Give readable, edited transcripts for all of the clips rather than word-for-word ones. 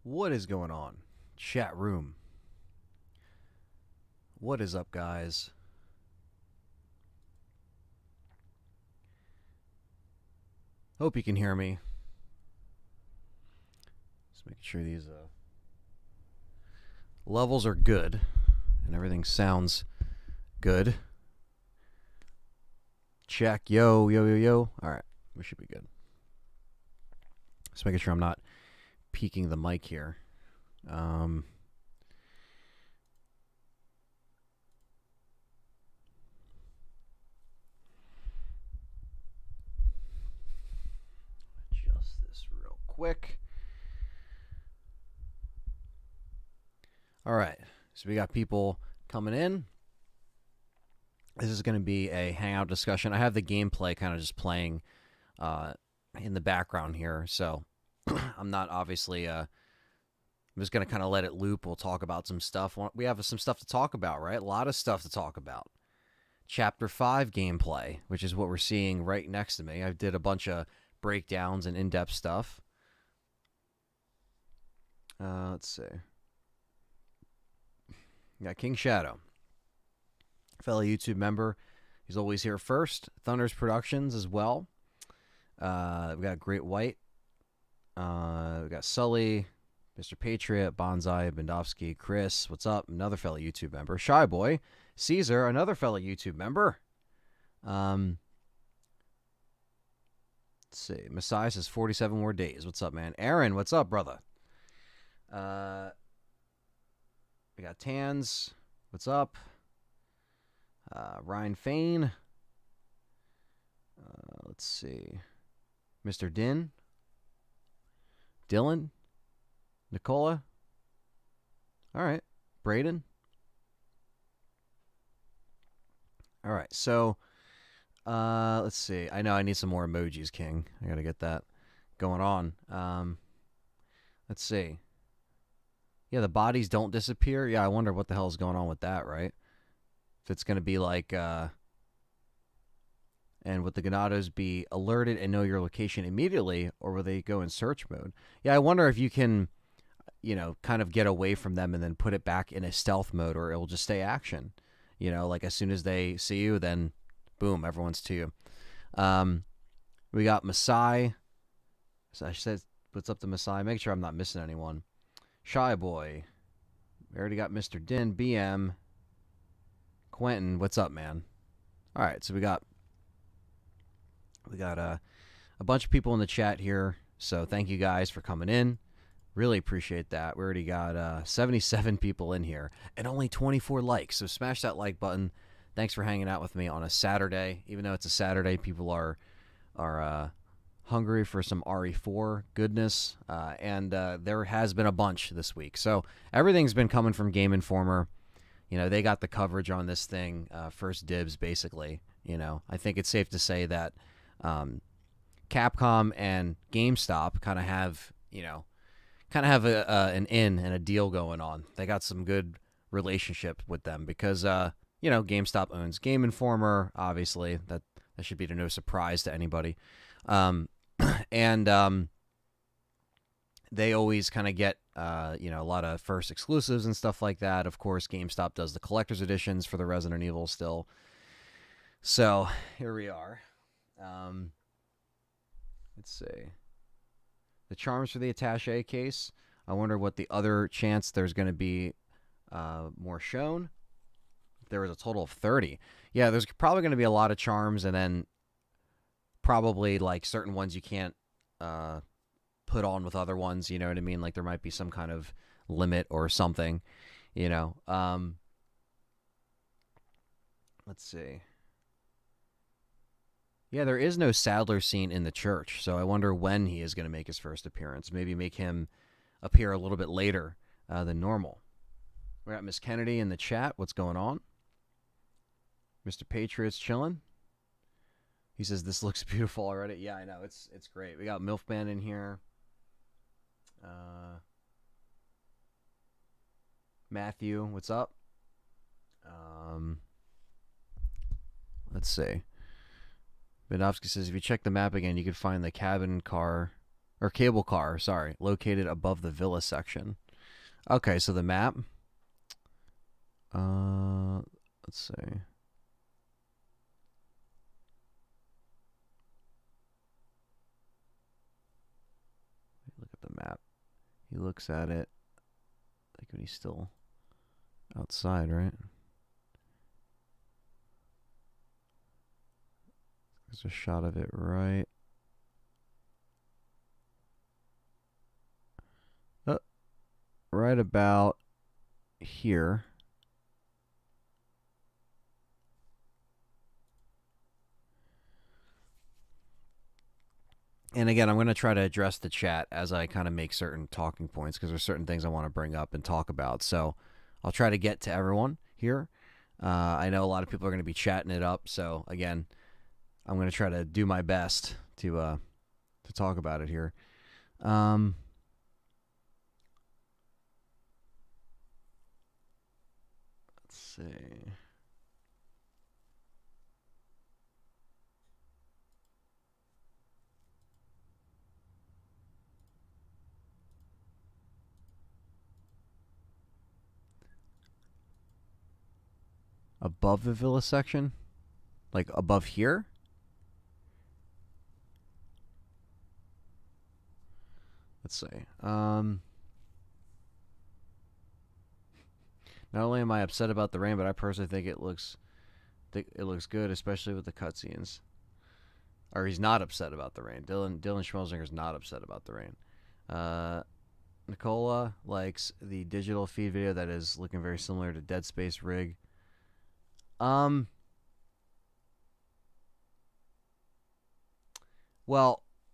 What is going on? Chat room. What is up, guys? Hope you can hear me. Just making sure these levels are good and everything sounds good. Check. Yo, yo, yo, yo. All right. We should be good. Just making sure I'm not peeking the mic here. Adjust this real quick. All right. So we got people coming in. This is going to be a Hangout discussion. I have the gameplay kind of just playing in the background here. So I'm not obviously... I'm just going to kind of let it loop. We'll talk about some stuff. We have some stuff to talk about, right? A lot of stuff to talk about. Chapter 5 gameplay, which is what we're seeing right next to me. I did a bunch of breakdowns and in-depth stuff. Let's see. We got King Shadow, fellow YouTube member. He's always here first. Thunder's Productions as well. We got Great White. We got Sully, Mr. Patriot, Bonsai, Bendovsky, Chris. What's up? Another fellow YouTube member. Shy Boy, Caesar, another fellow YouTube member. Let's see. Messiah says 47 more days. What's up, man? Aaron, what's up, brother? We got Tans. What's up? Ryan Fain. Let's see. Mr. Din. Dylan. Nicola. All right. Braden. All right. So, let's see. I know I need some more emojis, King. I got to get that going on. Let's see. Yeah, the bodies don't disappear. Yeah, I wonder what the hell is going on with that, right? If it's going to be like, and would the Ganados be alerted and know your location immediately, or will they go in search mode? Yeah, I wonder if you can, kind of get away from them and then put it back in a stealth mode, or it will just stay action. Like as soon as they see you, then boom, everyone's to you. We got Masai. So I said, what's up to Masai? Make sure I'm not missing anyone. Shy Boy. We already got Mr. Din, BM, Quentin. What's up, man? All right, so we got a bunch of people in the chat here. So thank you guys for coming in. Really appreciate that. We already got 77 people in here and only 24 likes. So smash that like button. Thanks for hanging out with me on a Saturday. Even though it's a Saturday, people are hungry for some RE4 goodness, and there has been a bunch this week. So everything's been coming from Game Informer. They got the coverage on this thing, first dibs, basically. I think it's safe to say that Capcom and GameStop kind of have an in and a deal going on. They got some good relationship with them because, GameStop owns Game Informer, obviously. That should be to no surprise to anybody. And they always kind of get, a lot of first exclusives and stuff like that. Of course, GameStop does the collector's editions for the Resident Evil still. So here we are. Let's see. The charms for the attaché case. I wonder what the other chance there's going to be more shown. There was a total of 30. Yeah, there's probably going to be a lot of charms, and then probably like certain ones you can't put on with other ones, you know what I mean? Like there might be some kind of limit or something, Let's see. Yeah, there is no Sadler scene in the church, so I wonder when he is going to make his first appearance. Maybe make him appear a little bit later than normal. We got Miss Kennedy in the chat. What's going on? Mr. Patriot's chilling. He says, this looks beautiful already. Yeah, I know. It's great. We got MILFman in here. Matthew, what's up? Let's see. Bendovsky says, if you check the map again, you could find the cabin car, or cable car, sorry, located above the villa section. Okay, so the map. Let's see. Look at the map. He looks at it like when he's still outside, right? There's a shot of it right. Right about here. And again, I'm going to try to address the chat as I kind of make certain talking points because there's certain things I want to bring up and talk about. So I'll try to get to everyone here. I know a lot of people are going to be chatting it up. So again, I'm going to try to do my best to talk about it here. Let's see. Above the villa section? Like above here? Let's see. Not only am I upset about the rain, but I personally think it looks good, especially with the cutscenes. Or he's not upset about the rain. Dylan Schmelzinger's not upset about the rain. Nicola likes the digital feed video that is looking very similar to Dead Space rig. Well,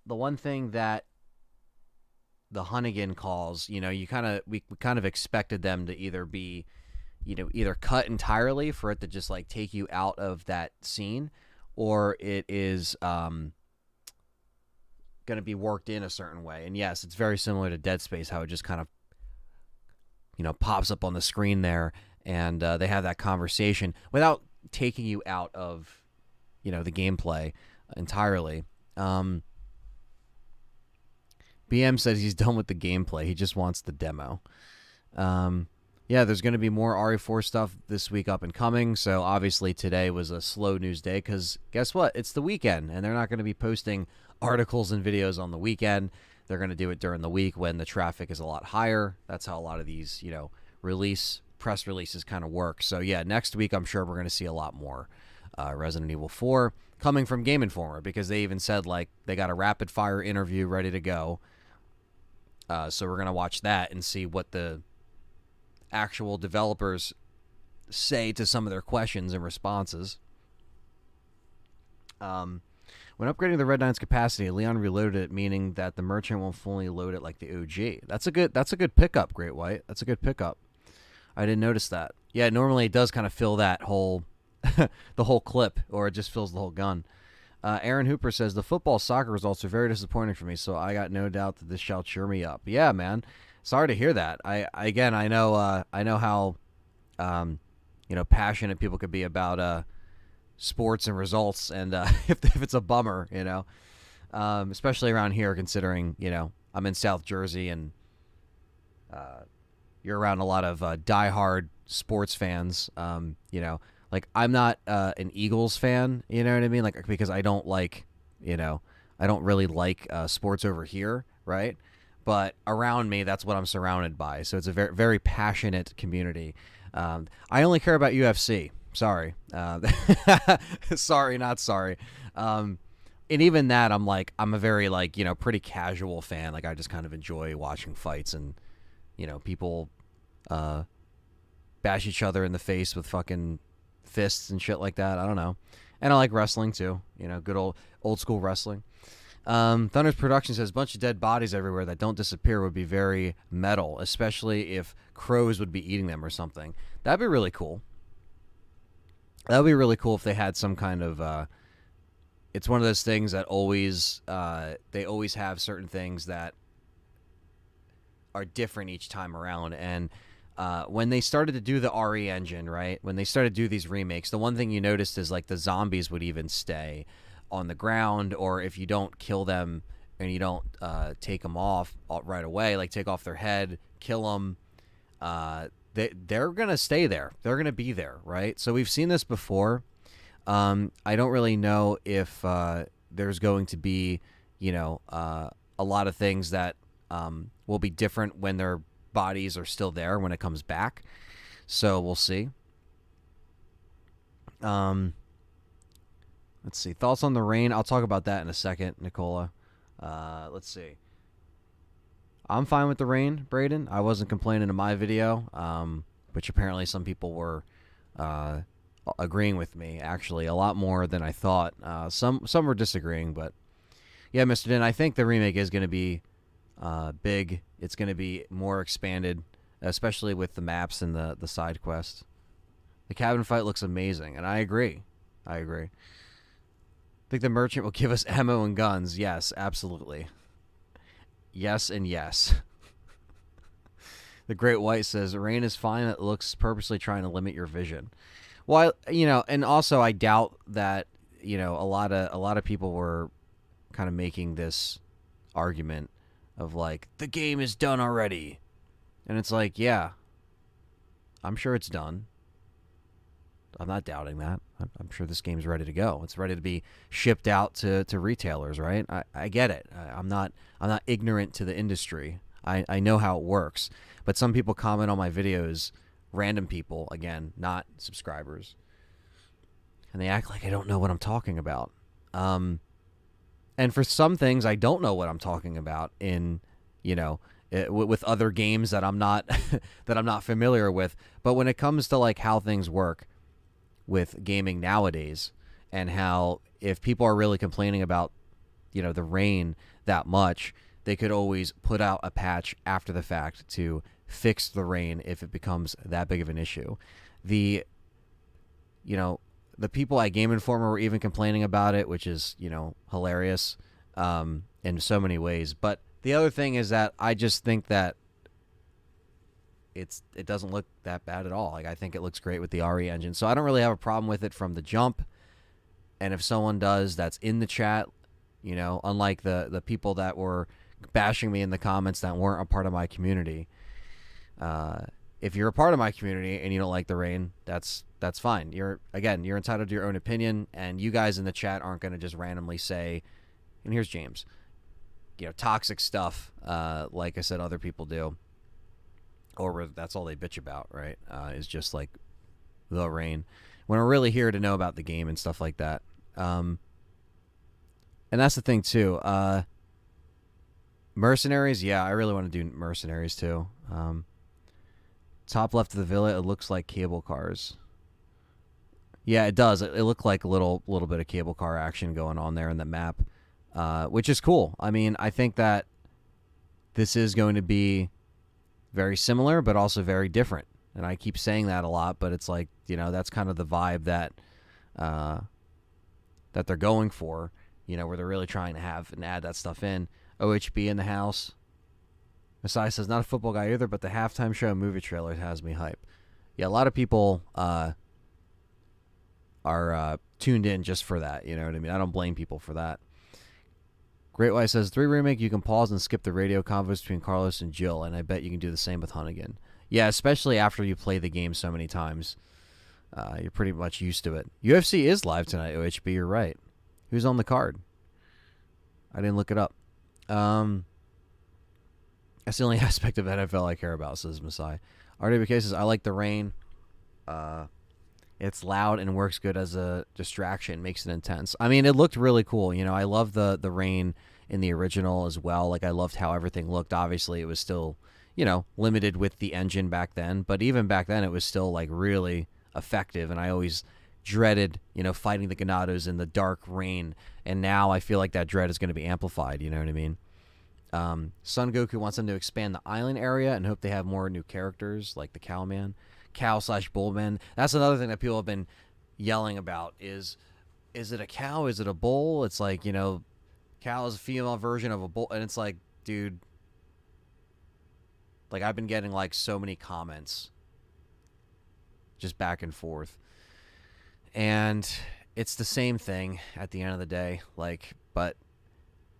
the one thing that the Hunnigan calls, you know, we kind of expected them to either be, you know, either cut entirely for it to just like take you out of that scene, or it is going to be worked in a certain way. And yes, it's very similar to Dead Space, how it just kind of, you know, pops up on the screen there, and they have that conversation without taking you out of, you know, the gameplay entirely. BM says he's done with the gameplay. He just wants the demo. Yeah, there's going to be more RE4 stuff this week up and coming. So obviously today was a slow news day because guess what? It's the weekend, and they're not going to be posting articles and videos on the weekend. They're going to do it during the week when the traffic is a lot higher. That's how a lot of these, you know, press releases kind of work. So yeah, next week I'm sure we're going to see a lot more Resident Evil 4 coming from Game Informer, because they even said like they got a rapid fire interview ready to go. So we're going to watch that and see what the actual developers say to some of their questions and responses. When upgrading the Red 9's capacity, Leon reloaded it, meaning that the merchant won't fully load it like the OG. That's a good pickup, Great White. That's a good pickup. I didn't notice that. Yeah, normally it does kind of fill that whole the whole clip, or it just fills the whole gun. Aaron Hooper says the football soccer results are very disappointing for me, so I got no doubt that this shall cheer me up. Yeah, man. Sorry to hear that. I know how you know, passionate people could be about sports and results, and if it's a bummer, you know, especially around here, considering, you know, I'm in South Jersey, and you're around a lot of diehard sports fans. You know, like I'm not an Eagles fan, you know what I mean? Like, because I don't like, you know, I don't really like sports over here, right? But around me, that's what I'm surrounded by. So it's a very, very passionate community. I only care about UFC. Sorry. Sorry, not sorry. And even that, I'm a very, like, you know, pretty casual fan. Like, I just kind of enjoy watching fights and, you know, people bash each other in the face with fucking fists and shit like that. I don't know. And I like wrestling too. You know, good old school wrestling. Thunder's Production says a bunch of dead bodies everywhere that don't disappear would be very metal, especially if crows would be eating them or something. That'd be really cool. That would be really cool if they had some kind of it's one of those things that always they always have certain things that are different each time around. And when they started to do the RE engine, right, when they started to do these remakes, the one thing you noticed is like the zombies would even stay on the ground, or if you don't kill them and you don't take them off right away, like take off their head, kill them, they're going to stay there. They're going to be there, right? So we've seen this before. I don't really know if there's going to be, a lot of things that will be different when their bodies are still there when it comes back. So we'll see. Let's see. Thoughts on the rain? I'll talk about that in a second, Nicola. Let's see. I'm fine with the rain, Braden. I wasn't complaining in my video, which apparently some people were agreeing with me, actually, a lot more than I thought. Some were disagreeing, but yeah, Mr. Din, I think the remake is going to be big. It's going to be more expanded, especially with the maps and the side quests. The cabin fight looks amazing, and I agree. I think the merchant will give us ammo and guns. Yes, absolutely. Yes and yes. The Great White says, rain is fine. It looks purposely trying to limit your vision. Well, and also I doubt that, a lot of people were kind of making this argument of like, the game is done already. And it's like, yeah, I'm sure it's done. I'm not doubting that. I'm sure this game's ready to go. It's ready to be shipped out to retailers, right? I get it. I'm not ignorant to the industry. I know how it works. But some people comment on my videos, random people, again, not subscribers, and they act like I don't know what I'm talking about. And for some things, I don't know what I'm talking about in, with other games that I'm not that I'm not familiar with. But when it comes to like how things work with gaming nowadays, and how if people are really complaining about, the rain that much, they could always put out a patch after the fact to fix the rain if it becomes that big of an issue. The people at Game Informer were even complaining about it, which is, hilarious in so many ways. But the other thing is that I just think that it doesn't look that bad at all. Like, I think it looks great with the RE engine. So I don't really have a problem with it from the jump. And if someone does that's in the chat, unlike the people that were bashing me in the comments that weren't a part of my community, if you're a part of my community and you don't like the rain, that's fine. You're entitled to your own opinion, and you guys in the chat aren't going to just randomly say, and here's James, toxic stuff, like I said other people do, or that's all they bitch about, right? Is just like the rain, when we're really here to know about the game and stuff like that. And that's the thing too. Mercenaries, yeah, I really want to do Mercenaries too. Top left of the villa, it looks like cable cars. Yeah, it does. It looked like a little bit of cable car action going on there in the map, which is cool. I mean, I think that this is going to be very similar, but also very different. And I keep saying that a lot, but it's like, that's kind of the vibe that that they're going for, where they're really trying to have and add that stuff in. OHB in the house. Messiah says, not a football guy either, but the halftime show movie trailer has me hype. Yeah, a lot of people are tuned in just for that. You know what I mean? I don't blame people for that. Great White says, 3 Remake, you can pause and skip the radio convos between Carlos and Jill, and I bet you can do the same with Hunnigan. Yeah, especially after you play the game so many times. You're pretty much used to it. UFC is live tonight, OHB, you're right. Who's on the card? I didn't look it up. That's the only aspect of NFL I care about, says Masai. RWK says, I like the rain. It's loud and works good as a distraction, makes it intense. I mean, it looked really cool. I love the rain in the original as well. Like, I loved how everything looked. Obviously, it was still, limited with the engine back then. But even back then, it was still, like, really effective. And I always dreaded, fighting the Ganados in the dark rain. And now I feel like that dread is going to be amplified. You know what I mean? Son Goku wants them to expand the island area and hope they have more new characters like the Cowman. Cow/Bullman. That's another thing that people have been yelling about is it a cow? Is it a bull? It's like, cow is a female version of a bull. And it's like, dude, like, I've been getting like so many comments just back and forth. And it's the same thing at the end of the day. Like, but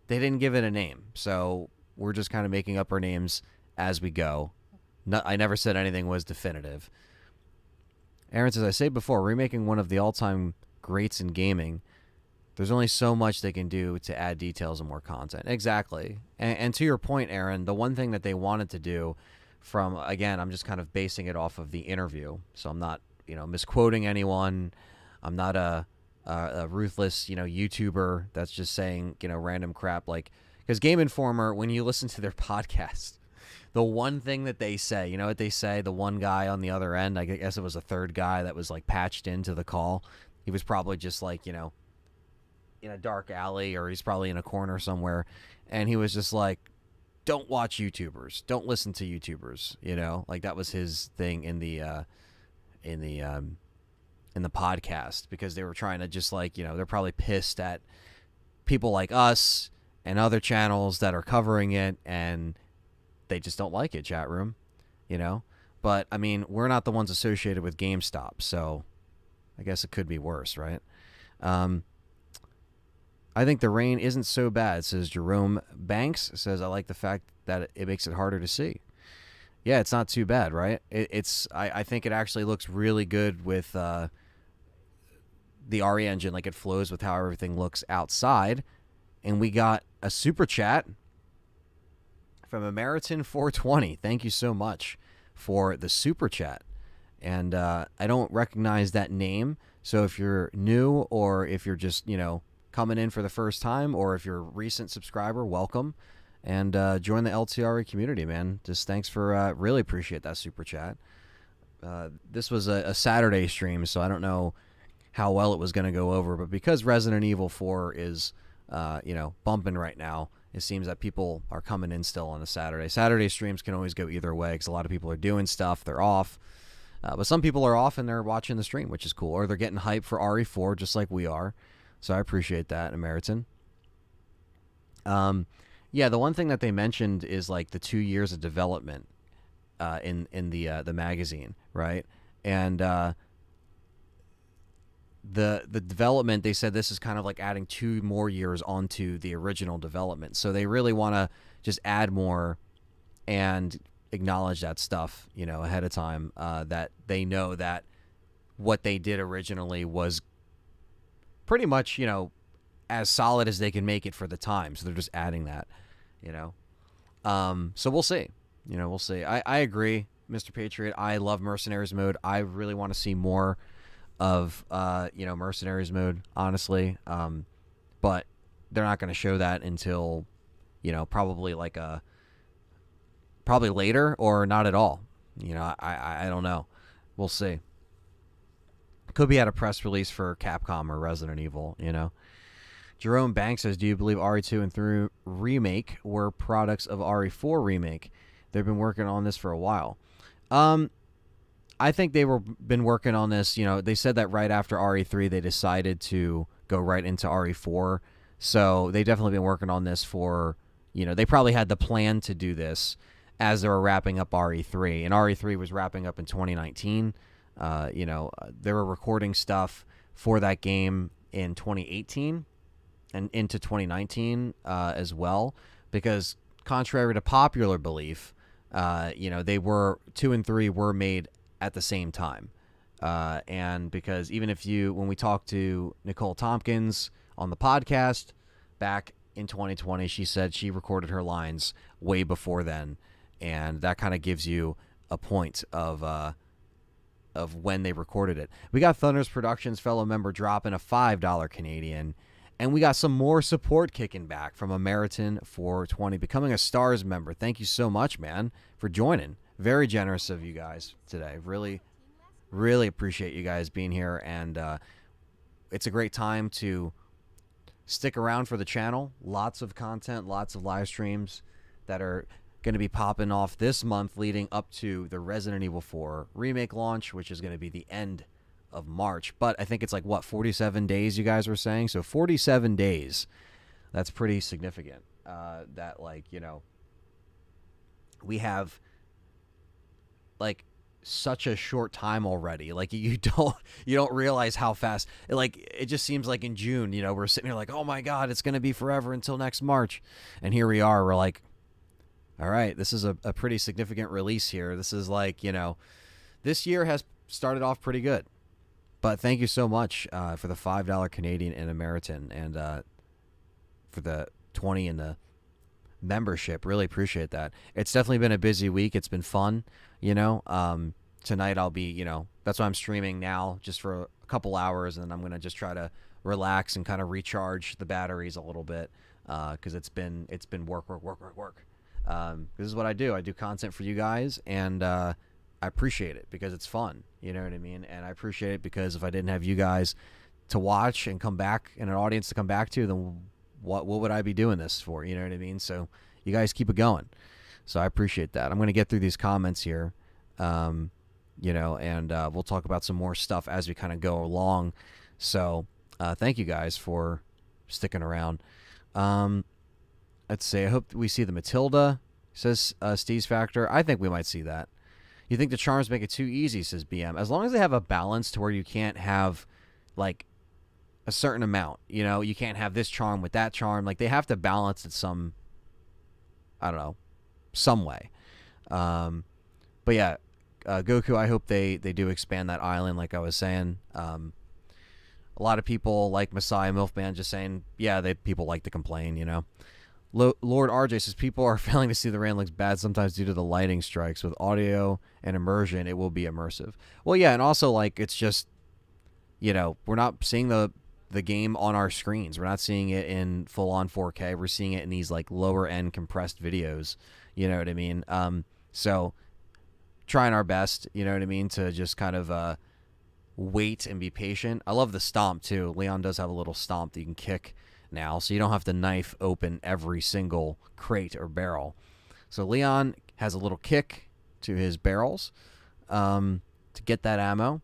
they didn't give it a name, so we're just kind of making up our names as we go. I never said anything was definitive. Aaron says, I said before, remaking one of the all-time greats in gaming, there's only so much they can do to add details and more content. Exactly. And to your point, Aaron, the one thing that they wanted to do from, again, I'm just kind of basing it off of the interview, so I'm not, misquoting anyone. I'm not a ruthless, YouTuber that's just saying, random crap. Like, because Game Informer, when you listen to their podcast, the one thing that they say, what they say? The one guy on the other end, I guess it was a third guy that was like patched into the call. He was probably just like, in a dark alley, or he's probably in a corner somewhere. And he was just like, don't watch YouTubers. Don't listen to YouTubers. Like that was his thing in the podcast, because they were trying to just like, they're probably pissed at people like us and other channels that are covering it, and they just don't like it, chat room, But, I mean, we're not the ones associated with GameStop, so I guess it could be worse, right? I think the rain isn't so bad, says Jerome Banks. Says, I like the fact that it makes it harder to see. Yeah, it's not too bad, right? I think it actually looks really good with the RE engine. Like, it flows with how everything looks outside. And we got a super chat from American 420. Thank you so much for the super chat. And I don't recognize that name. So if you're new, or if you're just, coming in for the first time, or if you're a recent subscriber, welcome. And join the LTRE community, man. Just thanks for, really appreciate that super chat. This was a Saturday stream, so I don't know how well it was going to go over. But because Resident Evil 4 is, bumping right now, it seems that people are coming in still on a Saturday. Saturday streams can always go either way, because a lot of people are doing stuff. They're off. But some people are off and they're watching the stream, which is cool. Or they're getting hyped for RE4 just like we are. So I appreciate that, American. Yeah, the one thing that they mentioned is like the 2 years of development in the magazine, right? And the development, they said this is kind of like adding 2 more years onto the original development. So they really want to just add more and acknowledge that stuff, ahead of time, that they know that what they did originally was pretty much, as solid as they can make it for the time. So they're just adding that, so we'll see. We'll see. I agree, Mr. Patriot. I love Mercenaries mode. I really want to see more of Mercenaries mode, honestly. But they're not going to show that until probably probably later, or not at all. I don't know. We'll see. Could be at a press release for Capcom or Resident Evil. Jerome Banks says, do you believe RE2 and 3 Remake were products of RE4 Remake? They've been working on this for a while. I think they been working on this. They said that right after RE3, they decided to go right into RE4. So they definitely been working on this for, they probably had the plan to do this as they were wrapping up RE3. And RE3 was wrapping up in 2019. They were recording stuff for that game in 2018 and into 2019 as well. Because contrary to popular belief, they were 2 and 3 were made at the same time. And because even when we talked to Nicole Tompkins on the podcast back in 2020, she said she recorded her lines way before then. And that kind of gives you a point of when they recorded it. We got Thunders Productions fellow member dropping a $5 Canadian. And we got some more support kicking back from American 420, becoming a S.T.A.R.S member. Thank you so much, man, for joining. Very generous of you guys today. Really, really appreciate you guys being here. And it's a great time to stick around for the channel. Lots of content, lots of live streams that are going to be popping off this month leading up to the Resident Evil 4 Remake launch, which is going to be the end of March. But I think it's 47 days you guys were saying. So 47 days. That's pretty significant. That we have such a short time already. Like you don't realize how fast. It just seems like in June, we're sitting here like, oh my god, it's gonna be forever until next March, and here we are. We're like, all right, this is a pretty significant release here. This is like, this year has started off pretty good. But thank you so much for the $5 Canadian and American, and for the 20 in the membership. Really appreciate that. It's definitely been a busy week. It's been fun. Tonight I'll be, that's why I'm streaming now, just for a couple hours, and then I'm gonna just try to relax and kind of recharge the batteries a little bit, because it's been work. This is what I do. I do content for you guys, and I appreciate it because it's fun. You know what I mean? And I appreciate it because if I didn't have you guys to watch and come back, and an audience to come back to, then what would I be doing this for? You know what I mean? So you guys keep it going. So I appreciate that. I'm going to get through these comments here, and we'll talk about some more stuff as we kind of go along. So thank you guys for sticking around. Let's see. I hope we see the Matilda, says Steve's Factor. I think we might see that. You think the charms make it too easy, says BM. As long as they have a balance to where you can't have, like, a certain amount. You can't have this charm with that charm. Like, they have to balance it some, I don't know, some way. But yeah, Goku, I hope they do expand that island, like I was saying. A lot of people like Messiah Milfman just saying, yeah, people like to complain, Lord RJ says people are failing to see the rain looks bad sometimes due to the lighting strikes. With audio and immersion, it will be immersive. Well, yeah, and also, like, it's just, we're not seeing the game on our screens. We're not seeing it in full-on 4K. We're seeing it in these, like, lower-end compressed videos. You know what I mean? So trying our best, you know what I mean, to just kind of wait and be patient. I love the stomp, too. Leon does have a little stomp that you can kick now, so you don't have to knife open every single crate or barrel. So Leon has a little kick to his barrels to get that ammo.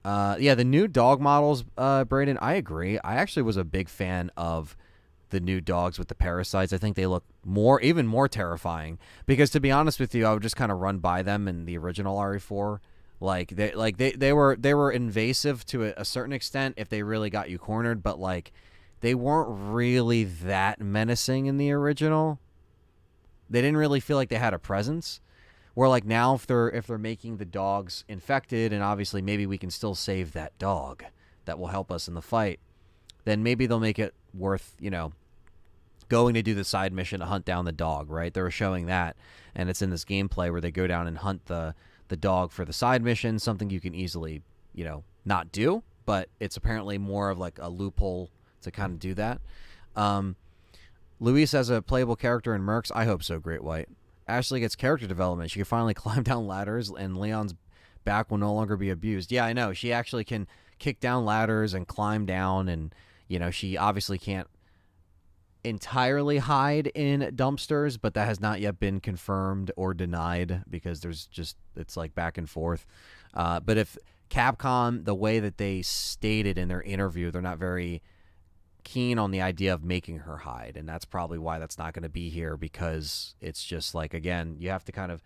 Yeah, the new dog models, Braden, I agree. I actually was a big fan of the new dogs with the parasites. I think they look even more terrifying because, to be honest with you, I would just kind of run by them in the original RE4. They were invasive to a certain extent if they really got you cornered, but like they weren't really that menacing in the original. They didn't really feel like they had a presence. Where like now, if they're making the dogs infected, and obviously maybe we can still save that dog that will help us in the fight, then maybe they'll make it worth going to do the side mission to hunt down the dog. Right? They were showing that, and it's in this gameplay where they go down and hunt the dog for the side mission. Something you can easily not do, but it's apparently more of like a loophole to kind of do that. Luis has a playable character in Mercs. I hope so, Great White. Ashley gets character development. She can finally climb down ladders, and Leon's back will no longer be abused. Yeah, I know. She actually can kick down ladders and climb down, and, she obviously can't entirely hide in dumpsters, but that has not yet been confirmed or denied because it's like back and forth. But if Capcom, the way that they stated in their interview, they're not very keen on the idea of making her hide, and that's probably why that's not going to be here, because it's just like, again, you have to kind of,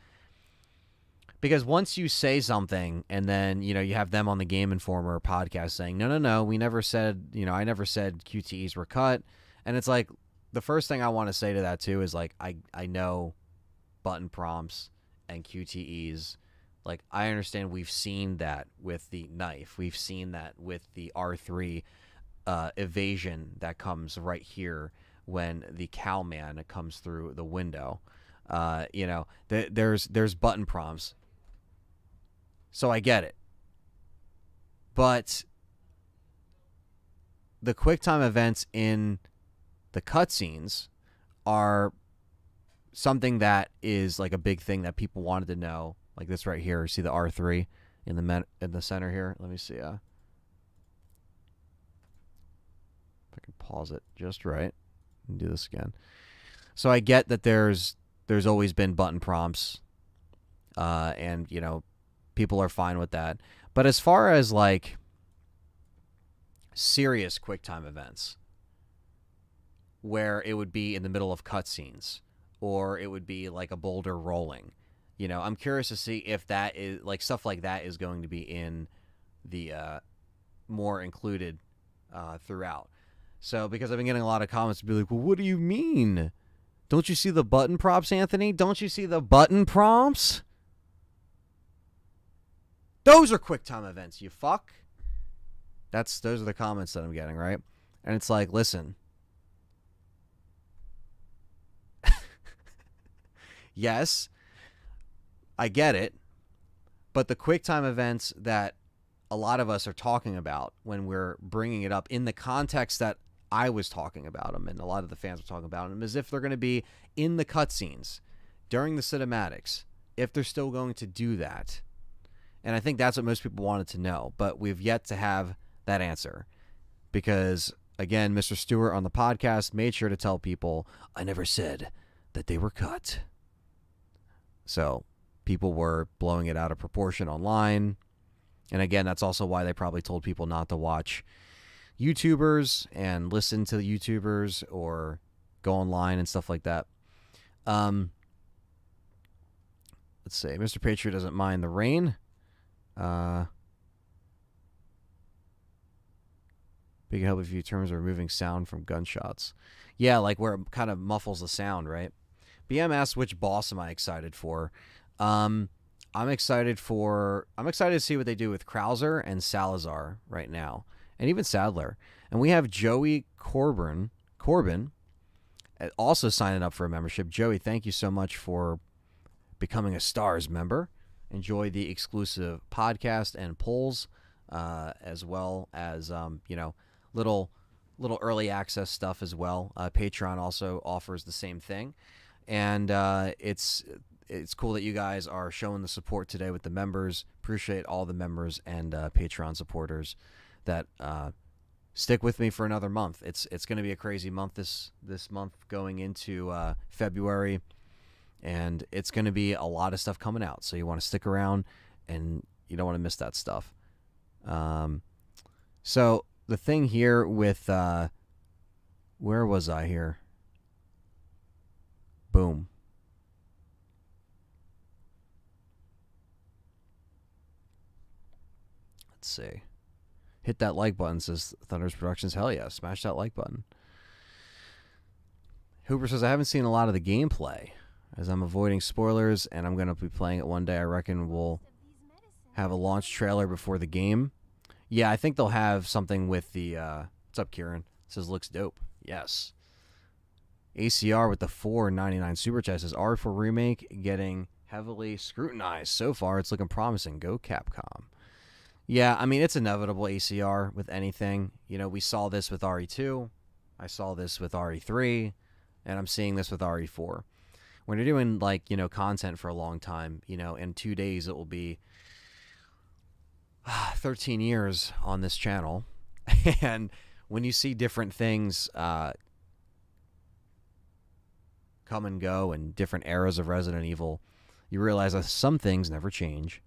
because once you say something and then you have them on the Game Informer podcast saying no, we never said, I never said QTEs were cut, and it's like the first thing I want to say to that too is like I know button prompts and QTEs, like I understand, we've seen that with the knife, we've seen that with the R3 evasion that comes right here when the cowman comes through the window. There's button prompts, so I get it. But the QuickTime events in the cutscenes are something that is like a big thing that people wanted to know. Like this right here, see the R3 in the center here. Let me see. I can pause it just right and do this again. So I get that there's always been button prompts, and people are fine with that. But as far as like serious QuickTime events, where it would be in the middle of cutscenes, or it would be like a boulder rolling, You know, I'm curious to see if that is like stuff like that is going to be in the more included throughout. So because I've been getting a lot of comments to be like, well, what do you mean? Don't you see the button prompts, Anthony? Don't you see the button prompts? Those are QuickTime events, you fuck. Those are the comments that I'm getting, right? And it's like, listen. Yes, I get it. But the QuickTime events that a lot of us are talking about when we're bringing it up in the context that I was talking about them and a lot of the fans were talking about them, as if they're going to be in the cutscenes during the cinematics, if they're still going to do that. And I think that's what most people wanted to know, but we've yet to have that answer because, again, Mr. Stewart on the podcast made sure to tell people, I never said that they were cut. So people were blowing it out of proportion online. And again, that's also why they probably told people not to watch YouTubers and listen to the YouTubers or go online and stuff like that. Let's see. Mr. Patriot doesn't mind the rain. Big help if you terms of removing sound from gunshots. Yeah, like where it kind of muffles the sound, right? BM asks, which boss am I excited for? I'm excited to see what they do with Krauser and Salazar right now, and even Sadler. And we have Joey Corbin also signing up for a membership. Joey, thank you so much for becoming a S.T.A.R.S member. Enjoy the exclusive podcast and polls, as well as little early access stuff as well. Patreon also offers the same thing, and it's cool that you guys are showing the support today with the members. Appreciate all the members and Patreon supporters that stick with me for another month. It's going to be a crazy month this month going into February, and it's going to be a lot of stuff coming out. So you want to stick around, and you don't want to miss that stuff. So the thing here with where was I here? Boom. Let's see. Hit that like button, says Thunder's Productions. Hell yeah, smash that like button. Hooper says, I haven't seen a lot of the gameplay as I'm avoiding spoilers, and I'm going to be playing it one day. I reckon we'll have a launch trailer before the game. Yeah, I think they'll have something with the... what's up, Kieran? It says, looks dope. Yes. ACR with the $4.99 Super Chat says, R4 Remake getting heavily scrutinized. So far, it's looking promising. Go Capcom. Yeah, I mean, it's inevitable, ACR, with anything. You know, we saw this with RE2. I saw this with RE3. And I'm seeing this with RE4. When you're doing, like, content for a long time, in 2 days it will be 13 years on this channel. And when you see different things come and go and different eras of Resident Evil, you realize that some things never change.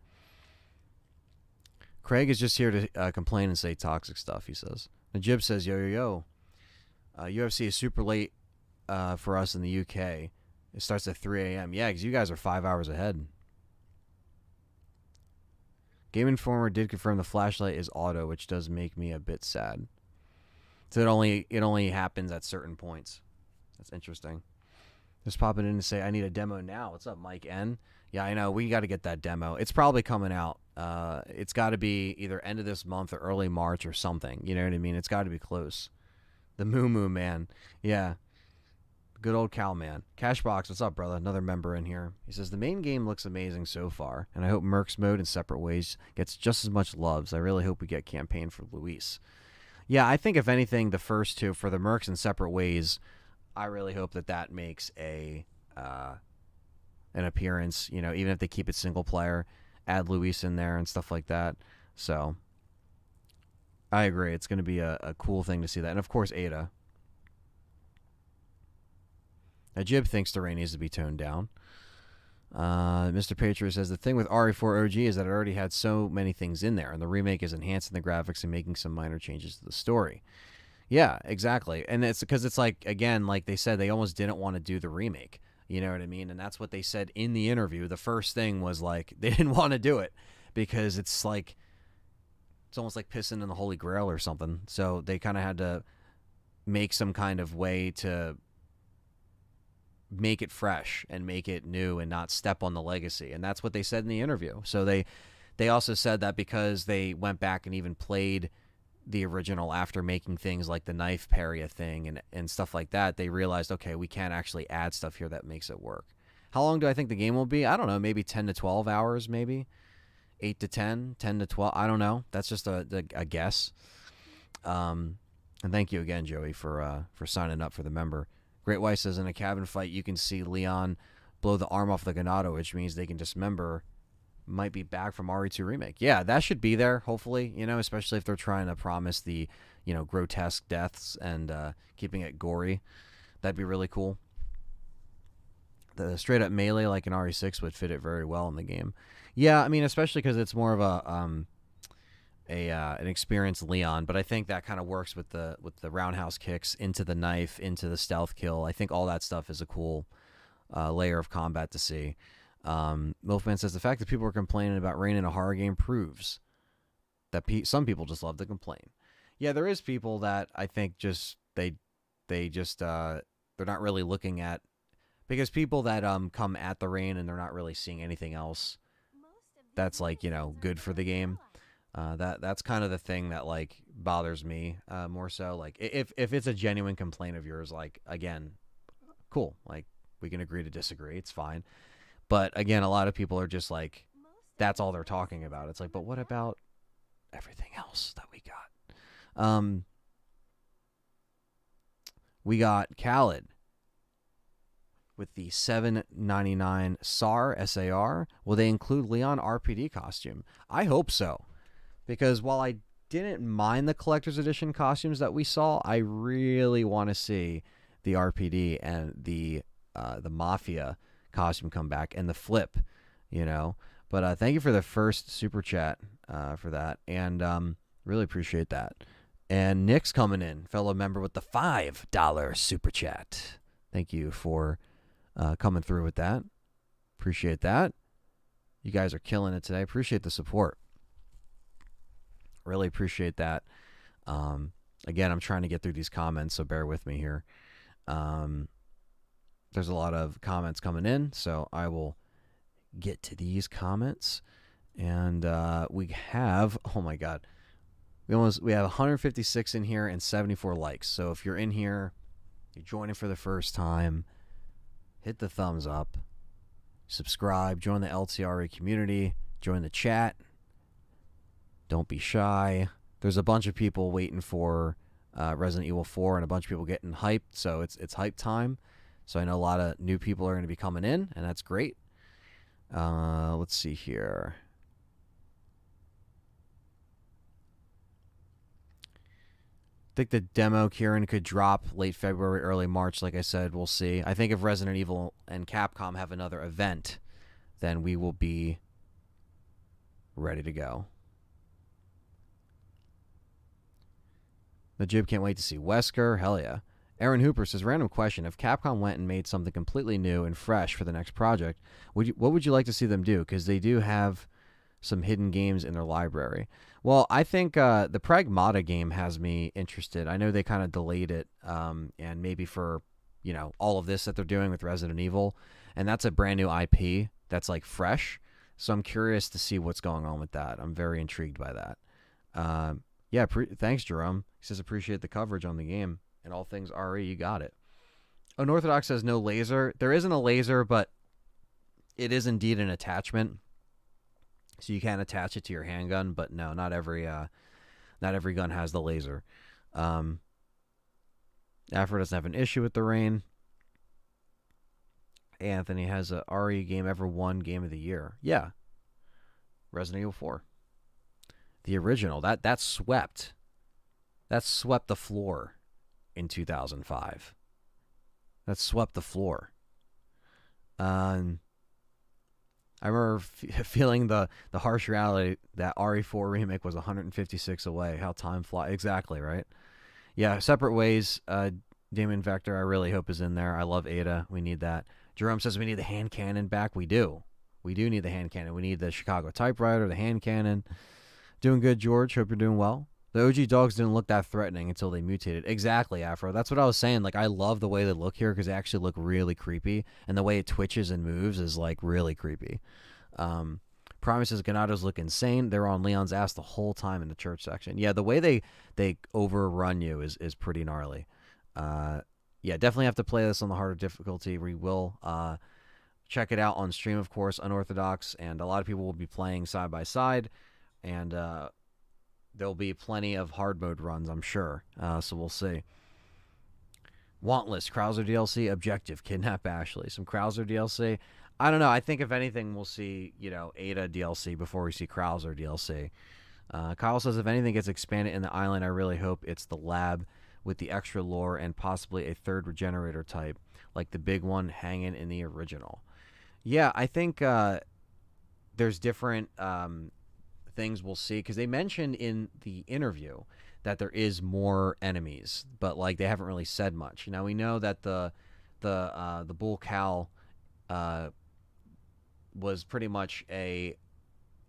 Craig is just here to complain and say toxic stuff, he says. Najib says, yo. UFC is super late for us in the UK. It starts at 3 a.m. Yeah, because you guys are 5 hours ahead. Game Informer did confirm the flashlight is auto, which does make me a bit sad. So it only happens at certain points. That's interesting. Just popping in to say, I need a demo now. What's up, Mike N? Yeah, I know. We got to get that demo. It's probably coming out. It's got to be either end of this month or early March or something. You know what I mean? It's got to be close. The Moo Moo Man. Yeah. Good old Cal Man. Cashbox, what's up, brother? Another member in here. He says, the main game looks amazing so far, and I hope Mercs mode in Separate Ways gets just as much love. So I really hope we get campaign for Luis. Yeah, I think if anything, the first two, for the Mercs in Separate Ways, I really hope that makes an appearance, even if they keep it single player, add Luis in there and stuff like that. So I agree. It's going to be a cool thing to see that. And of course, Ada. Jib thinks the rain needs to be toned down. Mr. Patriot says, the thing with RE4 OG is that it already had so many things in there, and the remake is enhancing the graphics and making some minor changes to the story. Yeah, exactly. And it's because it's like, again, like they said, they almost didn't want to do the remake. You know what I mean? And that's what they said in the interview. The first thing was like they didn't want to do it because it's like it's almost like pissing in the Holy Grail or something. So they kind of had to make some kind of way to make it fresh and make it new and not step on the legacy. And that's what they said in the interview. So they also said that because they went back and even played the original after making things like the knife parry a thing and stuff like that, they realized, okay, we can't actually add stuff here that makes it work. How long do I think the game will be? I don't know, maybe 10 to 12 hours, maybe 8 to 10, 10 to 12. I don't know. That's just a guess. And thank you again, Joey, for signing up for the member. Great White says in a cabin fight, you can see Leon blow the arm off the Ganado, which means they can dismember. Might be back from RE2 Remake. Yeah, that should be there, hopefully, especially if they're trying to promise the, grotesque deaths and keeping it gory. That'd be really cool. The straight up melee like an RE6 would fit it very well in the game. Yeah, I mean, especially because it's more of an experienced Leon, but I think that kind of works with the roundhouse kicks into the knife, into the stealth kill. I think all that stuff is a cool layer of combat to see. Milfman says the fact that people are complaining about rain in a horror game proves that some people just love to complain. Yeah, there is people that I think just they're not really looking at, because people that come at the rain and they're not really seeing anything else that's like good for the game. That's kind of the thing that like bothers me more so. Like if it's a genuine complaint of yours, like again, cool, like we can agree to disagree, it's fine. But again, a lot of people are just like, that's all they're talking about. It's like, but what about everything else that we got? We got Khaled with the $7.99 S.A.R. Will they include Leon RPD costume? I hope so. Because while I didn't mind the collector's edition costumes that we saw, I really want to see the RPD and the Mafia costume come back and the flip, But thank you for the first super chat for that, and really appreciate that. And Nick's coming in, fellow member with the $5 super chat. Thank you for coming through with that. Appreciate that. You guys are killing it today. Appreciate the support. Really appreciate that. Again, I'm trying to get through these comments, so bear with me here. There's a lot of comments coming in, so I will get to these comments. And we have, oh my God, we have 156 in here and 74 likes. So if you're in here, you're joining for the first time, hit the thumbs up, subscribe, join the LTRE community, join the chat. Don't be shy. There's a bunch of people waiting for Resident Evil 4 and a bunch of people getting hyped, so it's hype time. So I know a lot of new people are going to be coming in, and that's great. Let's see here. I think the demo, Kieran, could drop late February, early March. Like I said, we'll see. I think if Resident Evil and Capcom have another event, then we will be ready to go. The Jib can't wait to see Wesker. Hell yeah. Aaron Hooper says, random question. If Capcom went and made something completely new and fresh for the next project, what would you like to see them do? Because they do have some hidden games in their library. Well, I think the Pragmata game has me interested. I know they kind of delayed it, and maybe for, all of this that they're doing with Resident Evil. And that's a brand new IP that's like fresh. So I'm curious to see what's going on with that. I'm very intrigued by that. Yeah, thanks, Jerome. He says, appreciate the coverage on the game. And all things RE, you got it. Unorthodox says no laser. There isn't a laser, but it is indeed an attachment. So you can attach it to your handgun, but no, not every gun has the laser. Afro doesn't have an issue with the rain. Anthony has a RE game ever won Game of the Year. Yeah. Resident Evil 4. The original. That swept the floor in 2005. That swept the floor. I remember feeling the harsh reality that RE4 Remake was 156 away. How time flies. Exactly, right? Yeah, Separate Ways. Damon Vector, I really hope is in there. I love Ada. We need that. Jerome says we need the hand cannon back. We do. We do need the hand cannon. We need the Chicago typewriter, the hand cannon. Doing good, George. Hope you're doing well. The OG dogs didn't look that threatening until they mutated. Exactly, Afro. That's what I was saying. Like, I love the way they look here because they actually look really creepy. And the way it twitches and moves is, like, really creepy. Primus says Ganados look insane. They're on Leon's ass the whole time in the church section. Yeah, the way they overrun you is pretty gnarly. Yeah, definitely have to play this on the harder difficulty. We will check it out on stream, of course, Unorthodox, and a lot of people will be playing side by side, and there'll be plenty of hard mode runs, I'm sure. So we'll see. Wantless, Krauser DLC, Objective, Kidnap Ashley. Some Krauser DLC. I don't know. I think if anything, we'll see, Ada DLC before we see Krauser DLC. Kyle says if anything gets expanded in the island, I really hope it's the lab with the extra lore and possibly a third regenerator type, like the big one hanging in the original. Yeah, I think there's different things we'll see, because they mentioned in the interview that there is more enemies, but like they haven't really said much. Now we know that the bull cow was pretty much a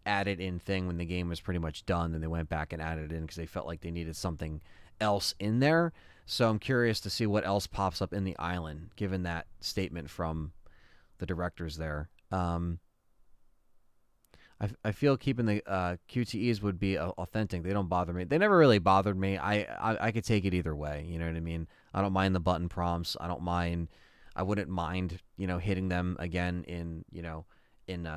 added in thing when the game was pretty much done, and they went back and added it in because they felt like they needed something else in there. So I'm curious to see what else pops up in the island, given that statement from the directors there. I feel keeping the QTEs would be authentic. They don't bother me. They never really bothered me. I could take it either way. You know what I mean? I don't mind the button prompts. I wouldn't mind, hitting them again in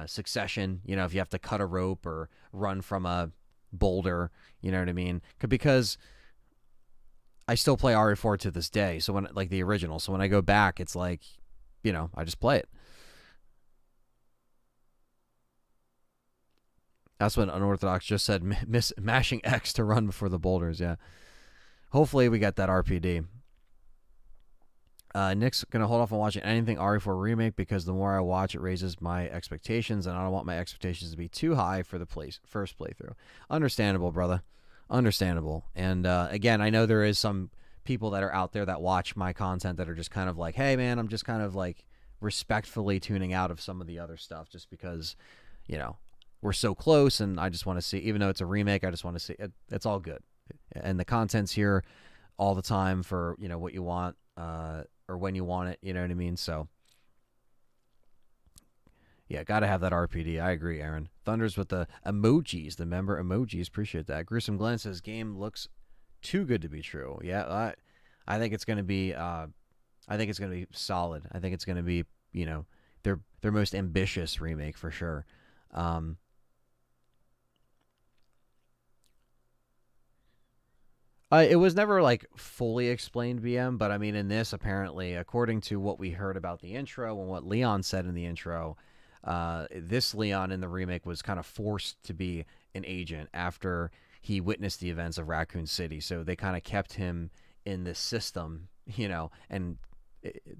succession. If you have to cut a rope or run from a boulder, you know what I mean? Because I still play RE4 to this day. So when, like the original. So when I go back, it's like, I just play it. That's what Unorthodox just said, mashing X to run before the boulders, yeah. Hopefully we get that RPD. Nick's going to hold off on watching anything RE4 Remake because the more I watch, it raises my expectations, and I don't want my expectations to be too high for the first playthrough. Understandable, brother. Understandable. And again, I know there is some people that are out there that watch my content that are just kind of like, hey, man, I'm just kind of like respectfully tuning out of some of the other stuff just because, we're so close, and I just want to see, even though it's a remake, I just want to see it. It's all good. And the content's here all the time for, what you want, or when you want it, you know what I mean? So, yeah, got to have that RPD. I agree, Aaron. Thunders with the emojis, the member emojis. Appreciate that. Gruesome Glenn says, game looks too good to be true. Yeah, I think it's going to be, solid. I think it's going to be, their most ambitious remake for sure. It was never like fully explained, BM, but I mean, in this, apparently, according to what we heard about the intro and what Leon said in the intro, this Leon in the remake was kind of forced to be an agent after he witnessed the events of Raccoon City. So they kind of kept him in this system, and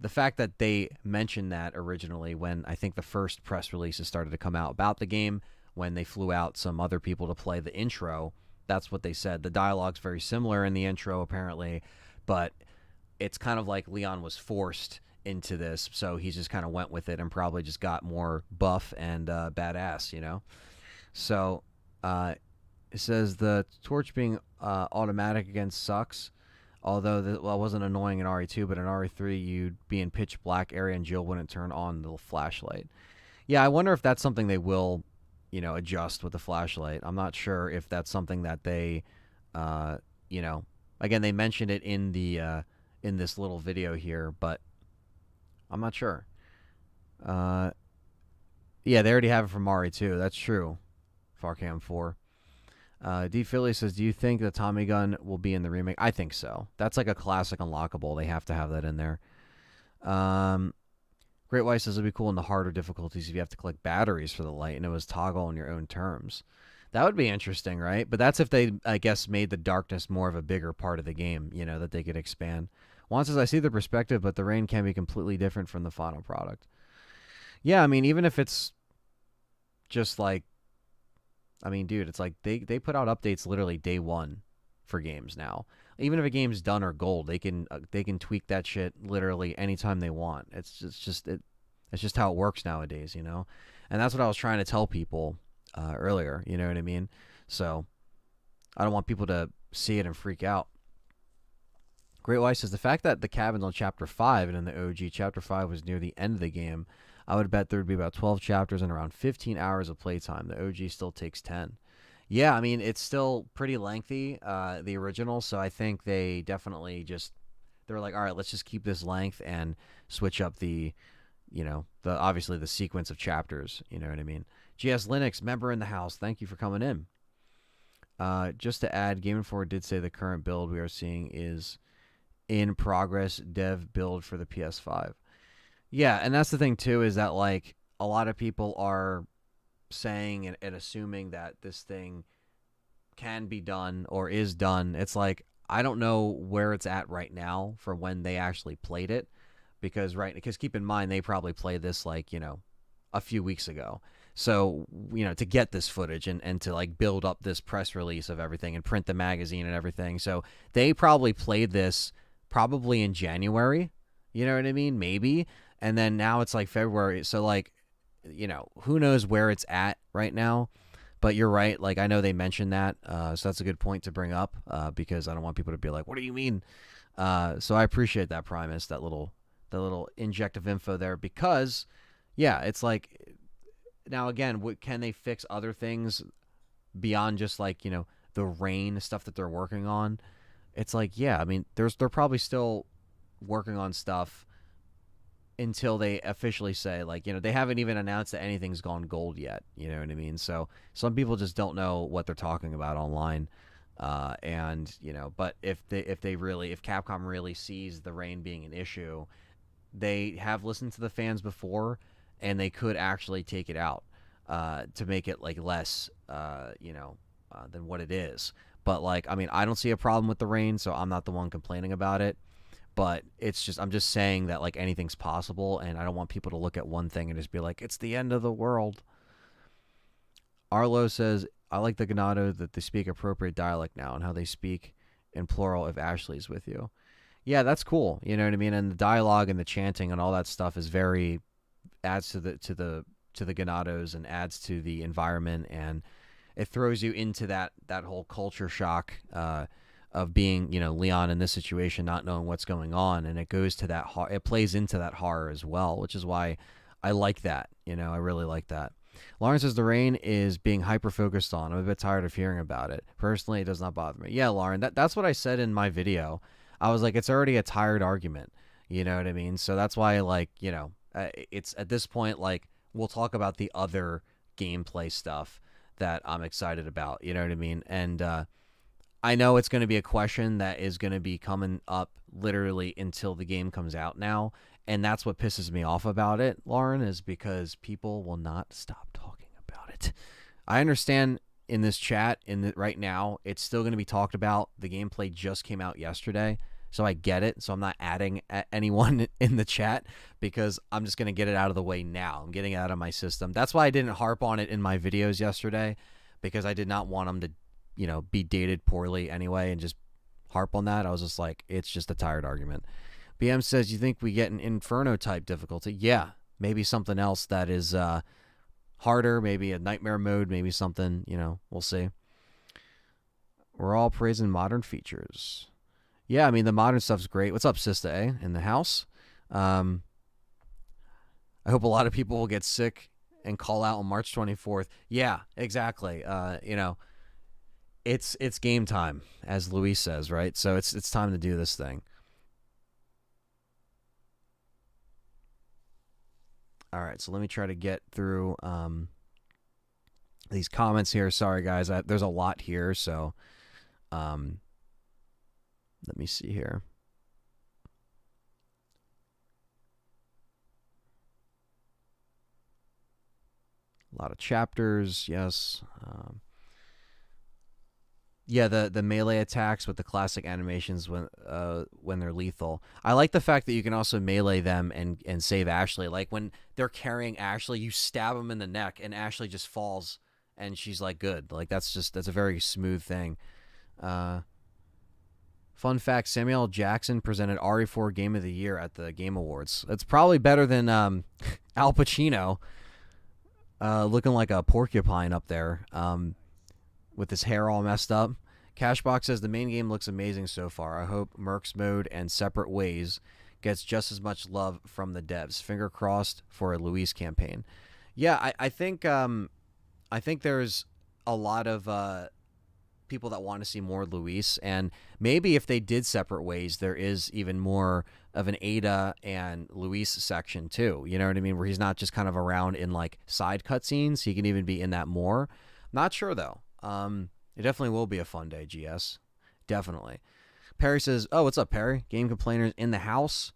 the fact that they mentioned that originally when I think the first press releases started to come out about the game, when they flew out some other people to play the intro, that's what they said. The dialogue's very similar in the intro, apparently, but it's kind of like Leon was forced into this, so he just kind of went with it and probably just got more buff and badass, So it says the torch being automatic again sucks, although it wasn't annoying in RE2, but in RE3 you'd be in pitch black area and Jill wouldn't turn on the flashlight. Yeah, I wonder if that's something they will adjust with the flashlight. I'm not sure if that's something that they, again, they mentioned it in the in this little video here, but I'm not sure. Yeah, they already have it from RE2. That's true. Farcam 4. D. Philly says, do you think the Tommy gun will be in the remake? I think so. That's like a classic unlockable. They have to have that in there. Great White says it'd be cool in the harder difficulties if you have to collect batteries for the light and it was toggle on your own terms. That would be interesting, right? But that's if they, I guess, made the darkness more of a bigger part of the game, that they could expand. Juan says, I see the perspective, but the rain can be completely different from the final product. Yeah, I mean, even if it's just like, I mean, dude, it's like they put out updates literally day one for games now. Even if a game's done or gold, they can tweak that shit literally anytime they want. It's It's just how it works nowadays, you know? And that's what I was trying to tell people earlier, you know what I mean? So I don't want people to see it and freak out. Great White says the fact that the cabin's on chapter 5 and in the OG, chapter 5 was near the end of the game, I would bet there would be about 12 chapters and around 15 hours of playtime. The OG still takes 10. Yeah, I mean, it's still pretty lengthy, the original, so I think they definitely just, they're like, all right, let's just keep this length and switch up the, obviously the sequence of chapters, you know what I mean? GS Linux, member in the house, thank you for coming in. Just to add, Game Informer did say the current build we are seeing is in progress dev build for the PS5. Yeah, and that's the thing too, is that like a lot of people are saying and assuming that this thing can be done or is done. It's like I don't know where it's at right now for when they actually played it, because keep in mind they probably played this like a few weeks ago. So to get this footage and to like build up this press release of everything and print the magazine and everything, so they probably played this probably in January. You know what I mean? Maybe. And then now it's like February. So like, who knows where it's at right now. But you're right. Like, I know they mentioned that. So that's a good point to bring up because I don't want people to be like, what do you mean? So I appreciate that, Primus, that little inject of info there, because, yeah, it's like, now again, can they fix other things beyond just like, the rain stuff that they're working on? It's like, yeah, I mean, they're probably still working on stuff until they officially say, like, they haven't even announced that anything's gone gold yet. You know what I mean? So some people just don't know what they're talking about online. And but if Capcom really sees the rain being an issue, they have listened to the fans before, and they could actually take it out to make it like less, than what it is. But like, I mean, I don't see a problem with the rain, so I'm not the one complaining about it. But I'm just saying that like anything's possible, and I don't want people to look at one thing and just be like, it's the end of the world. Arlo says, I like the Ganado that they speak appropriate dialect now and how they speak in plural if Ashley's with you. Yeah, that's cool. You know what I mean? And the dialogue and the chanting and all that stuff is adds to the Ganados and adds to the environment, and it throws you into that whole culture shock of being, Leon in this situation, not knowing what's going on, and it goes to that it plays into that horror as well, which is why I like that. I really like that. Lauren says the rain is being hyper focused on. I'm a bit tired of hearing about it. Personally, it does not bother me. Yeah, Lauren, that's what I said in my video. I was like, it's already a tired argument. You know what I mean? So that's why, like, it's at this point, like, we'll talk about the other gameplay stuff that I'm excited about. You know what I mean? And I know it's going to be a question that is going to be coming up literally until the game comes out now. And that's what pisses me off about it, Lauren, is because people will not stop talking about it. I understand in this chat, right now, it's still going to be talked about. The gameplay just came out yesterday, so I get it. So I'm not adding anyone in the chat because I'm just going to get it out of the way now. I'm getting it out of my system. That's why I didn't harp on it in my videos yesterday, because I did not want them to be dated poorly anyway and just harp on that. I was just like, it's just a tired argument. BM says, you think we get an Inferno type difficulty? Yeah, maybe something else that is harder, maybe a nightmare mode, maybe something, we'll see. We're all praising modern features. Yeah, I mean, the modern stuff's great. What's up, Sista A in the house? I hope a lot of people will get sick and call out on March 24th. Yeah, exactly. It's game time, as Luis says, right? So it's time to do this thing. All right, so let me try to get through these comments here. Sorry, guys, there's a lot here, so let me see here. A lot of chapters, yes. Yeah, the melee attacks with the classic animations when they're lethal. I like the fact that you can also melee them and save Ashley. Like when they're carrying Ashley, you stab them in the neck and Ashley just falls and she's like good. Like that's a very smooth thing. Fun fact: Samuel L. Jackson presented RE4 Game of the Year at the Game Awards. It's probably better than Al Pacino, looking like a porcupine up there, with his hair all messed up. Cashbox says the main game looks amazing so far. I hope Mercs mode and Separate Ways gets just as much love from the devs. Finger crossed for a Luis campaign. Yeah, I think there's a lot of people that want to see more Luis, and maybe if they did Separate Ways, there is even more of an Ada and Luis section too. You know what I mean? Where he's not just kind of around in like side cutscenes. He can even be in that more. Not sure though. It definitely will be a fun day, GS. Definitely. Perry says, "Oh, what's up, Perry? Game complainers in the house."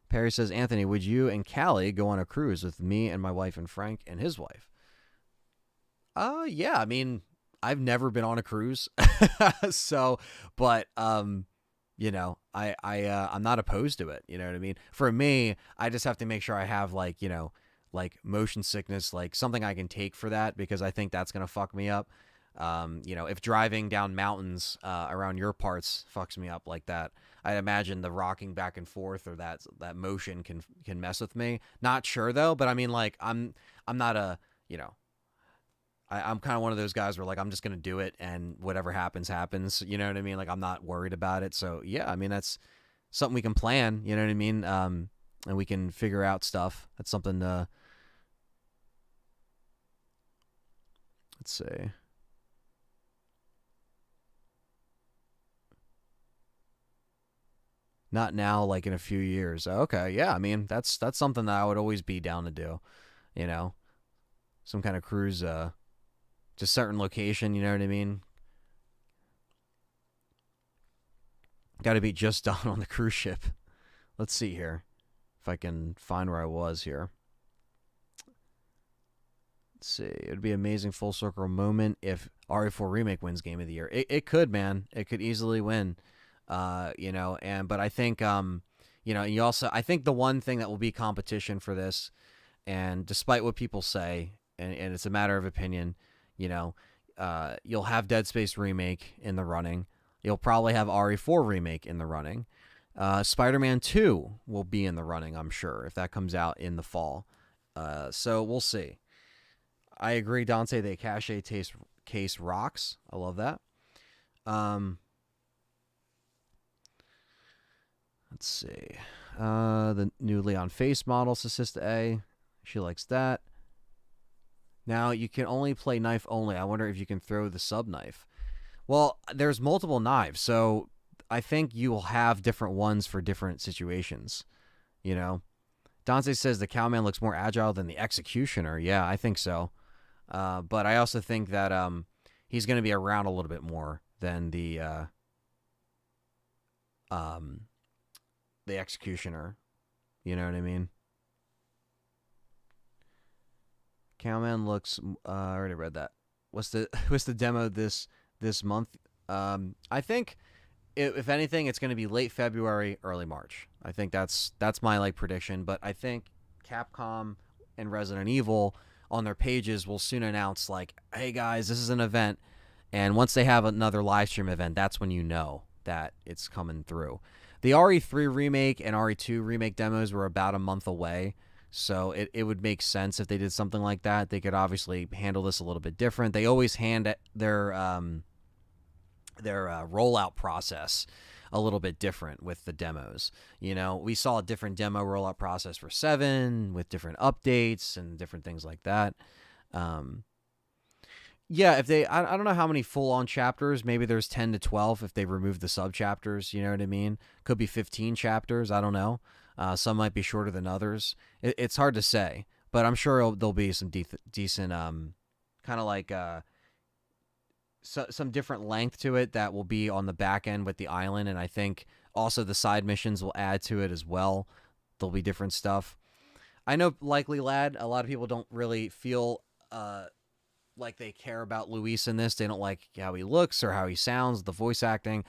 Perry says, "Anthony, would you and Callie go on a cruise with me and my wife and Frank and his wife?" Yeah. I mean, I've never been on a cruise, so, but I'm not opposed to it. You know what I mean? For me, I just have to make sure I have like like motion sickness, like something I can take for that because I think that's gonna fuck me up. If driving down mountains around your parts fucks me up like that, I imagine the rocking back and forth or that motion can mess with me. Not sure though, but I mean, like I'm not a you know I'm kind of one of those guys where like I'm just gonna do it and whatever happens happens. You know what I mean? Like I'm not worried about it. So yeah, I mean that's something we can plan. You know what I mean? And we can figure out stuff. That's something. Let's see. Not now, like in a few years. Okay, yeah. I mean that's something that I would always be down to do. You know, some kind of cruise. Just certain location. You know what I mean? Got to be just done on the cruise ship. Let's see here if I can find where I was here. Let's see. It would be an amazing full circle moment if RE4 Remake wins Game of the Year. It could, man. It could easily win. But I think you also I think the one thing that will be competition for this, and despite what people say, and it's a matter of opinion, you know, you'll have Dead Space Remake in the running. You'll probably have RE4 Remake in the running. Spider-Man 2 will be in the running, I'm sure, if that comes out in the fall. So we'll see. I agree, Dante. The Cache case rocks. I love that. Um, let's see. The new Leon face model, Assist A. She likes that. Now you can only play knife only. I wonder if you can throw the sub knife. Well, there's multiple knives, so I think you will have different ones for different situations. You know, Dante says the cowman looks more agile than the executioner. Yeah, I think so. But I also think that he's going to be around a little bit more than the executioner. You know what I mean? Cowman looks. I already read that. What's the demo this month? I think if anything, it's going to be late February, early March. I think that's my like prediction. But I think Capcom and Resident Evil on their pages will soon announce like, hey guys, this is an event, and once they have another live stream event, that's when you know that it's coming through. The RE3 remake and RE2 remake demos were about a month away, so it would make sense if they did something like that. They could obviously handle this a little bit different. They always hand their rollout process a little bit different with the demos. You know, we saw a different demo rollout process for 7 with different updates and different things like that. Yeah, if they, I don't know how many full-on chapters. Maybe there's 10 to 12 if they remove the sub-chapters, you know what I mean? Could be 15 chapters, I don't know. Some might be shorter than others. It's hard to say, but I'm sure there'll be some decent, kind of like some different length to it that will be on the back end with the island, and I think also the side missions will add to it as well. There'll be different stuff. I know, likely lad, a lot of people don't really feel like they care about Luis in this. They don't like how he looks or how he sounds, the voice acting.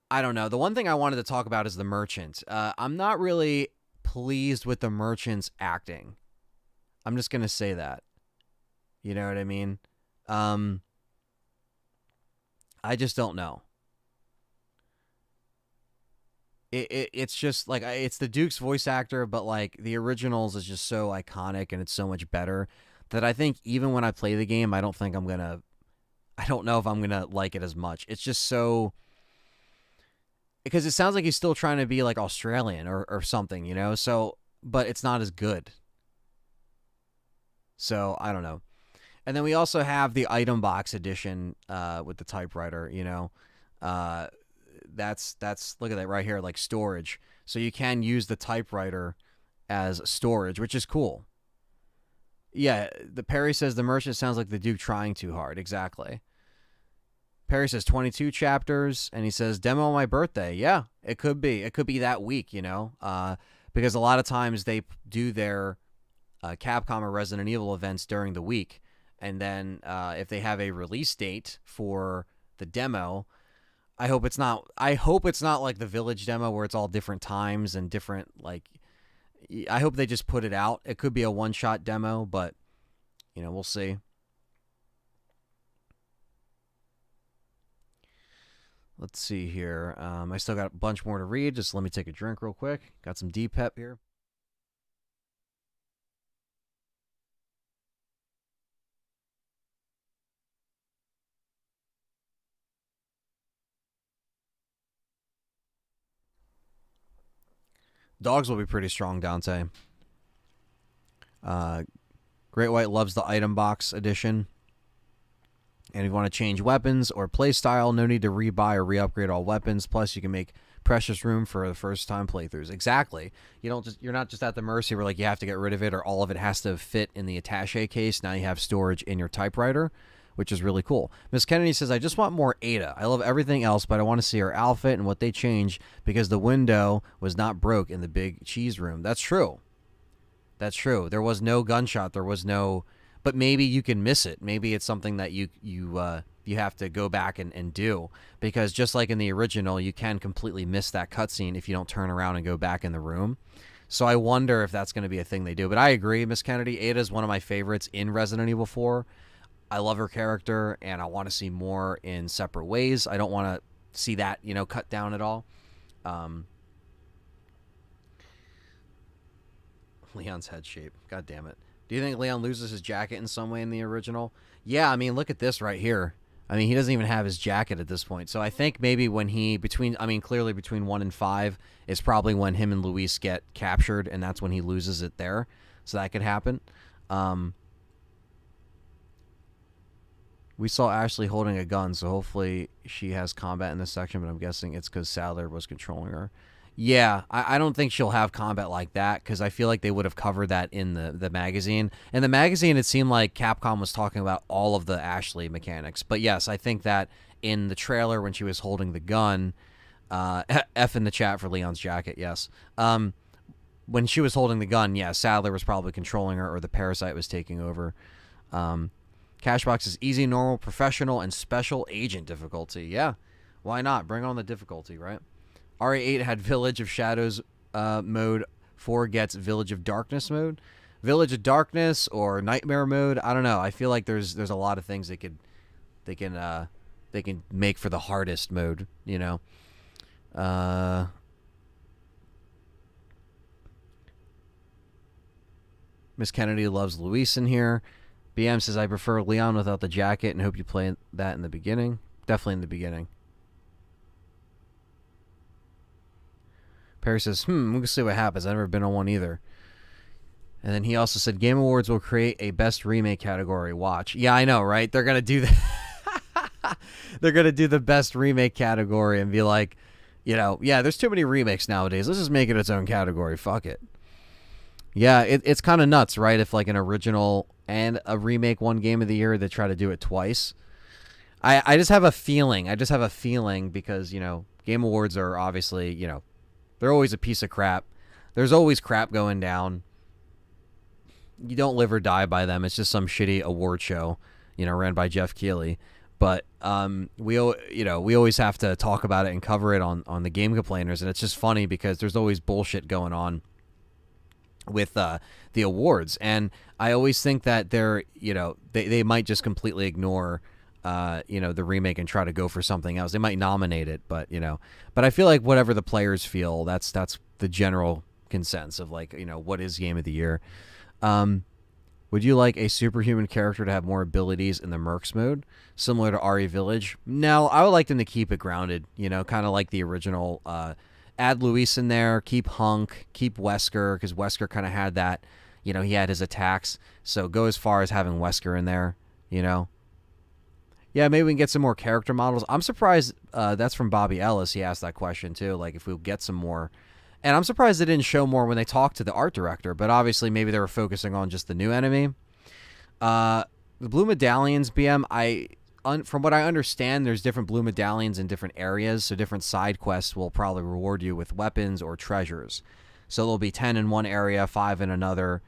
I don't know. The one thing I wanted to talk about is the merchant. I'm not really pleased with the merchant's acting. I'm just gonna say that. You know what I mean? I just don't know. It's just like it's the Duke's voice actor, but like the originals is just so iconic and it's so much better that I think even when I play the game, I don't know if I'm gonna like it as much. It's just so because it sounds like he's still trying to be like Australian or something, you know. So, but it's not as good. So I don't know. And then we also have the item box edition with the typewriter. You know, uh, that's look at that right here, like storage. So you can use the typewriter as storage, which is cool. Yeah, the Perry says the merchant sounds like the Duke trying too hard. Exactly. Perry says 22 chapters, and he says demo on my birthday. Yeah, it could be. It could be that week, you know, because a lot of times they do their Capcom or Resident Evil events during the week, and then if they have a release date for the demo, I hope it's not. I hope it's not like the Village demo where it's all different times and different like. I hope they just put it out. It could be a one-shot demo, but you know we'll see. Let's see here. I still got a bunch more to read. Just let me take a drink real quick. Got some D-Pep here. Dogs will be pretty strong, Dante. Uh, Great White loves the item box edition. And if you want to change weapons or playstyle, no need to rebuy or re-upgrade all weapons. Plus, you can make precious room for the first time playthroughs. Exactly. You're not just at the mercy where like you have to get rid of it or all of it has to fit in the attaché case. Now you have storage in your typewriter, which is really cool. Miss Kennedy says, I just want more Ada. I love everything else, but I want to see her outfit and what they changed because the window was not broke in the big cheese room. That's true. That's true. There was no gunshot. There was no, but maybe you can miss it. Maybe it's something that you have to go back and do because just like in the original, you can completely miss that cutscene if you don't turn around and go back in the room. So I wonder if that's going to be a thing they do. But I agree, Miss Kennedy. Ada is one of my favorites in Resident Evil 4. I love her character, and I want to see more in separate ways. I don't want to see that, cut down at all. Leon's head shape. God damn it. Do you think Leon loses his jacket in some way in the original? Yeah, I mean, look at this right here. I mean, he doesn't even have his jacket at this point. So I think maybe when clearly between 1 and 5 is probably when him and Luis get captured, and that's when he loses it there. So that could happen. We saw Ashley holding a gun, so hopefully she has combat in this section, but I'm guessing it's because Sadler was controlling her. Yeah, I don't think she'll have combat like that because I feel like they would have covered that in the magazine. In the magazine, it seemed like Capcom was talking about all of the Ashley mechanics. But yes, I think that in the trailer when she was holding the gun, F in the chat for Leon's jacket, yes. When she was holding the gun, yeah, Sadler was probably controlling her or the parasite was taking over. Cashbox is easy, normal, professional, and special agent difficulty. Yeah, why not? Bring on the difficulty, right? RE8 had Village of Shadows mode. 4 gets Village of Darkness mode. Village of Darkness or Nightmare mode. I don't know. I feel like there's a lot of things they can make for the hardest mode. Miss Kennedy loves Luis in here. BM says I prefer Leon without the jacket and hope you play that in the beginning. Definitely in the beginning. Perry says, we'll see what happens. I've never been on one either. And then he also said, Game Awards will create a best remake category. Watch. Yeah, I know, right? They're going to do that. They're going to do the best remake category and be like, there's too many remakes nowadays. Let's just make it its own category. Fuck it. Yeah, it's kind of nuts, right? If like an original and a remake won Game of the Year, they try to do it twice. I just have a feeling. Because, Game Awards are obviously, they're always a piece of crap. There's always crap going down. You don't live or die by them. It's just some shitty award show, ran by Jeff Keighley. But we always have to talk about it and cover it on the Game Complainers, and it's just funny because there's always bullshit going on with the awards, and I always think that they're they might just completely ignore the remake and try to go for something else. They might nominate it, but but I feel like whatever the players feel, that's the general consensus of like, what is game of the year. Would you like a superhuman character to have more abilities in the Mercs mode, similar to RE Village? No, I would like them to keep it grounded, kind of like the original. Add Luis in there, keep Hunk, keep Wesker, because Wesker kind of had that, he had his attacks. So go as far as having Wesker in there, Yeah, maybe we can get some more character models. I'm surprised that's from Bobby Ellis. He asked that question too, like if we'll get some more. And I'm surprised they didn't show more when they talked to the art director, but obviously maybe they were focusing on just the new enemy. The blue medallions, BM, from what I understand, there's different blue medallions in different areas, so different side quests will probably reward you with weapons or treasures. So there'll be 10 in one area, 5 in another,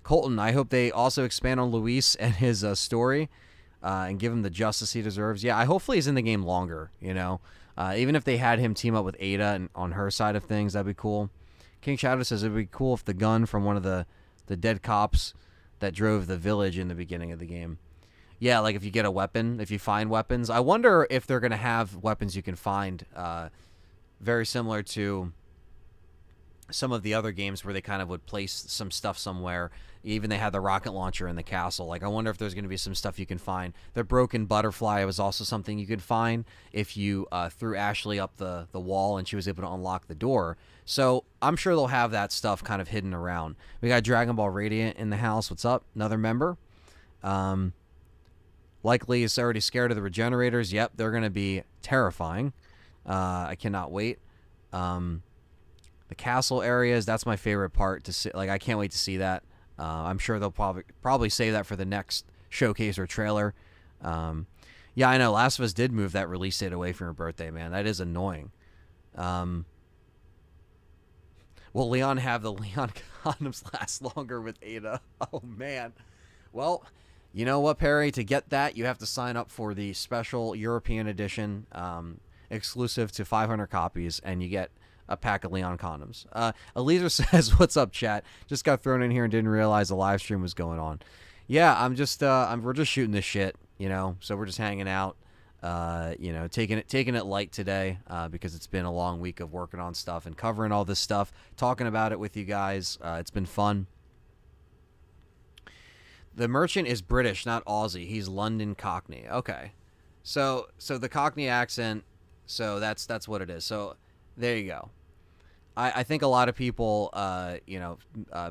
Colton, I hope they also expand on Luis and his story and give him the justice he deserves. Yeah, hopefully he's in the game longer, even if they had him team up with Ada and on her side of things, that'd be cool. King Shadow says it'd be cool if the gun from one of the dead cops that drove the village in the beginning of the game. Yeah, like if you get a weapon, if you find weapons. I wonder if they're going to have weapons you can find very similar to some of the other games where they kind of would place some stuff somewhere. Even they had the rocket launcher in the castle. Like, I wonder if there's going to be some stuff you can find. The broken butterfly was also something you could find if you threw Ashley up the wall and she was able to unlock the door. So I'm sure they'll have that stuff kind of hidden around. We got Dragon Ball Radiant in the house. What's up? Another member. Likely is already scared of the regenerators. Yep, they're going to be terrifying. I cannot wait. The castle areas, that's my favorite part to see. Like, I can't wait to see that. I'm sure they'll probably save that for the next showcase or trailer. Yeah, I know. Last of Us did move that release date away from your birthday, man. That is annoying. Will Leon have the Leon condoms last longer with Ada? Oh, man. Well, you know what, Perry? To get that, you have to sign up for the special European edition, exclusive to 500 copies, and you get a pack of Leon condoms. Eliezer says, "What's up, chat? Just got thrown in here and didn't realize the live stream was going on." Yeah, we're just shooting this shit, so we're just hanging out, taking it light today, because it's been a long week of working on stuff and covering all this stuff, talking about it with you guys. It's been fun. The merchant is British, not Aussie. He's London Cockney. Okay, so the Cockney accent, so that's what it is. So there you go. I think a lot of people,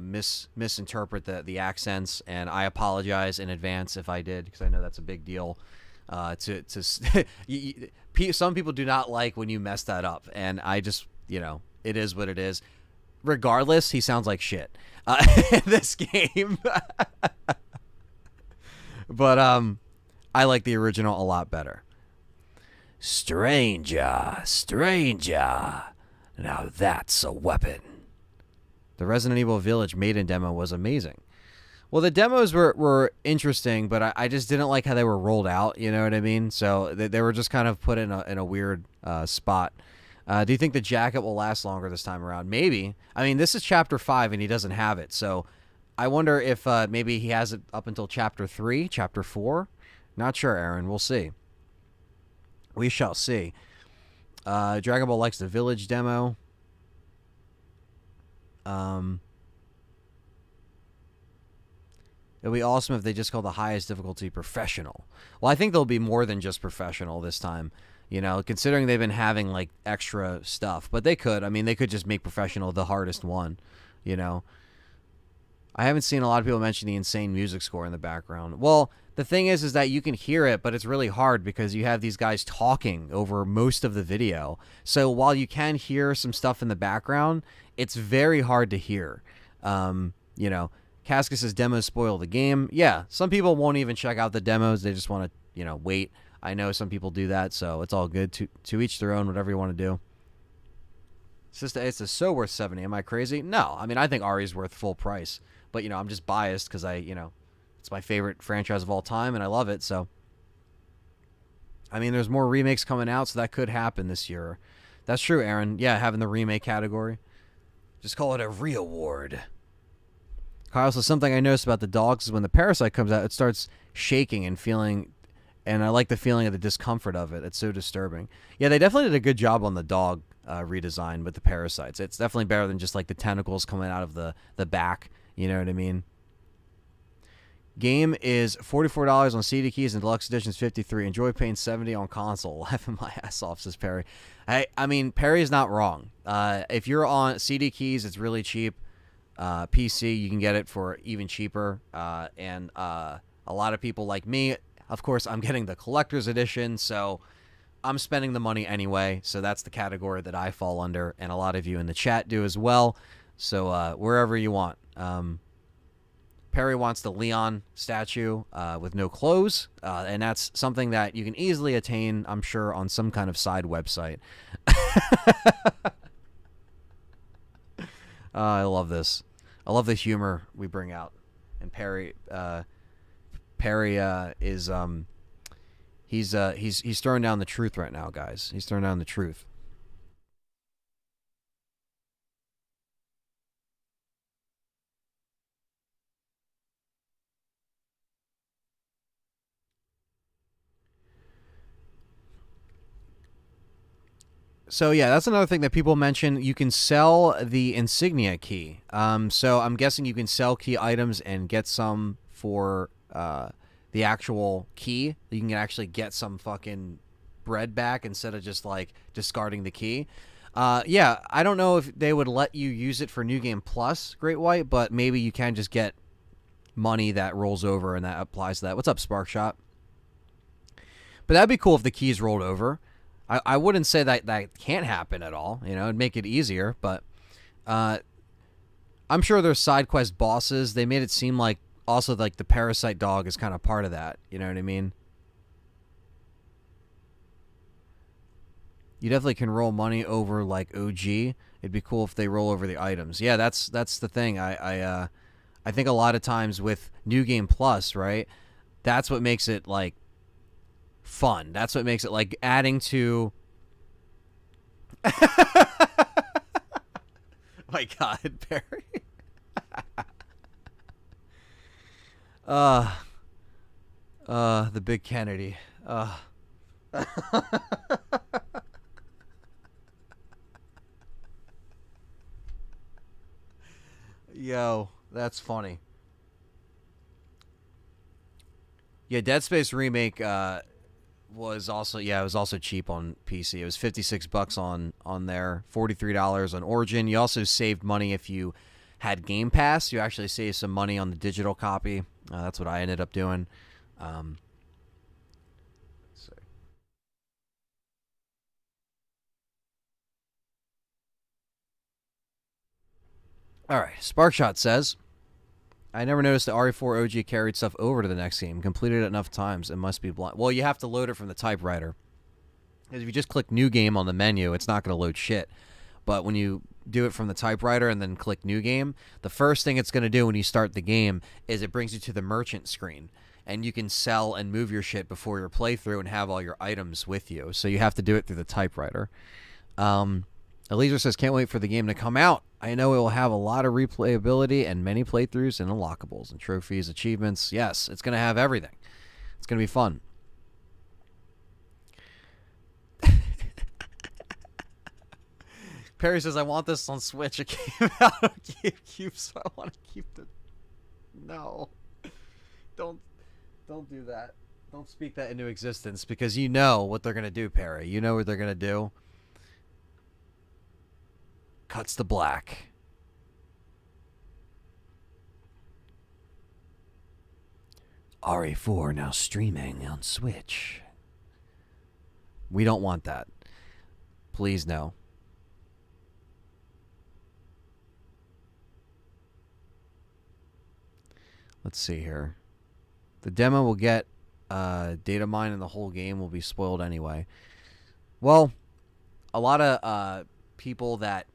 misinterpret the accents, and I apologize in advance if I did, because I know that's a big deal. Some people do not like when you mess that up, and I just, it is what it is. Regardless, he sounds like shit in this game. But I like the original a lot better. Stranger, now that's a weapon. The Resident Evil Village Maiden demo was amazing. Well, the demos were interesting, but I just didn't like how they were rolled out, you know what I mean? So they were just kind of put in a weird spot. Do you think the jacket will last longer this time around? Maybe. I mean, this is Chapter 5, and he doesn't have it, so I wonder if maybe he has it up until Chapter 3, Chapter 4? Not sure, Aaron. We'll see. We shall see. Dragon Ball likes the Village demo. It'll be awesome if they just call the highest difficulty professional. Well, I think there'll be more than just professional this time, considering they've been having like extra stuff. But they could. I mean, they could just make professional the hardest one, I haven't seen a lot of people mention the insane music score in the background. Well, the thing is that you can hear it, but it's really hard because you have these guys talking over most of the video. So while you can hear some stuff in the background, it's very hard to hear. Casca says demos spoil the game. Yeah, some people won't even check out the demos. They just want to, wait. I know some people do that, so it's all good. To each their own, whatever you want to do. Sister A says, so worth 70. Am I crazy? No. I mean, I think Ari's worth full price. But, I'm just biased because it's my favorite franchise of all time, and I love it, so. I mean, there's more remakes coming out, so that could happen this year. That's true, Aaron. Yeah, having the remake category. Just call it a re-award. Kyle says, something I noticed about the dogs is when the parasite comes out, it starts shaking and feeling And I like the feeling of the discomfort of it. It's so disturbing. Yeah, they definitely did a good job on the dog redesign with the parasites. It's definitely better than just like the tentacles coming out of the back. You know what I mean? Game is $44 on CD keys and deluxe edition is $53. Enjoy paying $70 on console. Laughing my ass off, says Perry. I mean, Perry's not wrong. If you're on CD keys, it's really cheap. PC, you can get it for even cheaper. And a lot of people like me, of course, I'm getting the collector's edition, so I'm spending the money anyway. So that's the category that I fall under, and a lot of you in the chat do as well. So wherever you want. Perry wants the Leon statue with no clothes, and that's something that you can easily attain, I'm sure, on some kind of side website. I love this. I love the humor we bring out. And Perry is he's throwing down the truth right now, guys. He's throwing down the truth. So yeah, that's another thing that people mention. You can sell the insignia key. So I'm guessing you can sell key items and get some for the actual key. You can actually get some fucking bread back instead of just like discarding the key. Yeah, I don't know if they would let you use it for New Game Plus, Great White, but maybe you can just get money that rolls over and that applies to that. What's up, Sparkshot? But that'd be cool if the keys rolled over. I wouldn't say that can't happen at all. You know, it'd make it easier, but I'm sure there's side quest bosses. They made it seem like also like the parasite dog is kind of part of that. You know what I mean? You definitely can roll money over like OG. It'd be cool if they roll over the items. Yeah, that's the thing. I think a lot of times with New Game Plus, right? That's what makes it like fun. That's what makes it like adding to. My God, Barry. The big Kennedy. Yo, that's funny. Yeah, Dead Space Remake was also it was also cheap on PC. It was $56 on there, $43 on Origin. You also saved money if you had Game Pass. You actually saved some money on the digital copy. That's what I ended up doing. Let's see. All right, Sparkshot says, I never noticed the RE4 OG carried stuff over to the next game. Completed it enough times. It must be blind. Well, you have to load it from the typewriter. Because if you just click New Game on the menu, it's not going to load shit. But when you do it from the typewriter and then click New Game, the first thing it's going to do when you start the game is it brings you to the merchant screen. And you can sell and move your shit before your playthrough and have all your items with you. So you have to do it through the typewriter. Eliezer says, can't wait for the game to come out. I know it will have a lot of replayability and many playthroughs and unlockables and trophies, achievements. Yes, it's going to have everything. It's going to be fun. Perry says, I want this on Switch. It came out on GameCube, so I want to keep it. No. Don't do that. Don't speak that into existence because you know what they're going to do, Perry. You know what they're going to do. Cuts to black. RE4 now streaming on Switch. We don't want that. Please no. Let's see here. The demo will get data mine and the whole game will be spoiled anyway. Well, a lot of people that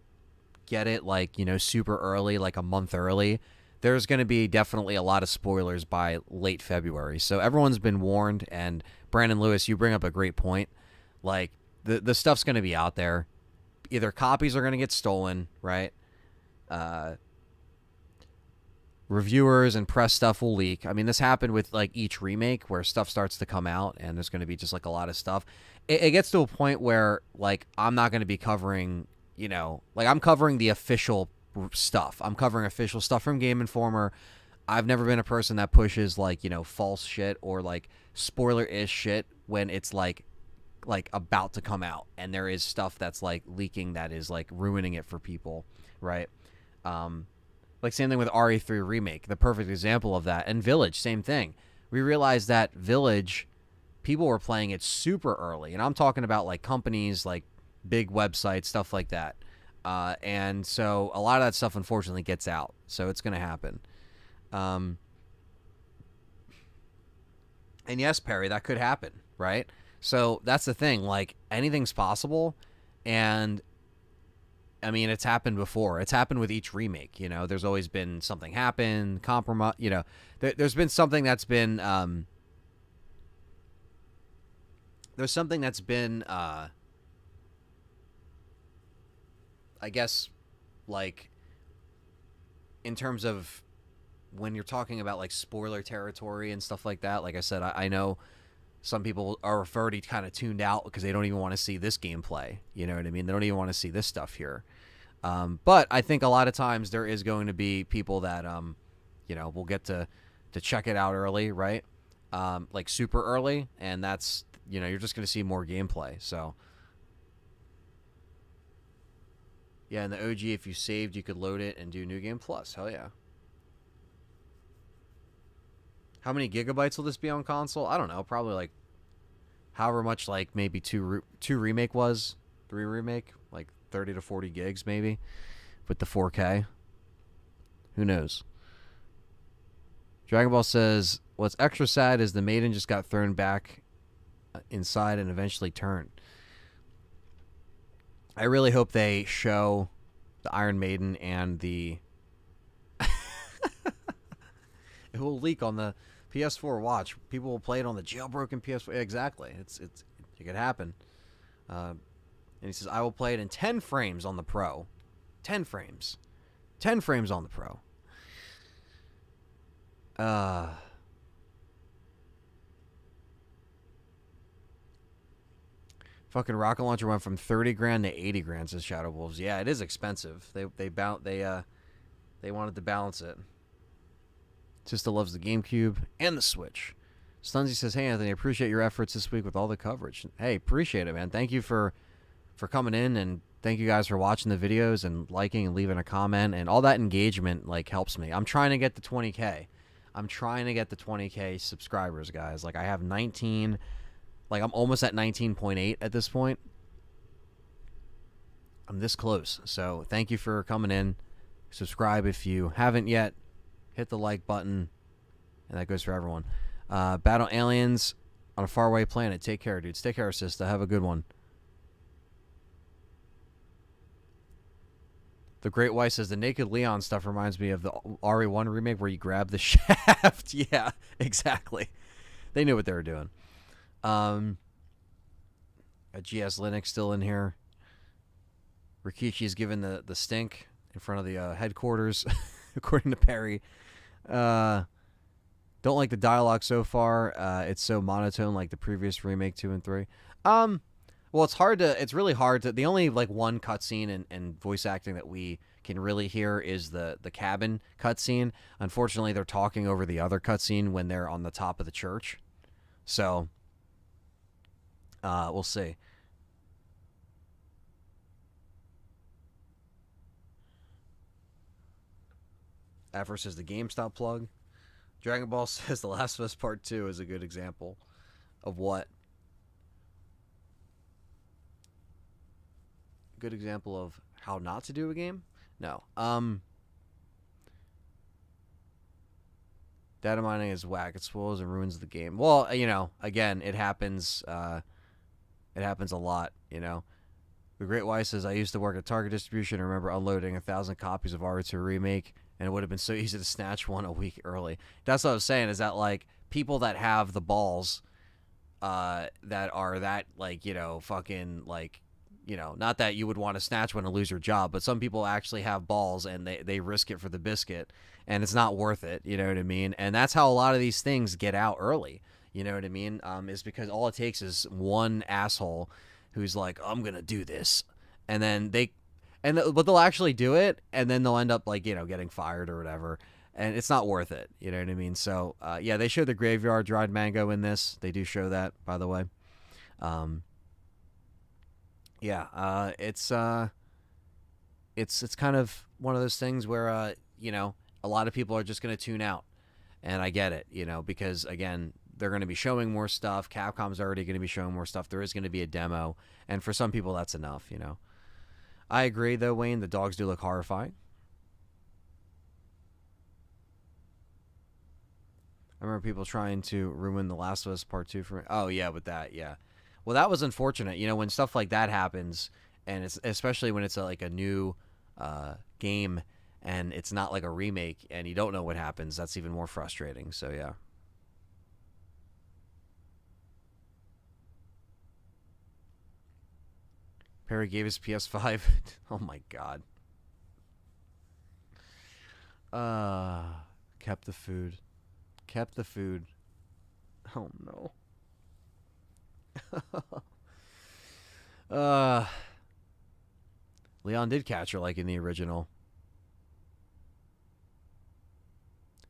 get it like, you know, super early, like a month early, there's going to be definitely a lot of spoilers by late February. So everyone's been warned, and Brandon Lewis, you bring up a great point. Like, the stuff's going to be out there. Either copies are going to get stolen, right? reviewers and press stuff will leak. I mean, this happened with like each remake where stuff starts to come out and there's going to be just like a lot of stuff. It gets to a point where like I'm not going to be covering, like I'm covering the official stuff. I'm covering official stuff from Game Informer. I've never been a person that pushes like, false shit or like spoiler-ish shit when it's like about to come out and there is stuff that's like leaking that is like ruining it for people, right? Like same thing with RE3 Remake, the perfect example of that. And Village, same thing. We realized that Village, people were playing it super early, and I'm talking about like companies, like big websites, stuff like that. And so a lot of that stuff unfortunately gets out, so it's going to happen. And yes, Perry, that could happen, right? So that's the thing. Like anything's possible, and I mean, it's happened before. It's happened with each remake. There's always been something happen, compromise. There's been something that's been. There's something that's been. I guess, like, in terms of when you're talking about like spoiler territory and stuff like that. Like I said, I know some people are already kind of tuned out because they don't even want to see this gameplay. You know what I mean? They don't even want to see this stuff here. But I think a lot of times there is going to be people that, will get to check it out early, right? Like super early. And that's, you're just going to see more gameplay. So, yeah, in the OG, if you saved, you could load it and do New Game Plus. Hell yeah. How many gigabytes will this be on console? I don't know. Probably like however much like maybe 2 Remake was. 3 Remake. Like 30 to 40 gigs maybe. With the 4K. Who knows? Dragon Ball says, what's extra sad is the maiden just got thrown back inside and eventually turned. I really hope they show the Iron Maiden and the... It will leak on the PS4. Watch. People will play it on the jailbroken PS4. Exactly. It could happen. And he says, I will play it in 10 frames on the Pro. 10 frames. 10 frames on the Pro. Fucking rocket launcher went from 30 grand to 80 grand, says Shadow Wolves. Yeah, it is expensive. They wanted to balance it. Sista loves the GameCube and the Switch. Stunzy says, hey, Anthony, I appreciate your efforts this week with all the coverage. Hey, appreciate it, man. Thank you for coming in, and thank you guys for watching the videos and liking and leaving a comment, and all that engagement, like, helps me. I'm trying to get to 20K. I'm trying to get to 20K subscribers, guys. Like, I have 19... Like, I'm almost at 19.8 at this point. I'm this close. So, thank you for coming in. Subscribe if you haven't yet. Hit the like button, and that goes for everyone. Battle aliens on a faraway planet. Take care, dudes. Take care, sister. Have a good one. The Great White says, the Naked Leon stuff reminds me of the RE1 remake where you grab the shaft. Yeah, exactly. They knew what they were doing. A GS Linux still in here. Rikichi is given the stink in front of the headquarters, according to Perry. Don't like the dialogue so far. It's so monotone, like the previous remake 2 and 3. Well, it's really hard to. The only like one cutscene and voice acting that we can really hear is the cabin cutscene. Unfortunately, they're talking over the other cutscene when they're on the top of the church. So, we'll see. Afro says the GameStop plug. Dragon Ball says The Last of Us Part 2 is a good example of what? Good example of how not to do a game? No. Data mining is whack. It spoils and ruins the game. Well, again, it happens. It happens a lot, The Great White says, I used to work at Target Distribution and remember unloading 1,000 copies of RE2 Remake, and it would have been so easy to snatch one a week early. That's what I was saying, is that, like, people that have the balls that are that, like, fucking, like, not that you would want to snatch one and lose your job, but some people actually have balls and they risk it for the biscuit, and it's not worth it. You know what I mean? And that's how a lot of these things get out early. You know what I mean? Is because all it takes is one asshole who's like, I'm gonna do this, and then but they'll actually do it, and then they'll end up like getting fired or whatever, and it's not worth it. You know what I mean? So yeah, they show the graveyard dried mango in this. They do show that, by the way. Yeah, it's kind of one of those things where a lot of people are just going to tune out, and I get it, because again, they're going to be showing more stuff. Capcom's already going to be showing more stuff. There is going to be a demo, and for some people that's enough. I agree though, Wayne. The dogs do look horrifying. I remember people trying to ruin The Last of Us Part 2 for me. Oh yeah, with that, yeah. Well, that was unfortunate. When stuff like that happens, and it's especially when it's like a new game, and it's not like a remake, and you don't know what happens. That's even more frustrating. So yeah. Perry gave his PS5. Oh my god. Kept the food. Kept the food. Oh no. Leon did catch her like in the original.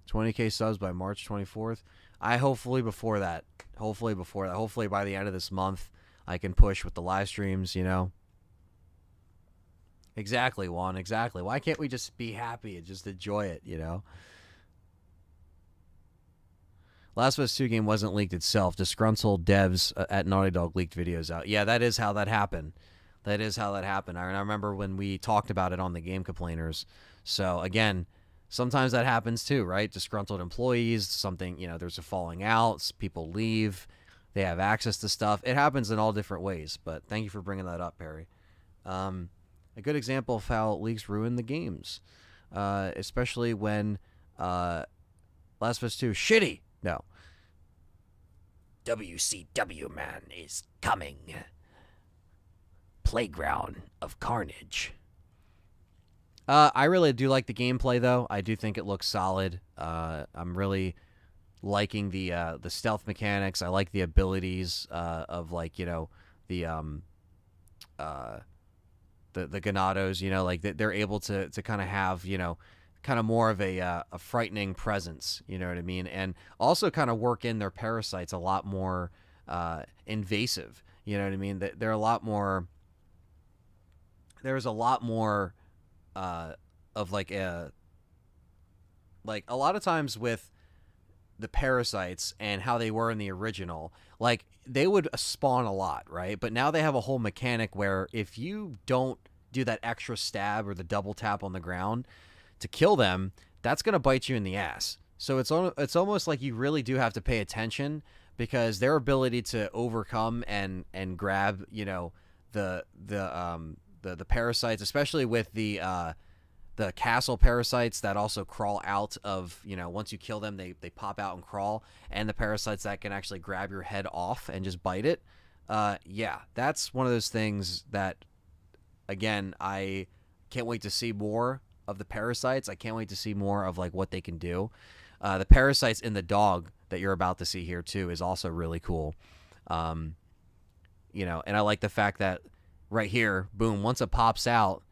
20K subs by March 24th. Hopefully before that. Hopefully by the end of this month I can push with the live streams, Exactly, Juan, exactly. Why can't we just be happy and just enjoy it, Last of Us 2 game wasn't leaked itself. Disgruntled devs at Naughty Dog leaked videos out. Yeah, that is how that happened. I remember when we talked about it on the Game Complainers. So, again, sometimes that happens too, right? Disgruntled employees, something, there's a falling out, people leave, they have access to stuff. It happens in all different ways, but thank you for bringing that up, Perry. A good example of how leaks ruin the games, especially when Last of Us 2 shitty. No. WCW man is coming. Playground of Carnage. I really do like the gameplay, though. I do think it looks solid. I'm really liking the stealth mechanics. I like the abilities of the Ganados. Like they're able to kind of have kind of more of a frightening presence, you know what I mean? And also kind of work in their parasites a lot more invasive, you know what I mean? They're a lot more, there's a lot more of like a lot of times with the parasites and how they were in the original, like they would spawn a lot, right? But now they have a whole mechanic where if you don't do that extra stab or the double tap on the ground to kill them, that's going to bite you in the ass. So it's almost like you really do have to pay attention, because their ability to overcome and grab, the parasites, especially with the castle parasites that also crawl out of, once you kill them, they pop out and crawl, and the parasites that can actually grab your head off and just bite it. Yeah, that's one of those things that, again, I can't wait to see more of the parasites. I can't wait to see more of like what they can do. The parasites in the dog that you're about to see here too is also really cool. And I like the fact that right here, boom, once it pops out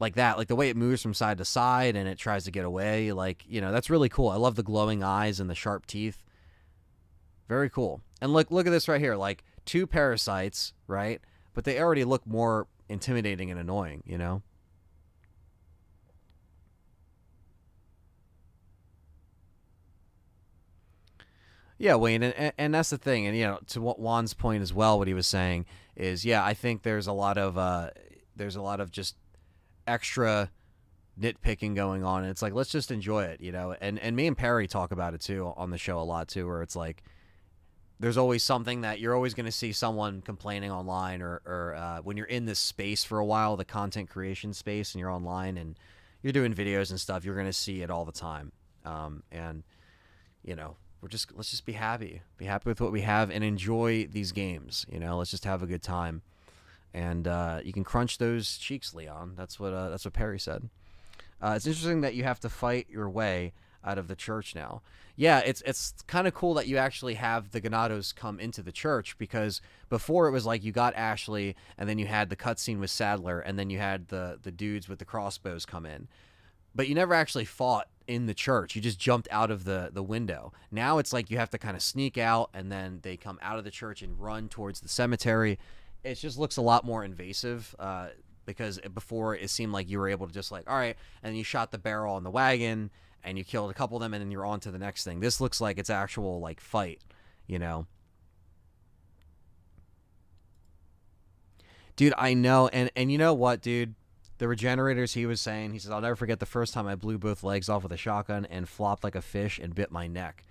like that, like the way it moves from side to side and it tries to get away, like, that's really cool. I love the glowing eyes and the sharp teeth. Very cool. And look at this right here, like 2 parasites, right? But they already look more intimidating and annoying, Yeah, Wayne, and that's the thing, and to what Juan's point as well, what he was saying is, yeah, I think there's a lot of just extra nitpicking going on, and it's like, let's just enjoy it, and me and Perry talk about it too on the show a lot too, where it's like there's always something that you're always going to see someone complaining online, or when you're in this space for a while, the content creation space, and you're online and you're doing videos and stuff, you're going to see it all the time, and let's just be happy with what we have and enjoy these games. Let's just have a good time. and you can crunch those cheeks, Leon. That's what Perry said. It's interesting that you have to fight your way out of the church now. Yeah, it's kind of cool that you actually have the Ganados come into the church, because before it was like you got Ashley and then you had the cutscene with Sadler and then you had the dudes with the crossbows come in. But you never actually fought in the church. You just jumped out of the window. Now it's like you have to kind of sneak out and then they come out of the church and run towards the cemetery. It just looks a lot more invasive, because before it seemed like you were able to just like, all right, and you shot the barrel on the wagon and you killed a couple of them and then you're on to the next thing. This looks like it's actual like fight, you know. Dude, I know, and you know what, dude? The regenerators, he was saying, he says, I'll never forget the first time I blew both legs off with a shotgun and flopped like a fish and bit my neck.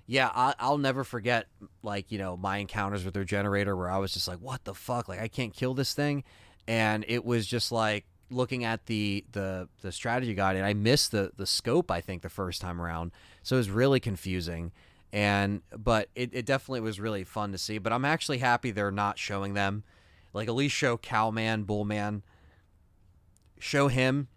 Yeah, I'll never forget, like, my encounters with the regenerator where I was just like, what the fuck? Like, I can't kill this thing. And it was just like looking at the strategy guide, and I missed the scope, I think, the first time around. So it was really confusing. But it definitely was really fun to see. But I'm actually happy they're not showing them. Like, at least show Cowman, Bullman. Show him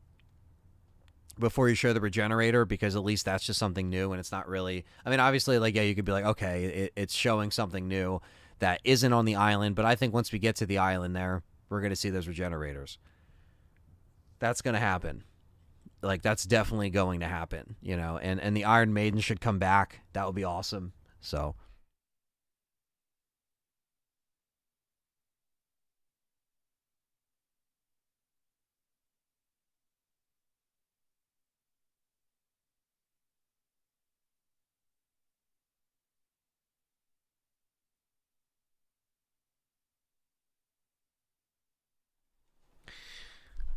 before you show the regenerator, because at least that's just something new, and it's not really, I mean, obviously, like, yeah, you could be like, okay, it's showing something new that isn't on the island, but I think once we get to the island there, we're going to see those regenerators. That's going to happen. Like, that's definitely going to happen, and the Iron Maiden should come back. That would be awesome. So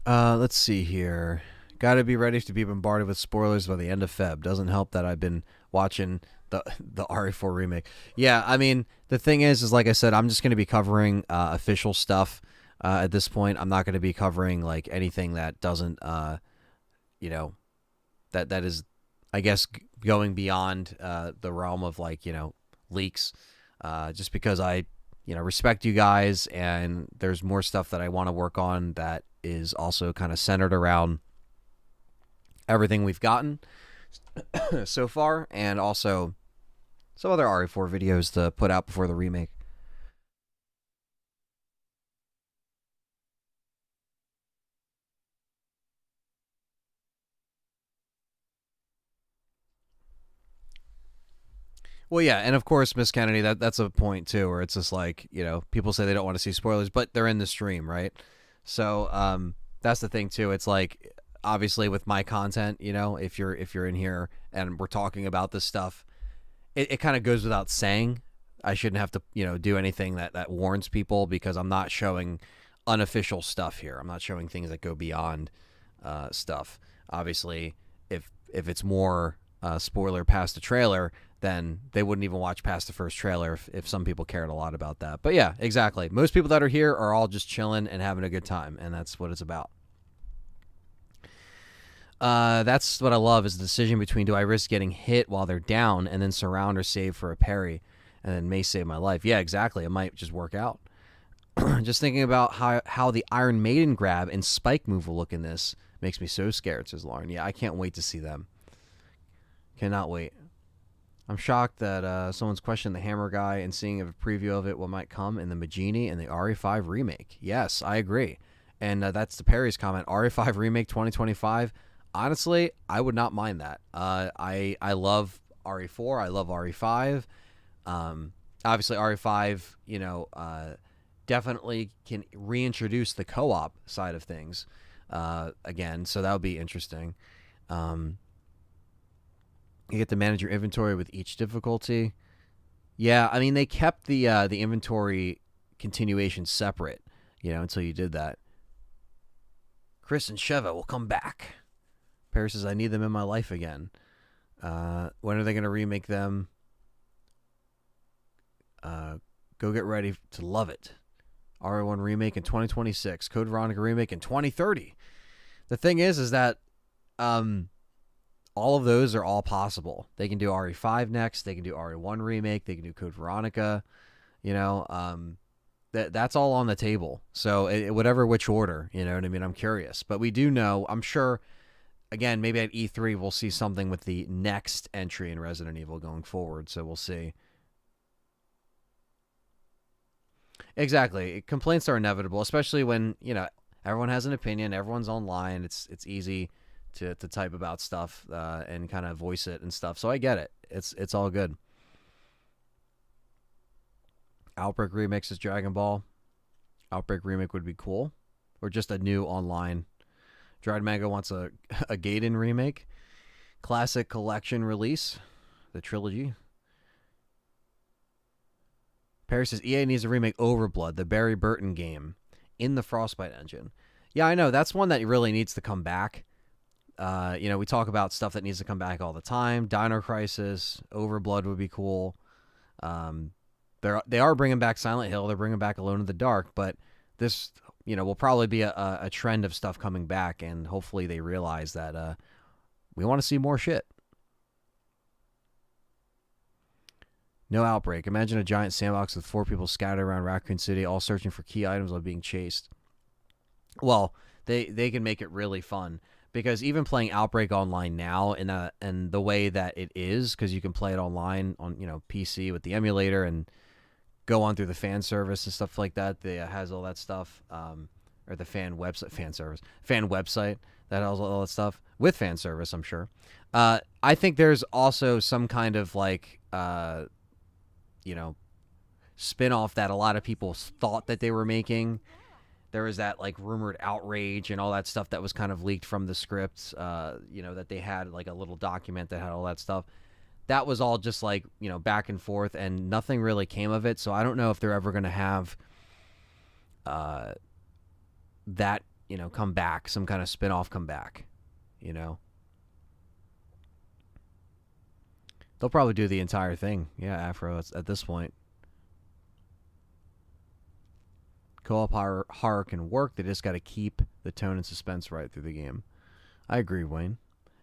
let's see here. Got to be ready to be bombarded with spoilers by the end of Feb. Doesn't help that I've been watching the RE4 remake. Yeah, I mean, the thing is like I said, I'm just going to be covering official stuff at this point. I'm not going to be covering like anything that doesn't, you know, that is, I guess, going beyond the realm of like leaks. Just because I respect you guys, and there's more stuff that I want to work on that is also kind of centered around everything we've gotten so far, and also some other RE4 videos to put out before the remake. Well, yeah, and of course, Miss Kennedy, that's a point too, where it's just like people say they don't want to see spoilers, but they're in the stream, right? So that's the thing too. It's like, obviously with my content, if you're in here and we're talking about this stuff, it kind of goes without saying. I shouldn't have to do anything that warns people, because I'm not showing unofficial stuff here. I'm not showing things that go beyond stuff. Obviously, if it's more spoiler past the trailer, then they wouldn't even watch past the first trailer if some people cared a lot about that. But yeah, exactly. Most people that are here are all just chilling and having a good time, and that's what it's about. That's what I love, is the decision between, do I risk getting hit while they're down and then surround or save for a parry, and then may save my life. Yeah, exactly. It might just work out. Just thinking about how the Iron Maiden grab and spike move will look in this makes me so scared, says Lauren. Yeah, I can't wait to see them. Cannot wait. I'm shocked that someone's questioned the Hammer guy and seeing a preview of it, what might come in the Magini and the RE5 remake. Yes, I agree. And that's the Perry's comment. RE5 remake 2025. Honestly, I would not mind that. I love RE4. I love RE5. Obviously, RE5, definitely can reintroduce the co-op side of things again. So that would be interesting. You get to manage your inventory with each difficulty. Yeah, I mean, they kept the inventory continuation separate, until you did that. Chris and Sheva will come back. Paris says, I need them in my life again. When are they going to remake them? Go get ready to love it. RE1 remake in 2026. Code Veronica remake in 2030. The thing is that all of those are all possible. They can do RE5 next. They can do RE1 remake. They can do Code Veronica. There's that's all on the table. So whatever which order, you know what I mean. I'm curious, but we do know. I'm sure. Again, maybe at E3 we'll see something with the next entry in Resident Evil going forward. So we'll see. Exactly, complaints are inevitable, especially when everyone has an opinion, everyone's online. It's easy to type about stuff and kind of voice it and stuff. So I get it. It's all good. Outbreak remixes Dragon Ball. Outbreak remake would be cool, or just a new online. Dried Mango wants a Gaiden remake. Classic collection release, the trilogy. Perry says EA needs to remake Overblood, the Barry Burton game, in the Frostbite engine. Yeah, I know. That's one that really needs to come back. We talk about stuff that needs to come back all the time. Dino Crisis, Overblood would be cool. They are bringing back Silent Hill. They're bringing back Alone in the Dark. But this, will probably be a trend of stuff coming back. And hopefully they realize that we want to see more shit. No Outbreak. Imagine a giant sandbox with 4 people scattered around Raccoon City, all searching for key items while being chased. Well, they can make it really fun, because even playing Outbreak online now and the way that it is, because you can play it online on PC with the emulator and go on through the fan service and stuff like that. That has all that stuff, or the fan website that has all that stuff with fan service. I'm sure. I think there's also some kind of spin-off that a lot of people thought that they were making. There was that rumored outrage and all that stuff that was kind of leaked from the scripts, that they had a little document that had all that stuff. That was all just back and forth, and nothing really came of it. So I don't know if they're ever going to have that, come back, some kind of spin-off come back, They'll probably do the entire thing. Yeah, Afro, at this point. Co-op horror can work. They just got to keep the tone and suspense right through the game. I agree, Wayne.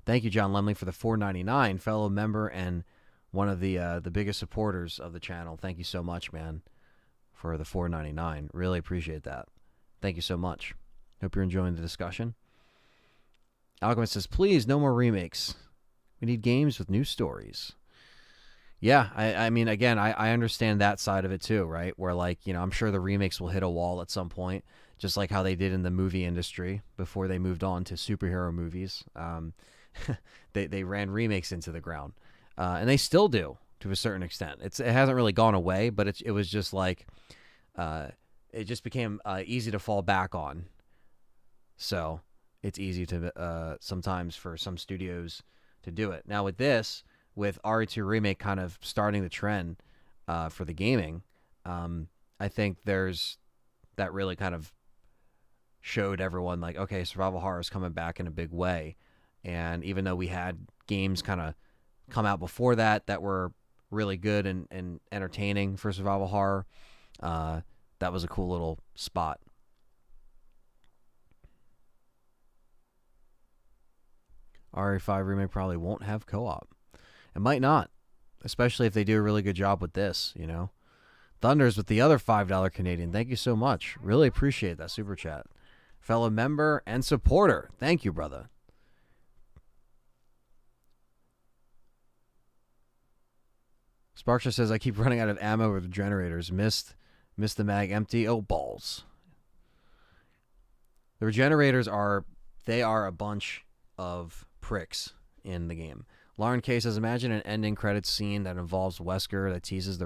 Thank you, John Lemley, for the $4.99, fellow member and one of the biggest supporters of the channel. Thank you so much, man, for the $4.99. Really appreciate that. Thank you so much. Hope you're enjoying the discussion. Alchemist says, please, no more remakes. We need games with new stories. Yeah, I mean, again, I understand that side of it too, right? Where I'm sure the remakes will hit a wall at some point, just like how they did in the movie industry before they moved on to superhero movies. They ran remakes into the ground, and they still do to a certain extent. It hasn't really gone away, but it was just it just became easy to fall back on. So it's easy to sometimes for some studios to do it. Now with this, with RE2 Remake kind of starting the trend for the gaming, I think there's that really kind of showed everyone okay, survival horror is coming back in a big way. And even though we had games kind of come out before that were really good and entertaining for survival horror, that was a cool little spot. RE5 Remake probably won't have co-op. It might not, especially if they do a really good job with this, Thunders with the other $5 Canadian. Thank you so much. Really appreciate that super chat. Fellow member and supporter. Thank you, brother. Sparksha says, I keep running out of ammo with the generators. Missed the mag empty. Oh, balls. The regenerators are a bunch of pricks in the game. Lauren K says, imagine an ending credits scene that involves Wesker that teases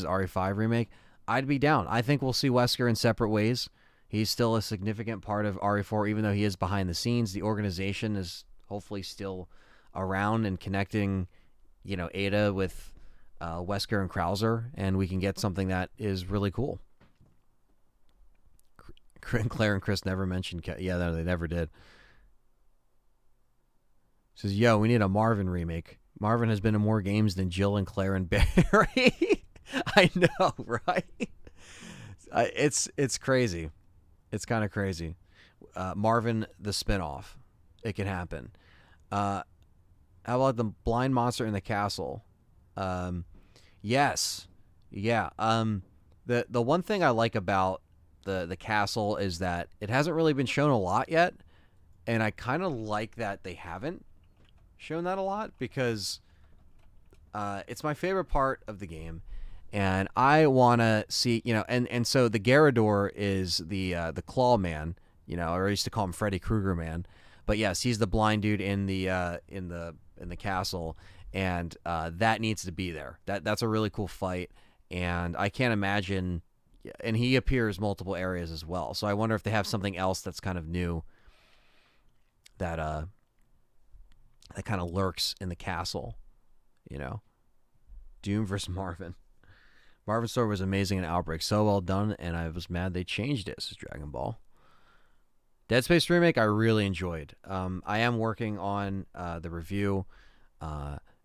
RE5 Remake. I'd be down. I think we'll see Wesker in separate ways. He's still a significant part of RE4, even though he is behind the scenes. The organization is hopefully still around and connecting, Ada with Wesker and Krauser, and we can get something that is really cool. Claire and Chris never mentioned... Yeah, no, they never did. Says, yo, we need a Marvin remake. Marvin has been in more games than Jill and Claire and Barry. I know, right? It's crazy. It's kind of crazy. Marvin, the spinoff. It can happen. How about the blind monster in the castle? Yes. Yeah. The one thing I like about the castle is that it hasn't really been shown a lot yet, and I kind of like that they haven't shown that a lot because it's my favorite part of the game, and I want to see, and so the Garrador is the Claw Man, or I used to call him Freddy Krueger Man, but yes, he's the blind dude in the castle, and that needs to be there. That's a really cool fight, and I can't imagine, and he appears multiple areas as well. So I wonder if they have something else that's kind of new that that kind of lurks in the castle, Doom versus Marvin. Marvin's story was amazing in Outbreak. So well done, and I was mad they changed it, says Dragon Ball. Dead Space Remake, I really enjoyed. I am working on the review.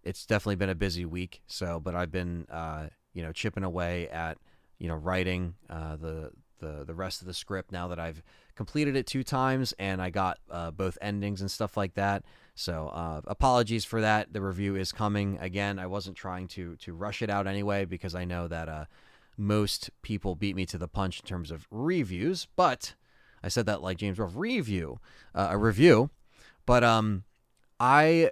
It's definitely been a busy week, but I've been, chipping away at, writing the rest of the script now that I've completed it 2 times, and I got both endings and stuff like that. So apologies for that. The review is coming. Again, I wasn't trying to rush it out anyway because I know that most people beat me to the punch in terms of reviews, but I said that like James Rolfe, a review. But I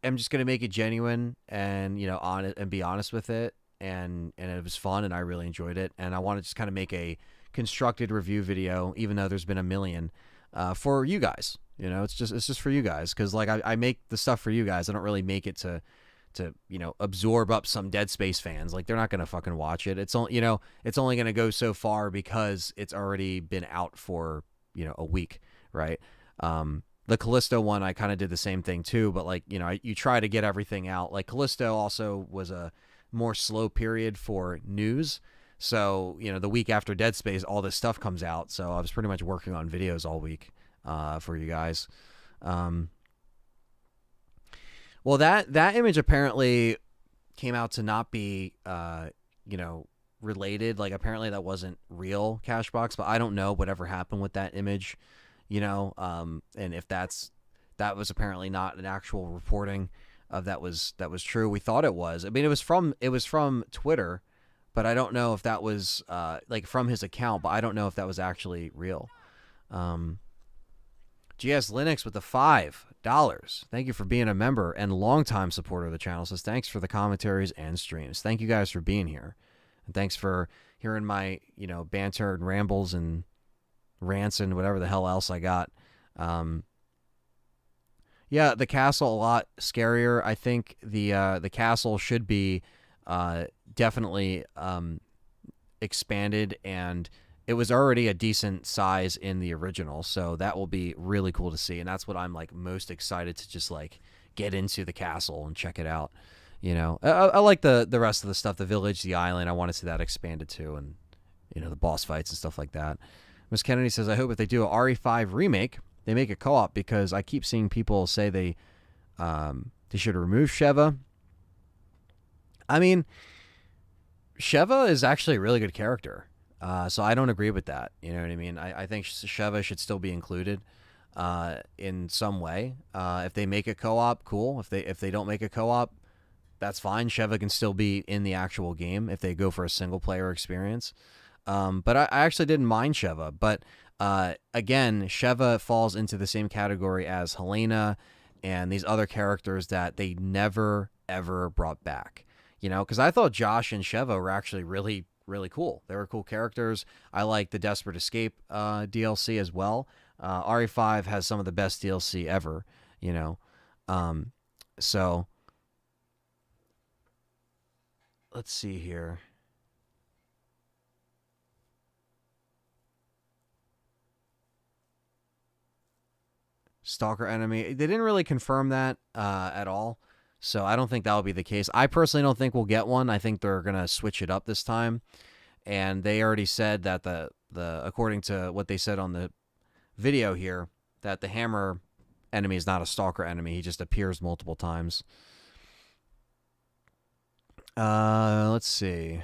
am just going to make it genuine and, honest and be honest with it. And it was fun, and I really enjoyed it. And I want to just kind of make a constructed review video, even though there's been a million, for you guys. It's just for you guys, because like I make the stuff for you guys. I don't really make it to absorb up some Dead Space fans. Like, they're not gonna fucking watch it. It's only it's only gonna go so far because it's already been out for a week, right? The Callisto one, I kind of did the same thing too, but like you try to get everything out. Like, Callisto also was a more slow period for news. So, the week after Dead Space, all this stuff comes out. So I was pretty much working on videos all week for you guys. Well, that image apparently came out to not be, related. Like, apparently that wasn't real Cashbox, but I don't know whatever happened with that image, and if that was apparently not an actual reporting of that was true. We thought it was. I mean, it was from Twitter, but I don't know if that was like from his account, but I don't know if that was actually real. GS Linux with the $5. Thank you for being a member and longtime supporter of the channel. Says thanks for the commentaries and streams. Thank you guys for being here, and thanks for hearing my banter and rambles and rants and whatever the hell else I got. Yeah, the castle a lot scarier. I think the castle should be definitely expanded, and it was already a decent size in the original, so that will be really cool to see, and that's what I'm like most excited to just like get into the castle and check it out. I like the rest of the stuff, the village, the island. I want to see that expanded too, and the boss fights and stuff like that. Miss Kennedy says, I hope if they do a RE5 remake, they make a co-op, because I keep seeing people say they should remove Sheva. I mean, Sheva is actually a really good character. So I don't agree with that. You know what I mean? I think Sheva should still be included in some way. If they make a co-op, cool. If they don't make a co-op, that's fine. Sheva can still be in the actual game if they go for a single player experience. But I actually didn't mind Sheva. But again, Sheva falls into the same category as Helena and these other characters that they never, ever brought back. Because I thought Josh and Sheva were actually really, really cool. They were cool characters. I like the Desperate Escape DLC as well. RE5 has some of the best DLC ever, so let's see here. Stalker enemy. They didn't really confirm that at all, so I don't think that will be the case. I personally don't think we'll get one. I think they're gonna switch it up this time, and they already said that the according to what they said on the video here, that the hammer enemy is not a stalker enemy. He just appears multiple times. Let's see.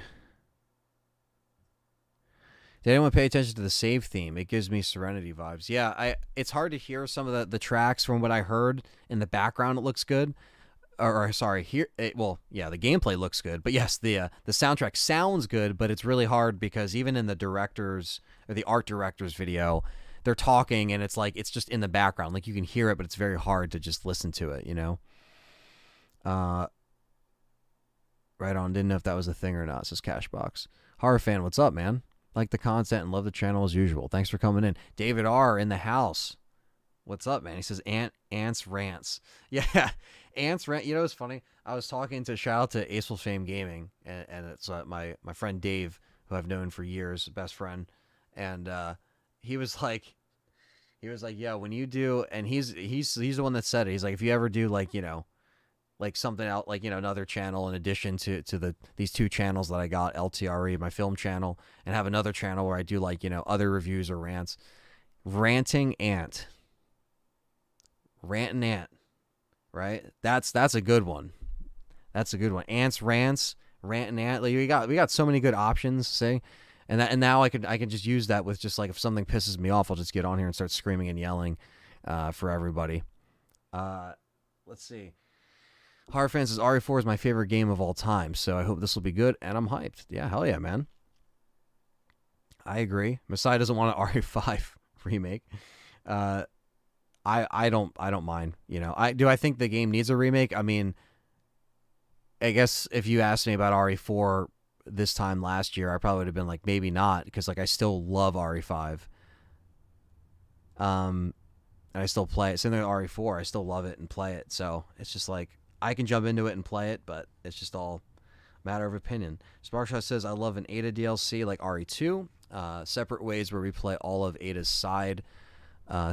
Did anyone pay attention to the save theme? It gives me Serenity vibes. Yeah, it's hard to hear some of the tracks from what I heard in the background. It looks good. or sorry, here. Well, yeah, the gameplay looks good, but yes, the soundtrack sounds good, but it's really hard because even in the director's or the art director's video, they're talking and it's like it's just in the background, like you can hear it, but it's very hard to just listen to it. Uh, right on. Didn't know if that was a thing or not. Says Cashbox. Horror fan, what's up, man? Like the content and love the channel as usual. Thanks for coming in. David R in the house. What's up, man? He says Ants Rants. Yeah, Ants Rant. You know, it's funny. I was talking to shout out to Aceful Fame Gaming, and it's my friend Dave, who I've known for years, best friend, and he was like, yeah, when you do, and he's the one that said it. He's like, if you ever do like like something out like another channel in addition to these two channels that I got, LTRE, my film channel, and have another channel where I do like other reviews or rants. Ranting Ant. Rant and Ant, right? That's a good one. That's a good one. Ants, Rants, Rant and Ant. Like we got so many good options, say, and now I can just use that with just like if something pisses me off, I'll just get on here and start screaming and yelling for everybody. Let's see. Horror Fan says RE4 is my favorite game of all time, so I hope this will be good, and I'm hyped. Yeah, hell yeah, man. I agree. Messiah doesn't want an RE5 remake. I don't mind. I think the game needs a remake. I mean, I guess if you asked me about RE4 this time last year, I probably would have been like maybe not, because like I still love RE5. And I still play it. Same thing with RE4. I still love it and play it. So it's just like I can jump into it and play it, but it's just all matter of opinion. Sparkshot says I love an Ada DLC like RE2. Separate ways where we play all of Ada's side.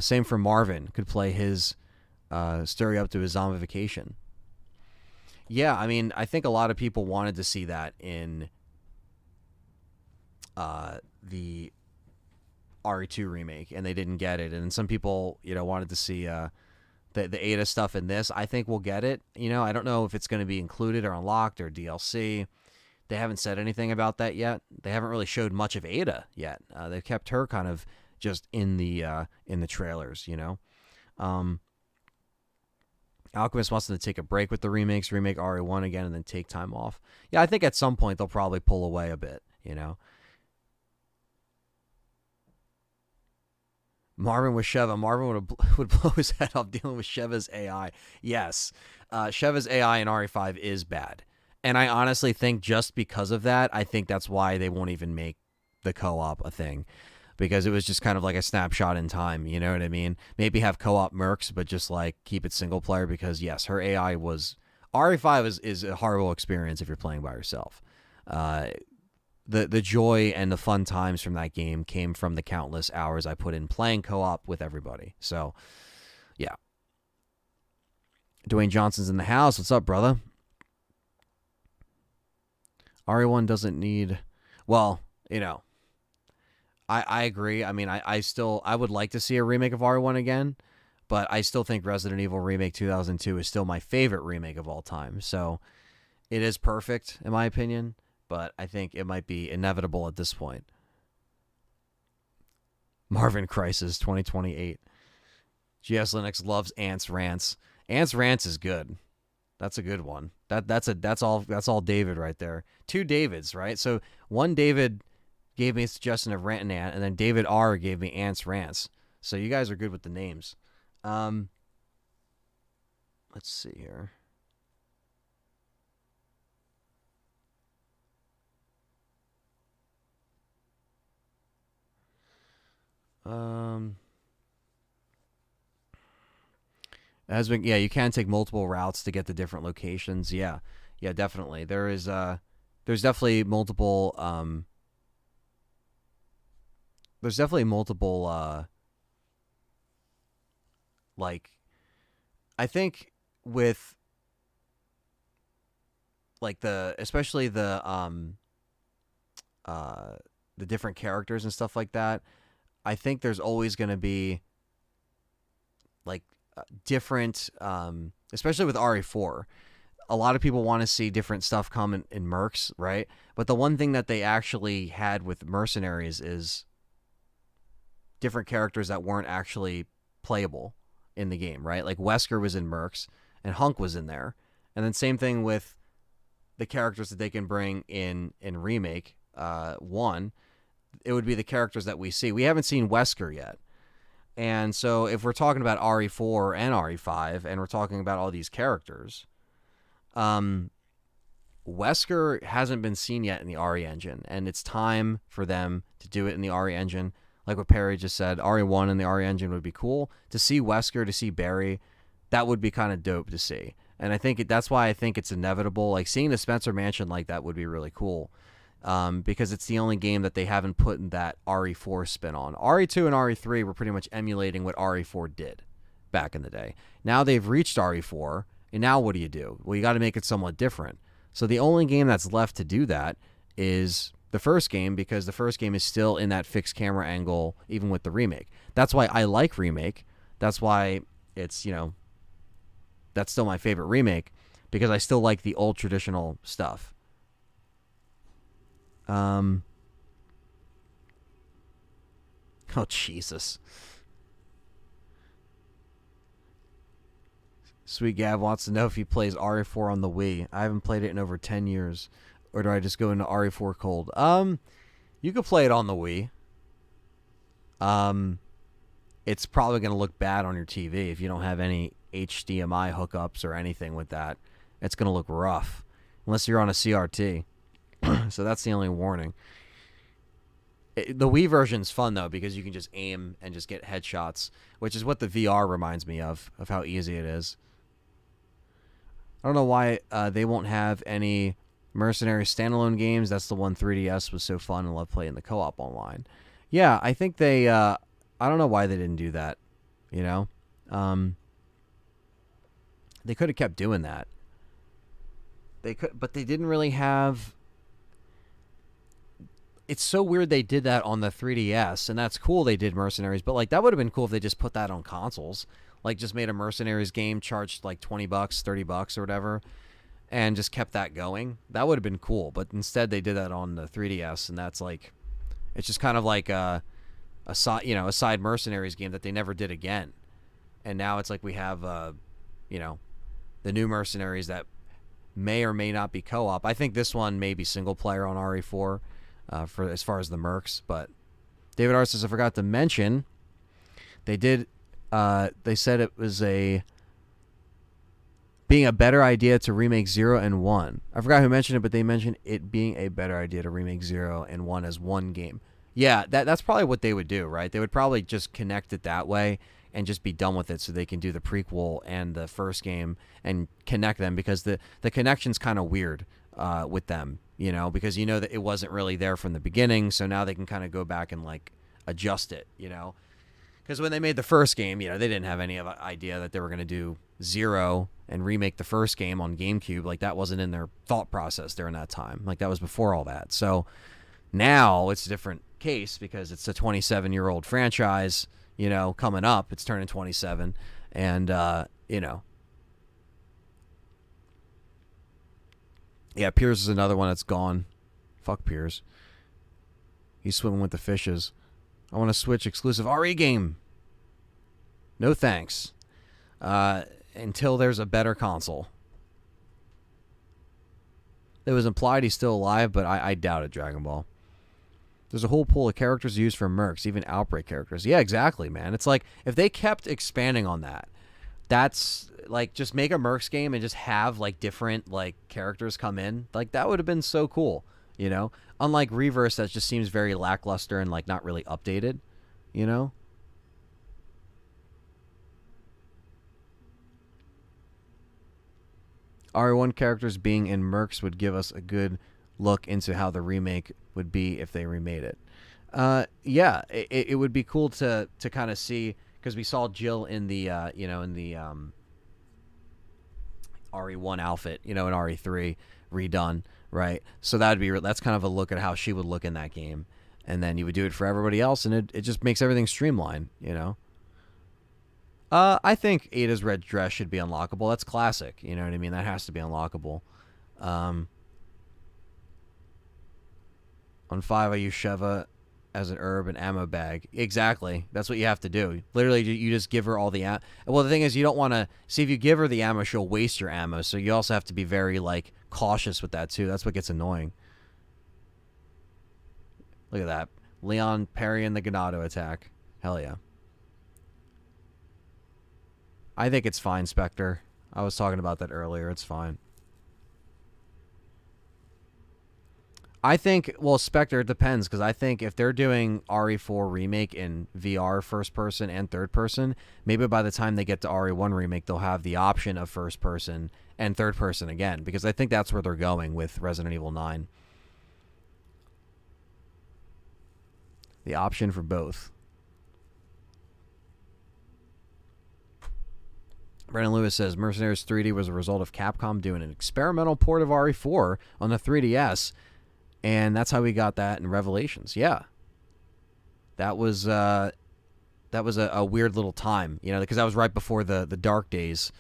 Same for Marvin. Could play his stir you up to his zombification. Yeah, I mean, I think a lot of people wanted to see that in the RE2 remake, and they didn't get it. And some people, wanted to see the Ada stuff in this. I think we'll get it. I don't know if it's going to be included or unlocked or DLC. They haven't said anything about that yet. They haven't really showed much of Ada yet. They've kept her kind of just in the trailers, Alchemist wants them to take a break with the remakes, remake RE1 again, and then take time off. Yeah, I think at some point they'll probably pull away a bit, Marvin with Sheva. Marvin would blow his head off dealing with Sheva's AI. Yes, Sheva's AI in RE5 is bad. And I honestly think just because of that, I think that's why they won't even make the co-op a thing. Because it was just kind of like a snapshot in time, you know what I mean? Maybe have co-op mercs, but just like keep it single player, because yes, her AI was... RE5 is a horrible experience if you're playing by yourself. The joy and the fun times from that game came from the countless hours I put in playing co-op with everybody. So, yeah. Dwayne Johnson's in the house. What's up, brother? RE1 doesn't need... Well, I agree. I mean, I would like to see a remake of RE1 again, but I still think Resident Evil Remake 2002 is still my favorite remake of all time. So it is perfect, in my opinion, but I think it might be inevitable at this point. Marvin Crisis 2028. GS Linux loves Ants Rants. Ants Rants is good. That's a good one. That's all David right there. Two Davids, right? So one David gave me a suggestion of Rant and Ant, and then David R gave me Ants Rants. So you guys are good with the names. Let's see here. Has been, yeah, you can take multiple routes to get to different locations. Yeah, definitely. There's definitely multiple like, I think with like especially the different characters and stuff like that, I think there's always going to be like different, especially with RE4. A lot of people want to see different stuff come in mercs, right? But the one thing that they actually had with mercenaries is different characters that weren't actually playable in the game, right? Like Wesker was in mercs and Hunk was in there, And then same thing with the characters that they can bring in Remake 1. It would be the characters that we see. We haven't seen Wesker yet. And so if we're talking about RE4 and RE5 and we're talking about all these characters, Wesker hasn't been seen yet in the RE engine, and it's time for them to do it in the RE engine. Like what Perry just said, RE1 in the RE engine would be cool. To see Wesker, to see Barry, that would be kind of dope to see. And I think that's why I think it's inevitable. Like seeing the Spencer Mansion like that would be really cool, because it's the only game that they haven't put in that RE4 spin on. RE2 and RE3 were pretty much emulating what RE4 did back in the day. Now they've reached RE4, and now what do? Well, you got to make it somewhat different. So the only game that's left to do that is the first game, because the first game is still in that fixed camera angle, even with the remake. That's why I like Remake. That's why it's, that's still my favorite remake, because I still like the old traditional stuff. Oh, Jesus. Sweet Gav wants to know if he plays RE4 on the Wii. I haven't played it in over 10 years. Or do I just go into RE4 cold? You could play it on the Wii. It's probably going to look bad on your TV if you don't have any HDMI hookups or anything with that. It's going to look rough. Unless you're on a CRT. So that's the only warning. The Wii version's fun, though, because you can just aim and just get headshots, which is what the VR reminds me of how easy it is. I don't know why they won't have any Mercenary standalone games. That's the one 3DS was so fun and loved playing the co-op online. Yeah, I think they... I don't know why they didn't do that, They could have kept doing that. They could, but they didn't really have... It's so weird they did that on the 3DS, and that's cool they did Mercenaries, but that would have been cool if they just put that on consoles. Just made a Mercenaries game, charged $20, $30 or whatever, and just kept that going. That would have been cool, but instead they did that on the 3DS, and that's it's just kind of like a side Mercenaries game that they never did again. And now it's we have the new Mercenaries that may or may not be co-op. I think this one may be single player on RE4 for as far as the Mercs, but David R says, I forgot to mention they did they said it was being a better idea to remake 0 and 1. I forgot who mentioned it, but they mentioned it being a better idea to remake 0 and 1 as one game. Yeah, that's probably what they would do, right? They would probably just connect it that way and just be done with it, so they can do the prequel and the first game and connect them, because the connection's kind of weird with them, because that it wasn't really there from the beginning, so now they can kind of go back and adjust it, because when they made the first game, they didn't have any idea that they were going to do 0 and remake the first game on GameCube. That wasn't in their thought process during that time. That was before all that. So now it's a different case, because it's a 27-year-old franchise, coming up. It's turning 27, and yeah, Piers is another one that's gone. Fuck Piers. He's swimming with the fishes. I want a Switch exclusive RE game. No thanks. Until there's a better console. It was implied he's still alive, but I doubt it, Dragon Ball. There's a whole pool of characters used for Mercs, even Outbreak characters. Yeah, exactly, man. It's if they kept expanding on that, that's just make a Mercs game and just have different characters come in. That would have been so cool, Unlike Reverse, that just seems very lackluster and not really updated, RE1 characters being in Mercs would give us a good look into how the remake would be if they remade it. Yeah, it would be cool to kind of see, because we saw Jill in the RE1 outfit, in RE3 redone, right? So that's kind of a look at how she would look in that game, and then you would do it for everybody else, and it just makes everything streamlined, I think Ada's red dress should be unlockable. That's classic, you know what I mean? That has to be unlockable. On 5, I use Sheva as an herb and ammo bag. Exactly. That's what you have to do. Literally, you just give her all the ammo. Well, the thing is, you don't want to see if you give her the ammo, she'll waste your ammo. So you also have to be very like cautious with that too. That's what gets annoying. Look at that, Leon parrying the Ganado attack. Hell yeah. I think it's fine, Spectre. I was talking about that earlier. It's fine. I think, well, Spectre, it depends, because I think if they're doing RE4 Remake in VR, first person and third person, maybe by the time they get to RE1 Remake, they'll have the option of first person and third person again, because I think that's where they're going with Resident Evil 9. The option for both. Brandon Lewis says, Mercenaries 3D was a result of Capcom doing an experimental port of RE4 on the 3DS, and that's how we got that in Revelations. Yeah. That was a weird little time, you know, because that was right before the dark days,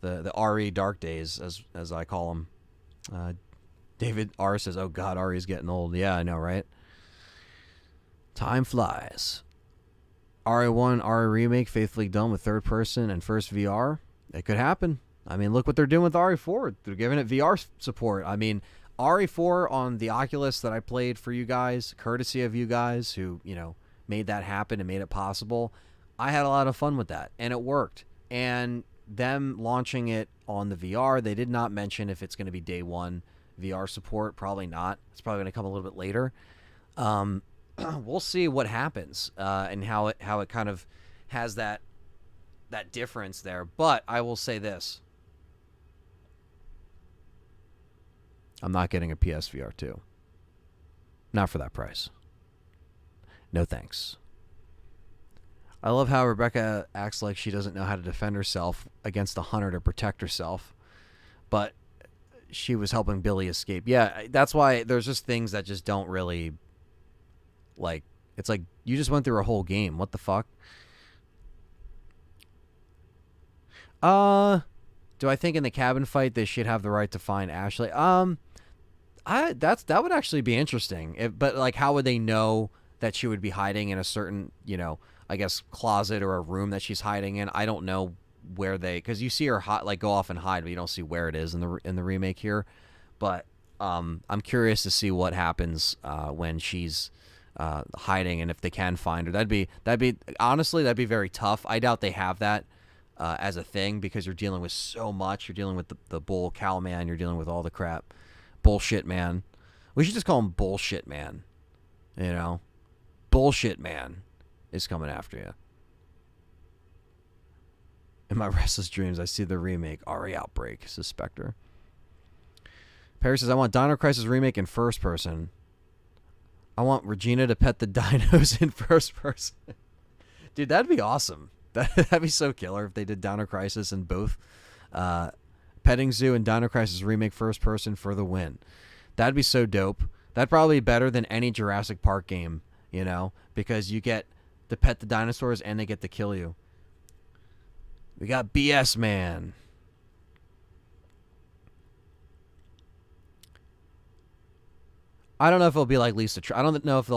the RE dark days, as I call them. David R says, oh God, RE's getting old. Yeah, I know, right? Time flies. RE1, RE Remake, faithfully done with third person and first VR. It could happen. I mean, look what they're doing with RE4. They're giving it VR support. I mean, RE4 on the Oculus that I played for you guys, courtesy of you guys who, you know, made that happen and made it possible. I had a lot of fun with that, and it worked. And them launching it on the VR, they did not mention if it's going to be day one VR support. Probably not. It's probably going to come a little bit later. We'll see what happens and how it kind of has that difference there. But I will say this. I'm not getting a PSVR 2. Not for that price. No thanks. I love how Rebecca acts like she doesn't know how to defend herself against a hunter to protect herself. But she was helping Billy escape. Yeah, that's why there's just things that just don't really... Like, it's like, you just went through a whole game. What the fuck? Do I think in the cabin fight they should have the right to find Ashley? That would actually be interesting. But like, how would they know that she would be hiding in a certain, you know, I guess closet or a room that she's hiding in? I don't know where because you see her like go off and hide, but you don't see where it is in the remake here. But I'm curious to see what happens when she's hiding, and if they can find her. That'd be honestly, that'd be very tough. I doubt they have that as a thing, because you're dealing with so much. You're dealing with the bull cow man. You're dealing with all the crap. Bullshit man. We should just call him Bullshit Man. You know? Bullshit Man is coming after you. In my restless dreams, I see the remake. RE Outbreak, says Spectre. Perry says, I want Dino Crisis Remake in first person. I want Regina to pet the dinos in first person. Dude, that'd be awesome. That'd be so killer if they did Dino Crisis in both. Petting Zoo and Dino Crisis Remake first person for the win. That'd be so dope. That'd probably be better than any Jurassic Park game, you know, because you get to pet the dinosaurs and they get to kill you. We got BS Man. I don't know if it'll be like Lisa. I don't know if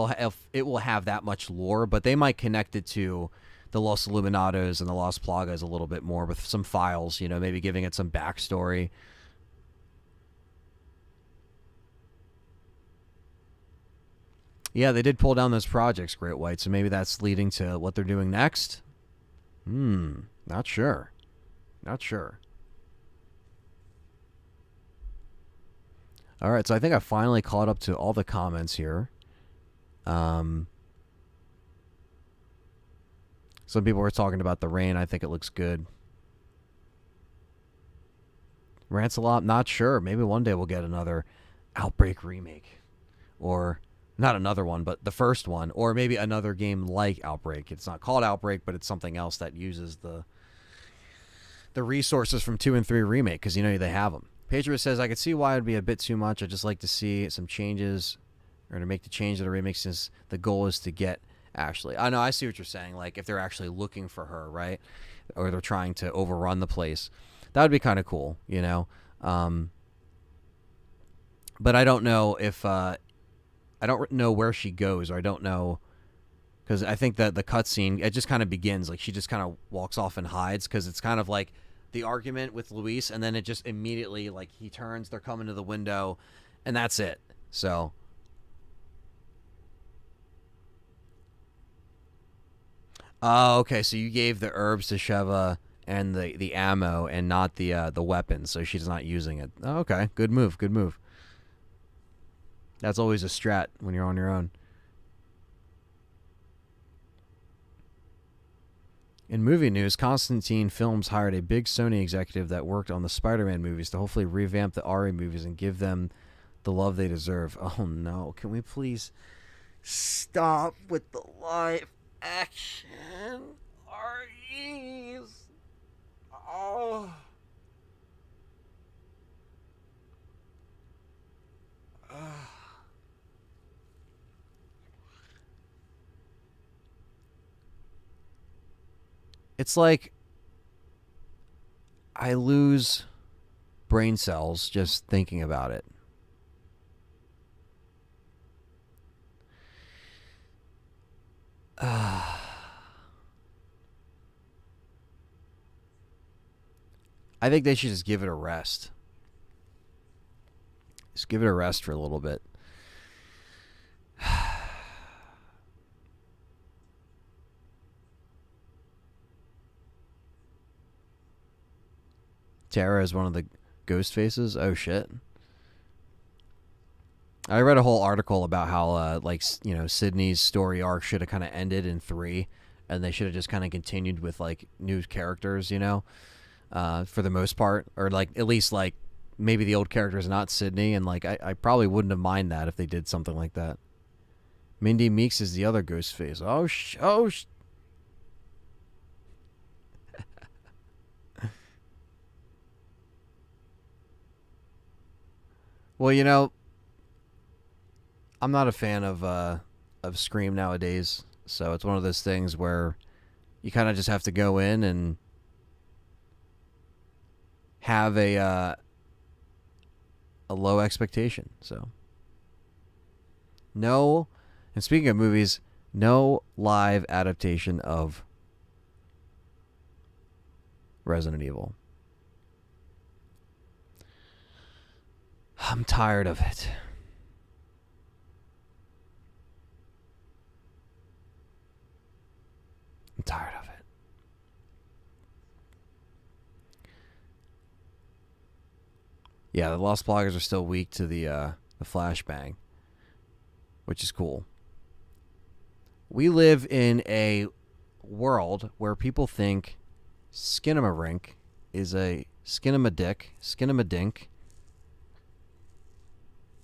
it will have that much lore, but they might connect it to the Los Illuminados and the Las Plagas a little bit more with some files, you know, maybe giving it some backstory. Yeah, they did pull down those projects, Great White, so maybe that's leading to what they're doing next. Not sure. Not sure. All right, so I think I finally caught up to all the comments here. Some people were talking about the rain. I think it looks good. Rancelot, not sure. Maybe one day we'll get another Outbreak remake. Or, not another one, but the first one. Or maybe another game like Outbreak. It's not called Outbreak, but it's something else that uses the resources from 2 and 3 remake, because you know they have them. Patriot says, I could see why it would be a bit too much. I'd just like to see some changes, or to make the change to the remake, since the goal is to get Ashley. I know, I see what you're saying. Like, if they're actually looking for her, right? Or they're trying to overrun the place. That would be kind of cool, you know? But I don't know if... I don't know where she goes, or I don't know Because I think that the cutscene, it just kind of begins like she just kind of walks off and hides, because it's kind of like the argument with Luis, and then it just immediately like he turns, they're coming to the window, and that's it. So oh, okay. So you gave the herbs to Sheva and the ammo and not the weapon, so she's not using it. Oh, okay, good move. Good move. That's always a strat when you're on your own. In movie news, Constantine Films hired a big Sony executive that worked on the Spider-Man movies to hopefully revamp the RE movies and give them the love they deserve. Oh no, can we please stop with the live action REs? Oh. It's like I lose brain cells just thinking about it. I think they should just give it a rest. Just give it a rest for a little bit. Tara is one of the ghost faces. Oh shit. I read a whole article about how Sydney's story arc should have kind of ended in 3, and they should have just kind of continued with like new characters, for the most part, or like at least like maybe the old character is not Sydney, and like I probably wouldn't have mind that if they did something like that. Mindy Meeks is the other ghost face. Well, I'm not a fan of Scream nowadays, so it's one of those things where you kind of just have to go in and have a low expectation. So no, and speaking of movies, no live adaptation of Resident Evil. I'm tired of it. I'm tired of it. Yeah, the Lost bloggers are still weak to the flashbang, which is cool. We live in a world where people think Skinamarink is a Skinamadink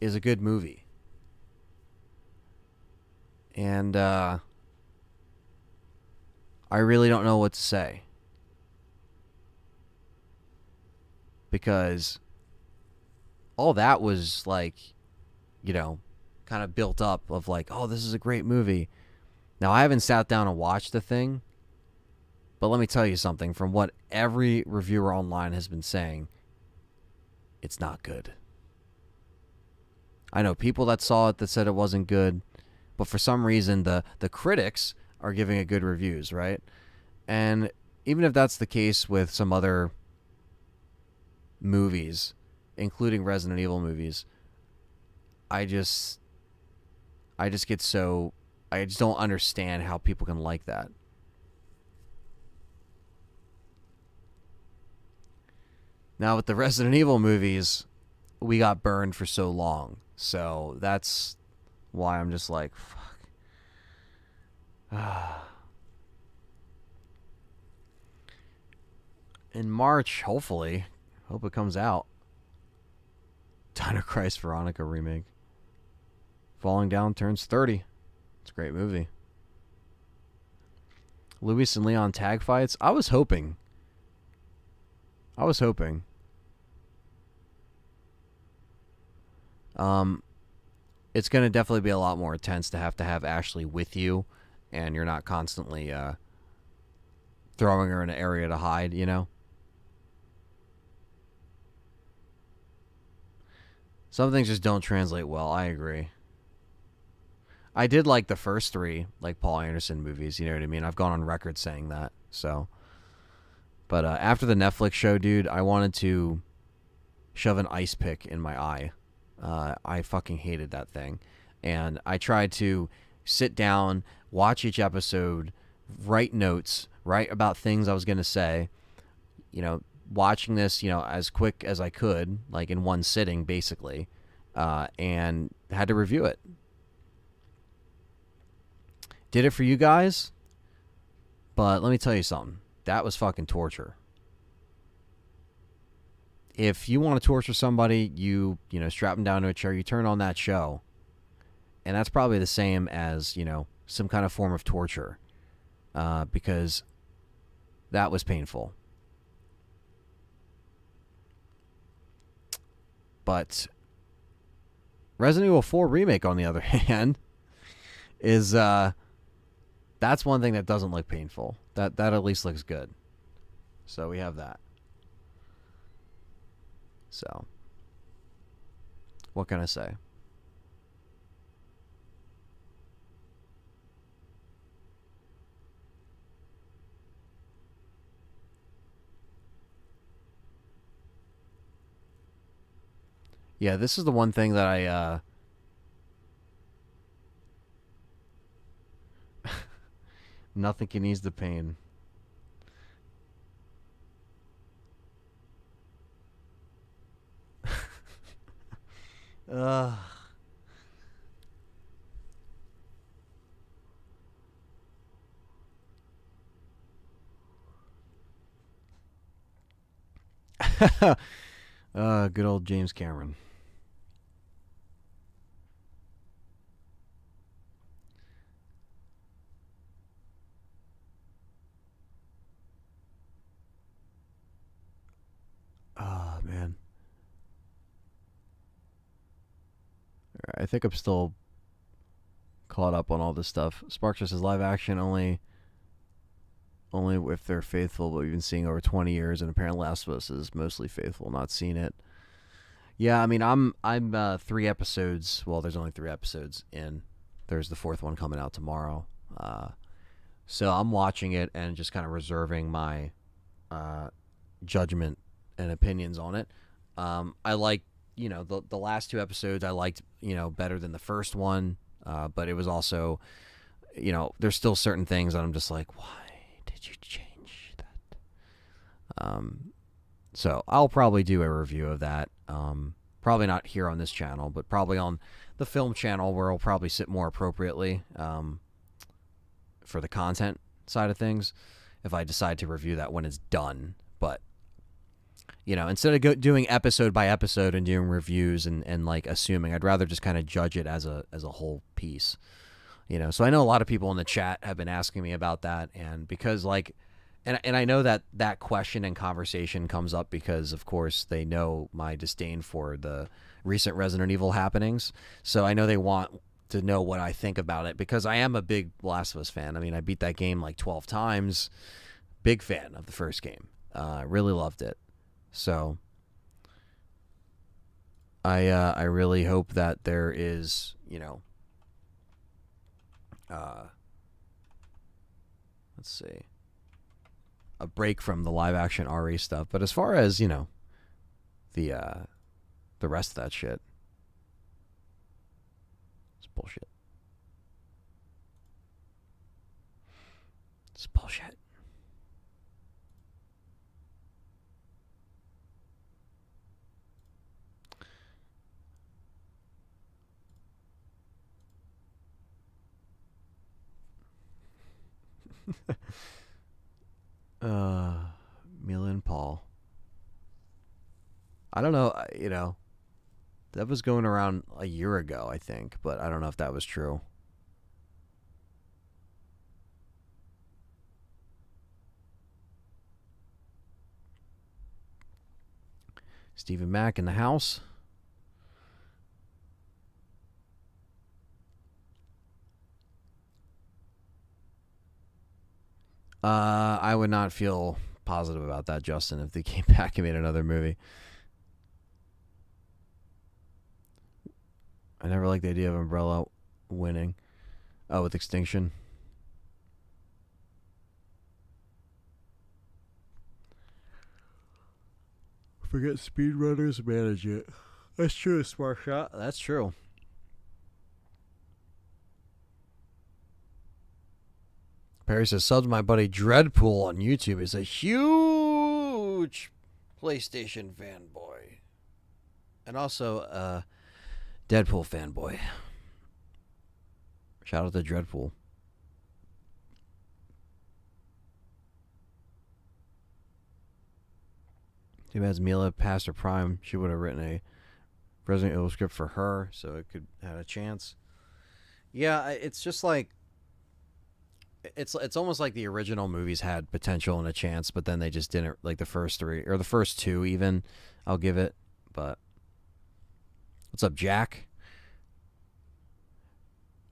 is a good movie. And I really don't know what to say. Because all that was like, kind of built up of like, oh, this is a great movie. Now, I haven't sat down and watched the thing, but let me tell you something. From what every reviewer online has been saying, it's not good. I know people that saw it that said it wasn't good, but for some reason the critics are giving it good reviews, right? And even if that's the case with some other movies, including Resident Evil movies, I just don't understand how people can like that. Now with the Resident Evil movies, we got burned for so long. So that's why I'm just like, fuck. In March, hopefully. Hope it comes out. Dino Christ Veronica remake. Falling Down turns 30. It's a great movie. Luis and Leon tag fights. I was hoping. It's going to definitely be a lot more intense to have Ashley with you, and you're not constantly throwing her in an area to hide, Some things just don't translate well. I agree. I did like the first three, like Paul Anderson movies. You know what I mean? I've gone on record saying that. So, but after the Netflix show, dude, I wanted to shove an ice pick in my eye. I fucking hated that thing, and I tried to sit down, watch each episode, write notes, write about things I was gonna say. You know, watching this, as quick as I could, like in one sitting, basically, and had to review it. Did it for you guys, but let me tell you something. That was fucking torture. If you want to torture somebody, strap them down to a chair, you turn on that show. And that's probably the same as, some kind of form of torture. Because that was painful. But Resident Evil 4 Remake, on the other hand, is that's one thing that doesn't look painful. That at least looks good. So we have that. So, what can I say? Yeah, this is the one thing that I nothing can ease the pain. uh good old James Cameron. Oh, man. I think I'm still caught up on all this stuff. Sparks says live action only if they're faithful, but we've been seeing over 20 years, and apparently Last of Us is mostly faithful. Not seen it. Yeah, I mean, I'm 3 episodes. Well, there's only 3 episodes in. There's the 4th one coming out tomorrow. So I'm watching it and just kind of reserving my judgment and opinions on it. I like, the last 2 episodes I liked, better than the first one. But it was also, there's still certain things that I'm just like, why did you change that? So I'll probably do a review of that. Probably not here on this channel, but probably on the film channel, where I'll probably sit more appropriately for the content side of things, if I decide to review that when it's done. But instead of doing episode by episode and doing reviews and like assuming, I'd rather just kind of judge it as a whole piece. So I know a lot of people in the chat have been asking me about that, and because and I know that question and conversation comes up because, of course, they know my disdain for the recent Resident Evil happenings. So I know they want to know what I think about it, because I am a big Last of Us fan. I mean, I beat that game like 12 times. Big fan of the first game. Really loved it. So I really hope that there is, let's see, a break from the live action RE stuff. But as far as, the rest of that shit, it's bullshit. It's bullshit. Mila and Paul. I don't know, that was going around a year ago, I think, but I don't know if that was true. Stephen Mack in the house. I would not feel positive about that, Justin, if they came back and made another movie. I never liked the idea of Umbrella winning. Oh, with Extinction. Forget speedrunners manage it. That's true, smart shot. That's true. Perry says, subs my buddy Dreadpool on YouTube is a huge PlayStation fanboy. And also a Deadpool fanboy. Shout out to Dreadpool. Too bad Mila passed her prime. She would have written a Resident Evil script for her, so it could have a chance. Yeah, it's just like it's almost like the original movies had potential and a chance, but then they just didn't, like the first three or the first two even. I'll give it, but what's up, Jack?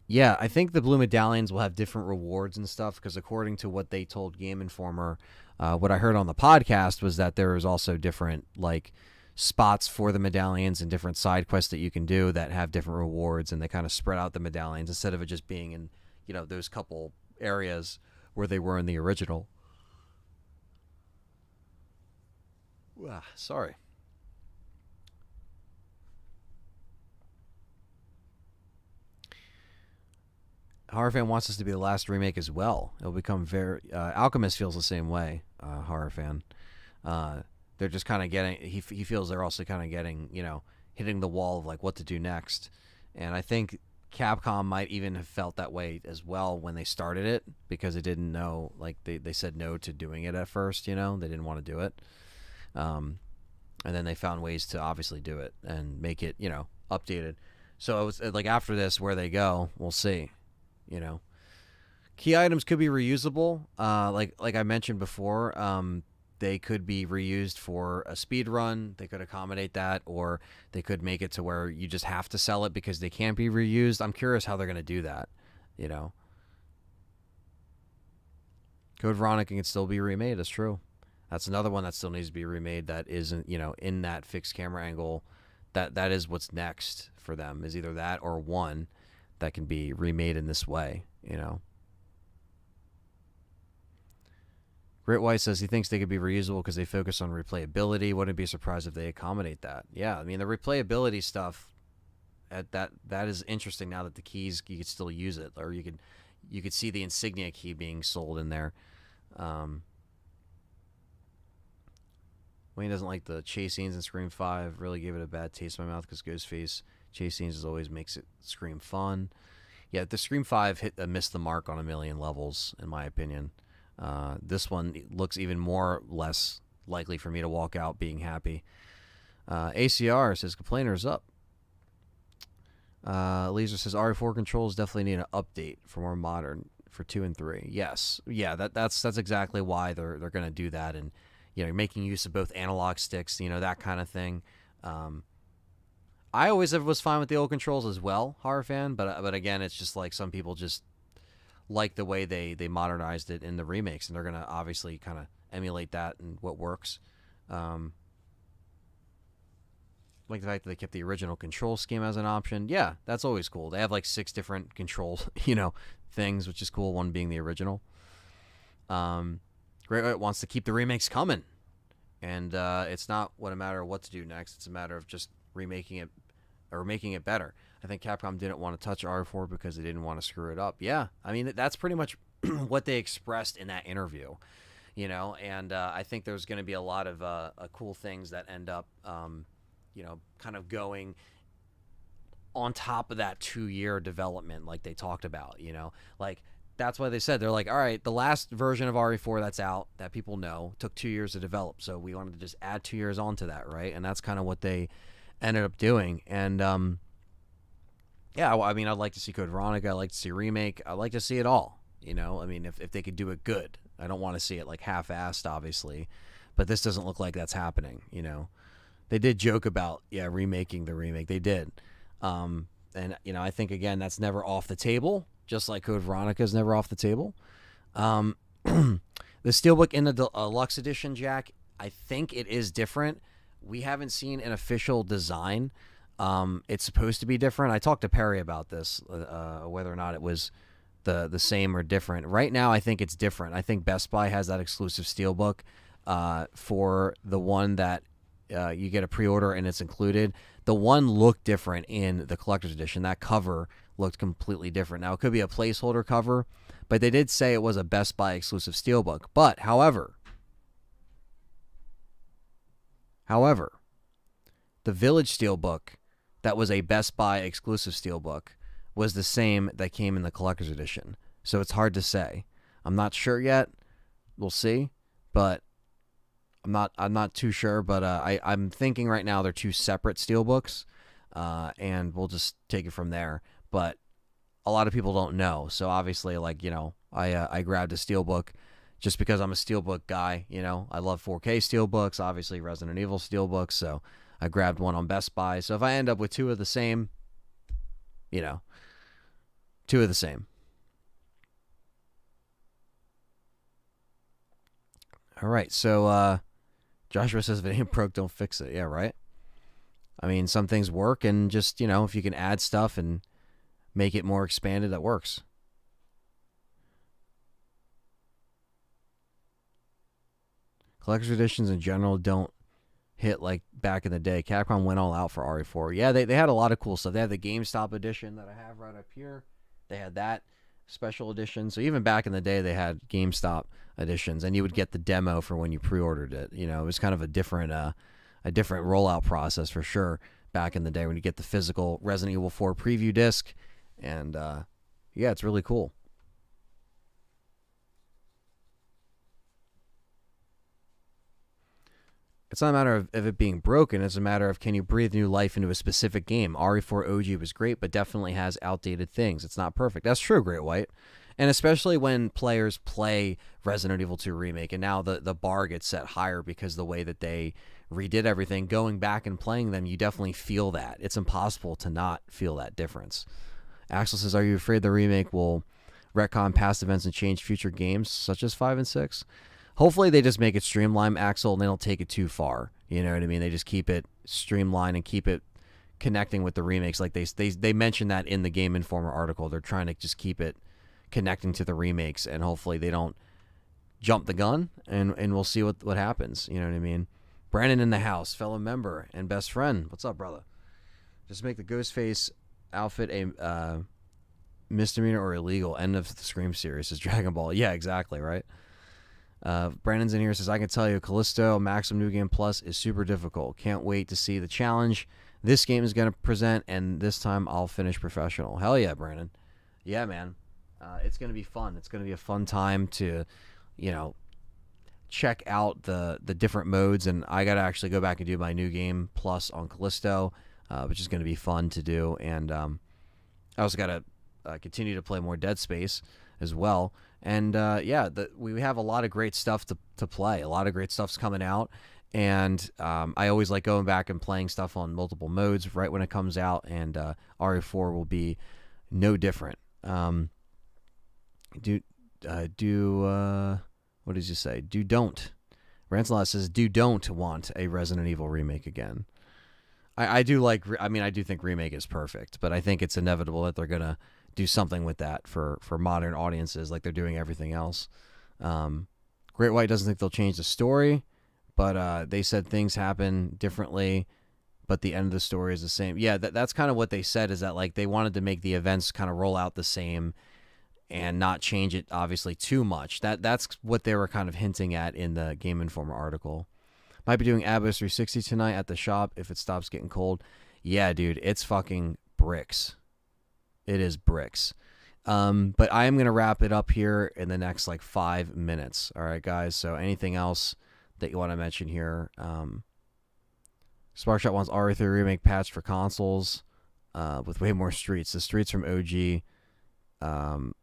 Yeah, I think the blue medallions will have different rewards and stuff because according to what they told Game Informer, what I heard on the podcast was that there is also different like spots for the medallions and different side quests that you can do that have different rewards, and they kind of spread out the medallions instead of it just being in, you know, those couple areas where they were in the original. Sorry. Horror Fan wants us to be the last remake as well. It'll become very... Alchemist feels the same way, Horror Fan. They're just kind of getting... He feels they're also kind of getting, you know, hitting the wall of, like, what to do next. And I think Capcom might even have felt that way as well when they started it, because they didn't know... Like, they said no to doing it at first, you know? They didn't want to do it. And then they found ways to obviously do it and make it, you know, updated. So, it was like, after this, where they go, we'll see. You know, key items could be reusable. Like I mentioned before, they could be reused for a speed run. They could accommodate that, or they could make it to where you just have to sell it because they can't be reused. I'm curious how they're going to do that. You know, Code Veronica can still be remade. That's true. That's another one that still needs to be remade. That isn't, you know, in that fixed camera angle. That is what's next for them. Is either that or one that can be remade in this way, you know. Grit White says he thinks they could be reusable because they focus on replayability. Wouldn't be surprised if they accommodate that. Yeah, I mean, the replayability stuff, that is interesting now that the keys, you could still use it, or you could see the insignia key being sold in there. Wayne doesn't like the chase scenes in Scream 5. Really gave it a bad taste in my mouth because Ghostface chase scenes always makes it Scream fun. Yeah, the Scream 5 missed the mark on a million levels, in my opinion. This one looks even less likely for me to walk out being happy. ACR says, complainers up. Laser says, RE4 controls definitely need an update for more modern for 2 and 3. Yes. Yeah, that's exactly why they're going to do that. And, you know, making use of both analog sticks, you know, that kind of thing. I always was fine with the old controls as well, Horror Fan, but again, it's just like some people just like the way they modernized it in the remakes, and they're going to obviously kind of emulate that and what works. Like the fact that they kept the original control scheme as an option. Yeah, that's always cool. They have like 6 different control, you know, things, which is cool, one being the original. Great White wants to keep the remakes coming. And it's not a matter of what to do next. It's a matter of just remaking it or making it better. I think Capcom didn't want to touch R4 because they didn't want to screw it up. Yeah, I mean, that's pretty much what they expressed in that interview, you know, and I think there's going to be a lot of cool things that end up, you know, kind of going on top of that 2-year development like they talked about, you know, like that's why they said, they're like, all right, the last version of RE4 that's out that people know took 2 years to develop, so we wanted to just add 2 years onto that, right? And that's kind of what they ended up doing. And yeah, I mean, I'd like to see Code Veronica, I'd like to see Remake, I'd like to see it all, you know. I mean, if they could do it good, I don't want to see it like half-assed, obviously, but this doesn't look like that's happening, you know. They did joke about remaking the remake, they did, and you know, I think again that's never off the table. Just like Code Veronica is never off the table. The Steelbook in the Deluxe Edition, Jack, I think it is different. We haven't seen an official design. It's supposed to be different. I talked to Perry about this, whether or not it was the same or different. Right now, I think it's different. I think Best Buy has that exclusive Steelbook for the one that you get a pre-order and it's included. The one looked different in the collector's edition. That cover looked completely different. Now, it could be a placeholder cover, but they did say it was a Best Buy exclusive Steelbook. But, however, the Village Steelbook that was a Best Buy exclusive Steelbook was the same that came in the collector's edition. So it's hard to say. I'm not sure yet. We'll see, but I'm not too sure. But I'm thinking right now they're two separate Steelbooks, and we'll just take it from there. But a lot of people don't know. So obviously, like, you know, I grabbed a Steelbook just because I'm a Steelbook guy. You know, I love 4K Steelbooks, obviously Resident Evil Steelbooks. So I grabbed one on Best Buy. So if I end up with two of the same, you know, two of the same. All right. So Joshua says if it ain't broke, don't fix it. Yeah, right. I mean, some things work, and just, you know, if you can add stuff and make it more expanded, that works. Collector's editions in general don't hit like back in the day. Capcom went all out for RE4. Yeah, they had a lot of cool stuff. They had the GameStop edition that I have right up here. They had that special edition. So even back in the day, they had GameStop editions, and you would get the demo for when you pre-ordered it. You know, it was kind of a different rollout process for sure back in the day when you get the physical Resident Evil 4 preview disc. And yeah, it's really cool. It's not a matter of it being broken. It's a matter of, can you breathe new life into a specific game? RE4 OG was great, but definitely has outdated things. It's not perfect. That's true, Great White. And especially when players play Resident Evil 2 Remake, and now the bar gets set higher because the way that they redid everything, going back and playing them, you definitely feel that. It's impossible to not feel that difference. Axel says, are you afraid the remake will retcon past events and change future games, such as 5 and 6? Hopefully they just make it streamlined, Axel, and they don't take it too far. You know what I mean? They just keep it streamlined and keep it connecting with the remakes. Like they mentioned that in the Game Informer article. They're trying to just keep it connecting to the remakes, and hopefully they don't jump the gun, and we'll see what happens. You know what I mean? Brandon in the house, fellow member and best friend. What's up, brother? Just make the Ghostface outfit a misdemeanor or illegal. End of the Scream series is Dragon Ball. Yeah, exactly, right? Brandon's in here, says, I can tell you, Callisto Maximum New Game Plus is super difficult. Can't wait to see the challenge this game is going to present, and this time I'll finish professional. Hell yeah, Brandon. Yeah, man. It's going to be fun. It's going to be a fun time to, you know, check out the different modes, and I got to actually go back and do my New Game Plus on Callisto, which is going to be fun to do, and I also got to continue to play more Dead Space as well. And yeah, we have a lot of great stuff to play. A lot of great stuff's coming out, and I always like going back and playing stuff on multiple modes right when it comes out, and RE4 will be no different. What does he say? Don't. Rancelot says, don't want a Resident Evil remake again. I do think Remake is perfect, but I think it's inevitable that they're going to do something with that for modern audiences like they're doing everything else. Great White doesn't think they'll change the story, but they said things happen differently, but the end of the story is the same. Yeah, that's kind of what they said, is that like they wanted to make the events kind of roll out the same and not change it obviously too much. That's what they were kind of hinting at in the Game Informer article. Might be doing Abyss 360 tonight at the shop if it stops getting cold. Yeah, dude, it's fucking bricks. It is bricks. But I am going to wrap it up here in the next like 5 minutes. All right, guys. So anything else that you want to mention here? Sparkshot wants RE3 Remake patch for consoles with way more streets. The streets from OG and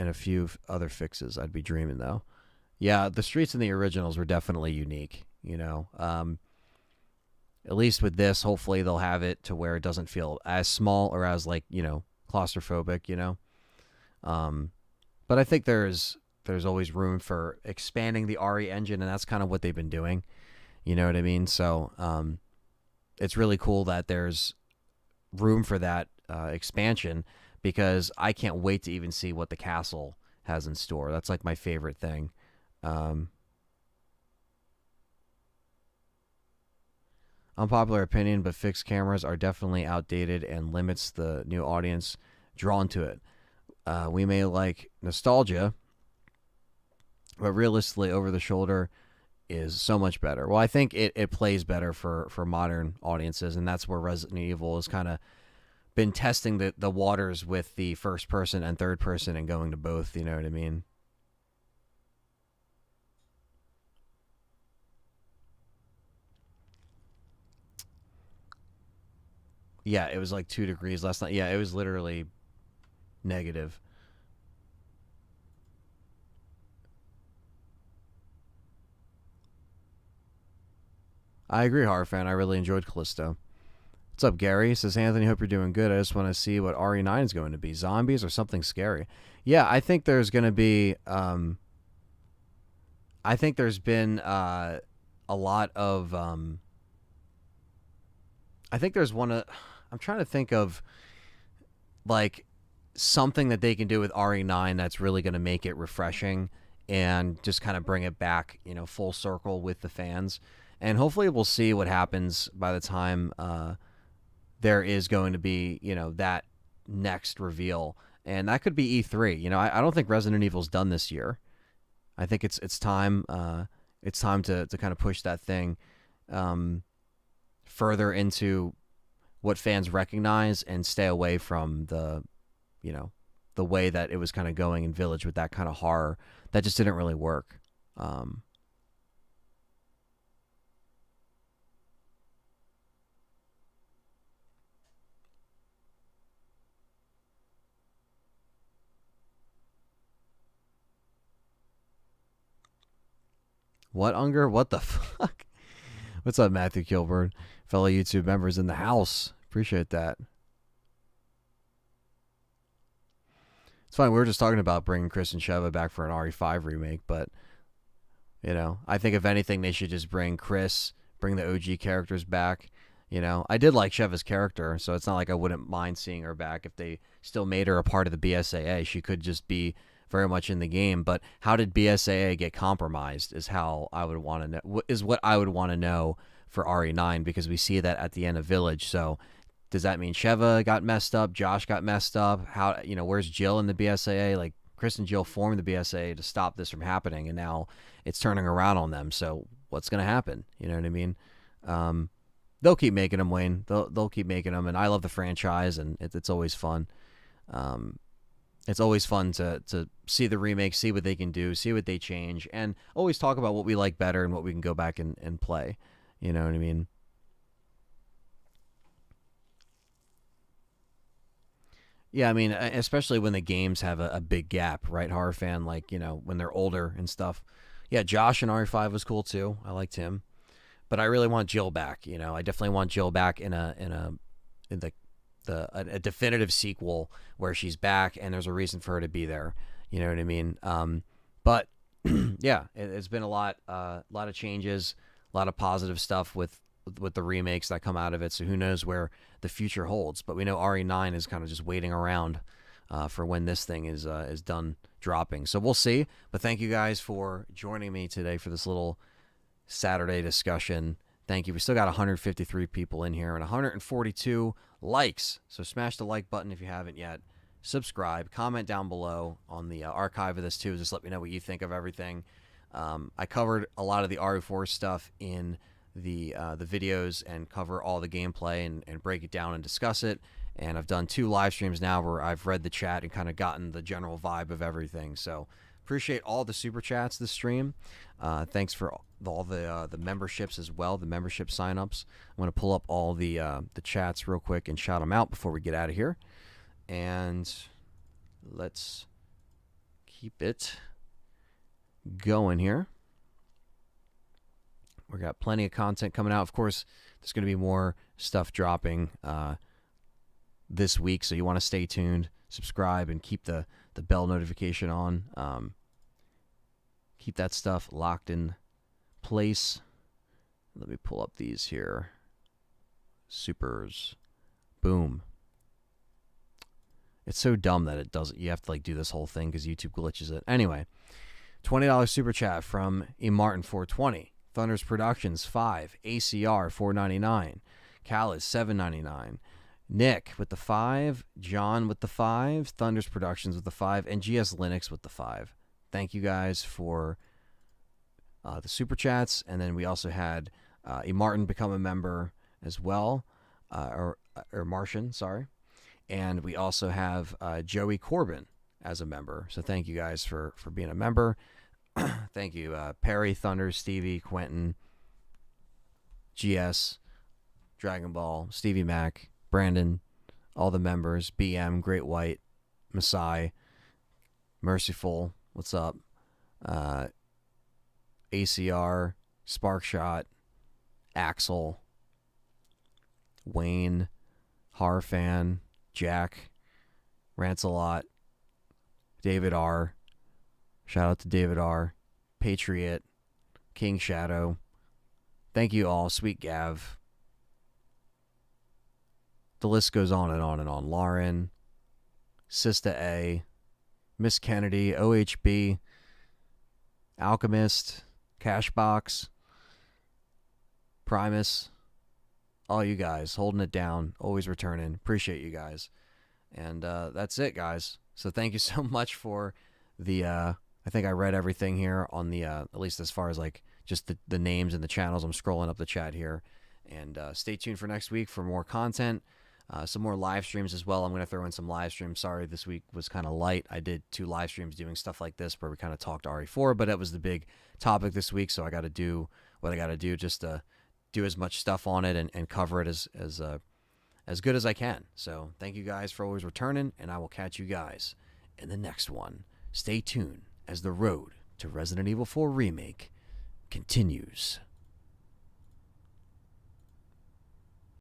a few other fixes. I'd be dreaming, though. Yeah, the streets in the originals were definitely unique, you know. At least with this, hopefully they'll have it to where it doesn't feel as small or as, like, you know, claustrophobic, you know. But I think there's always room for expanding the RE engine, and that's kind of what they've been doing. You know what I mean? So it's really cool that there's room for that expansion because I can't wait to even see what the castle has in store. That's like my favorite thing. Um, Unpopular opinion, but fixed cameras are definitely outdated and limits the new audience drawn to it. We may like nostalgia, but realistically, over the shoulder is so much better. Well, I think it plays better for modern audiences, and that's where Resident Evil has kind of been testing the waters with the first person and third person and going to both. You know what I mean? Yeah, it was like 2 degrees last night. Yeah, it was literally negative. I agree, horror fan. I really enjoyed Callisto. What's up, Gary? Says Anthony. Hope you're doing good. I just want to see what RE9 is going to be. Zombies or something scary? Yeah, I think there's going to be. I think there's been a lot of. I think there's one. I'm trying to think of like something that they can do with RE9 that's really going to make it refreshing and just kind of bring it back, full circle with the fans. And hopefully we'll see what happens by the time there is going to be, that next reveal. And that could be E3. I don't think Resident Evil's done this year. I think it's time it's time to kind of push that thing further into what fans recognize and stay away from you know, the way that it was kind of going in Village with that kind of horror that just didn't really work. Um, what, Unger? What the fuck? What's up, Matthew Kilburn? Fellow YouTube members in the house. Appreciate that. It's fine. We were just talking about bringing Chris and Sheva back for an RE5 remake, but I think if anything, they should just bring Chris, bring the OG characters back. I did like Sheva's character, so it's not like I wouldn't mind seeing her back if they still made her a part of the BSAA. She could just be very much in the game. But how did BSAA get compromised? Is how I would want to know. Is what I would want to know for RE9 because we see that at the end of Village. So does that mean Sheva got messed up? Josh got messed up? How where's Jill in the BSAA? Like Chris and Jill formed the BSAA to stop this from happening, and now it's turning around on them. So what's going to happen? You know what I mean? They'll keep making them, Wayne. They'll keep making them, and I love the franchise, and it's always fun. Um, it's always fun to see the remake, see what they can do, see what they change, and always talk about what we like better and what we can go back and play. You know what I mean? Yeah, I mean, especially when the games have a big gap, right? Horror fan, like, when they're older and stuff. Yeah, Josh in RE5 was cool too. I liked him. But I really want Jill back, I definitely want Jill back in a definitive sequel where she's back and there's a reason for her to be there. You know what I mean? But yeah, it's been a lot of changes, a lot of positive stuff with the remakes that come out of it. So who knows where the future holds? But we know RE9 is kind of just waiting around for when this thing is done dropping. So we'll see. But thank you guys for joining me today for this little Saturday discussion. Thank you. We still got 153 people in here and 142 likes. So smash the like button if you haven't yet. Subscribe, comment down below on the archive of this too. Just let me know what you think of everything. I covered a lot of the RE4 stuff in the videos and cover all the gameplay and break it down and discuss it. And I've done 2 live streams now where I've read the chat and kind of gotten the general vibe of everything. So appreciate all the super chats this stream. Thanks for all the memberships as well, the membership signups. I'm going to pull up all the chats real quick and shout them out before we get out of here. And let's keep it going here. We got plenty of content coming out. Of course, there's going to be more stuff dropping this week, so you want to stay tuned, subscribe, and keep the bell notification on. Keep that stuff locked in place. Let me pull up these here. Supers. Boom. It's so dumb that it doesn't. You have to like do this whole thing because YouTube glitches it. Anyway, $20 super chat from E Martin 420. Thunders Productions 5. ACR 4.99. Cal is 7.99. Nick with the 5. John with the 5. Thunders Productions with the 5. And GS Linux with the 5. Thank you guys for the super chats. And then we also had E Martin become a member as well, or Martian, sorry. And we also have Joey Corbin as a member. So thank you guys for being a member. Thank you, Perry, Thunder, Stevie, Quentin, GS, Dragon Ball, Stevie Mac, Brandon, all the members, BM, Great White, Masai, Merciful, what's up? ACR, Sparkshot, Axel, Wayne, Harfan, Jack, Rancelot, David R. Shout out to David R. Patriot, King Shadow. Thank you all. Sweet Gav. The list goes on and on and on. Lauren, Sista A, Miss Kennedy, OHB, Alchemist, Cashbox, Primus, all you guys holding it down, always returning. Appreciate you guys. And that's it, guys. So thank you so much for the, I think I read everything here on the, at least as far as like just the names and the channels. I'm scrolling up the chat here. And stay tuned for next week for more content. Some more live streams as well. I'm going to throw in some live streams. Sorry, this week was kind of light. I did 2 live streams doing stuff like this where we kind of talked RE4, but that was the big topic this week, so I got to do what I got to do just to do as much stuff on it and cover it as good as I can. So thank you guys for always returning, and I will catch you guys in the next one. Stay tuned as the road to Resident Evil 4 Remake continues.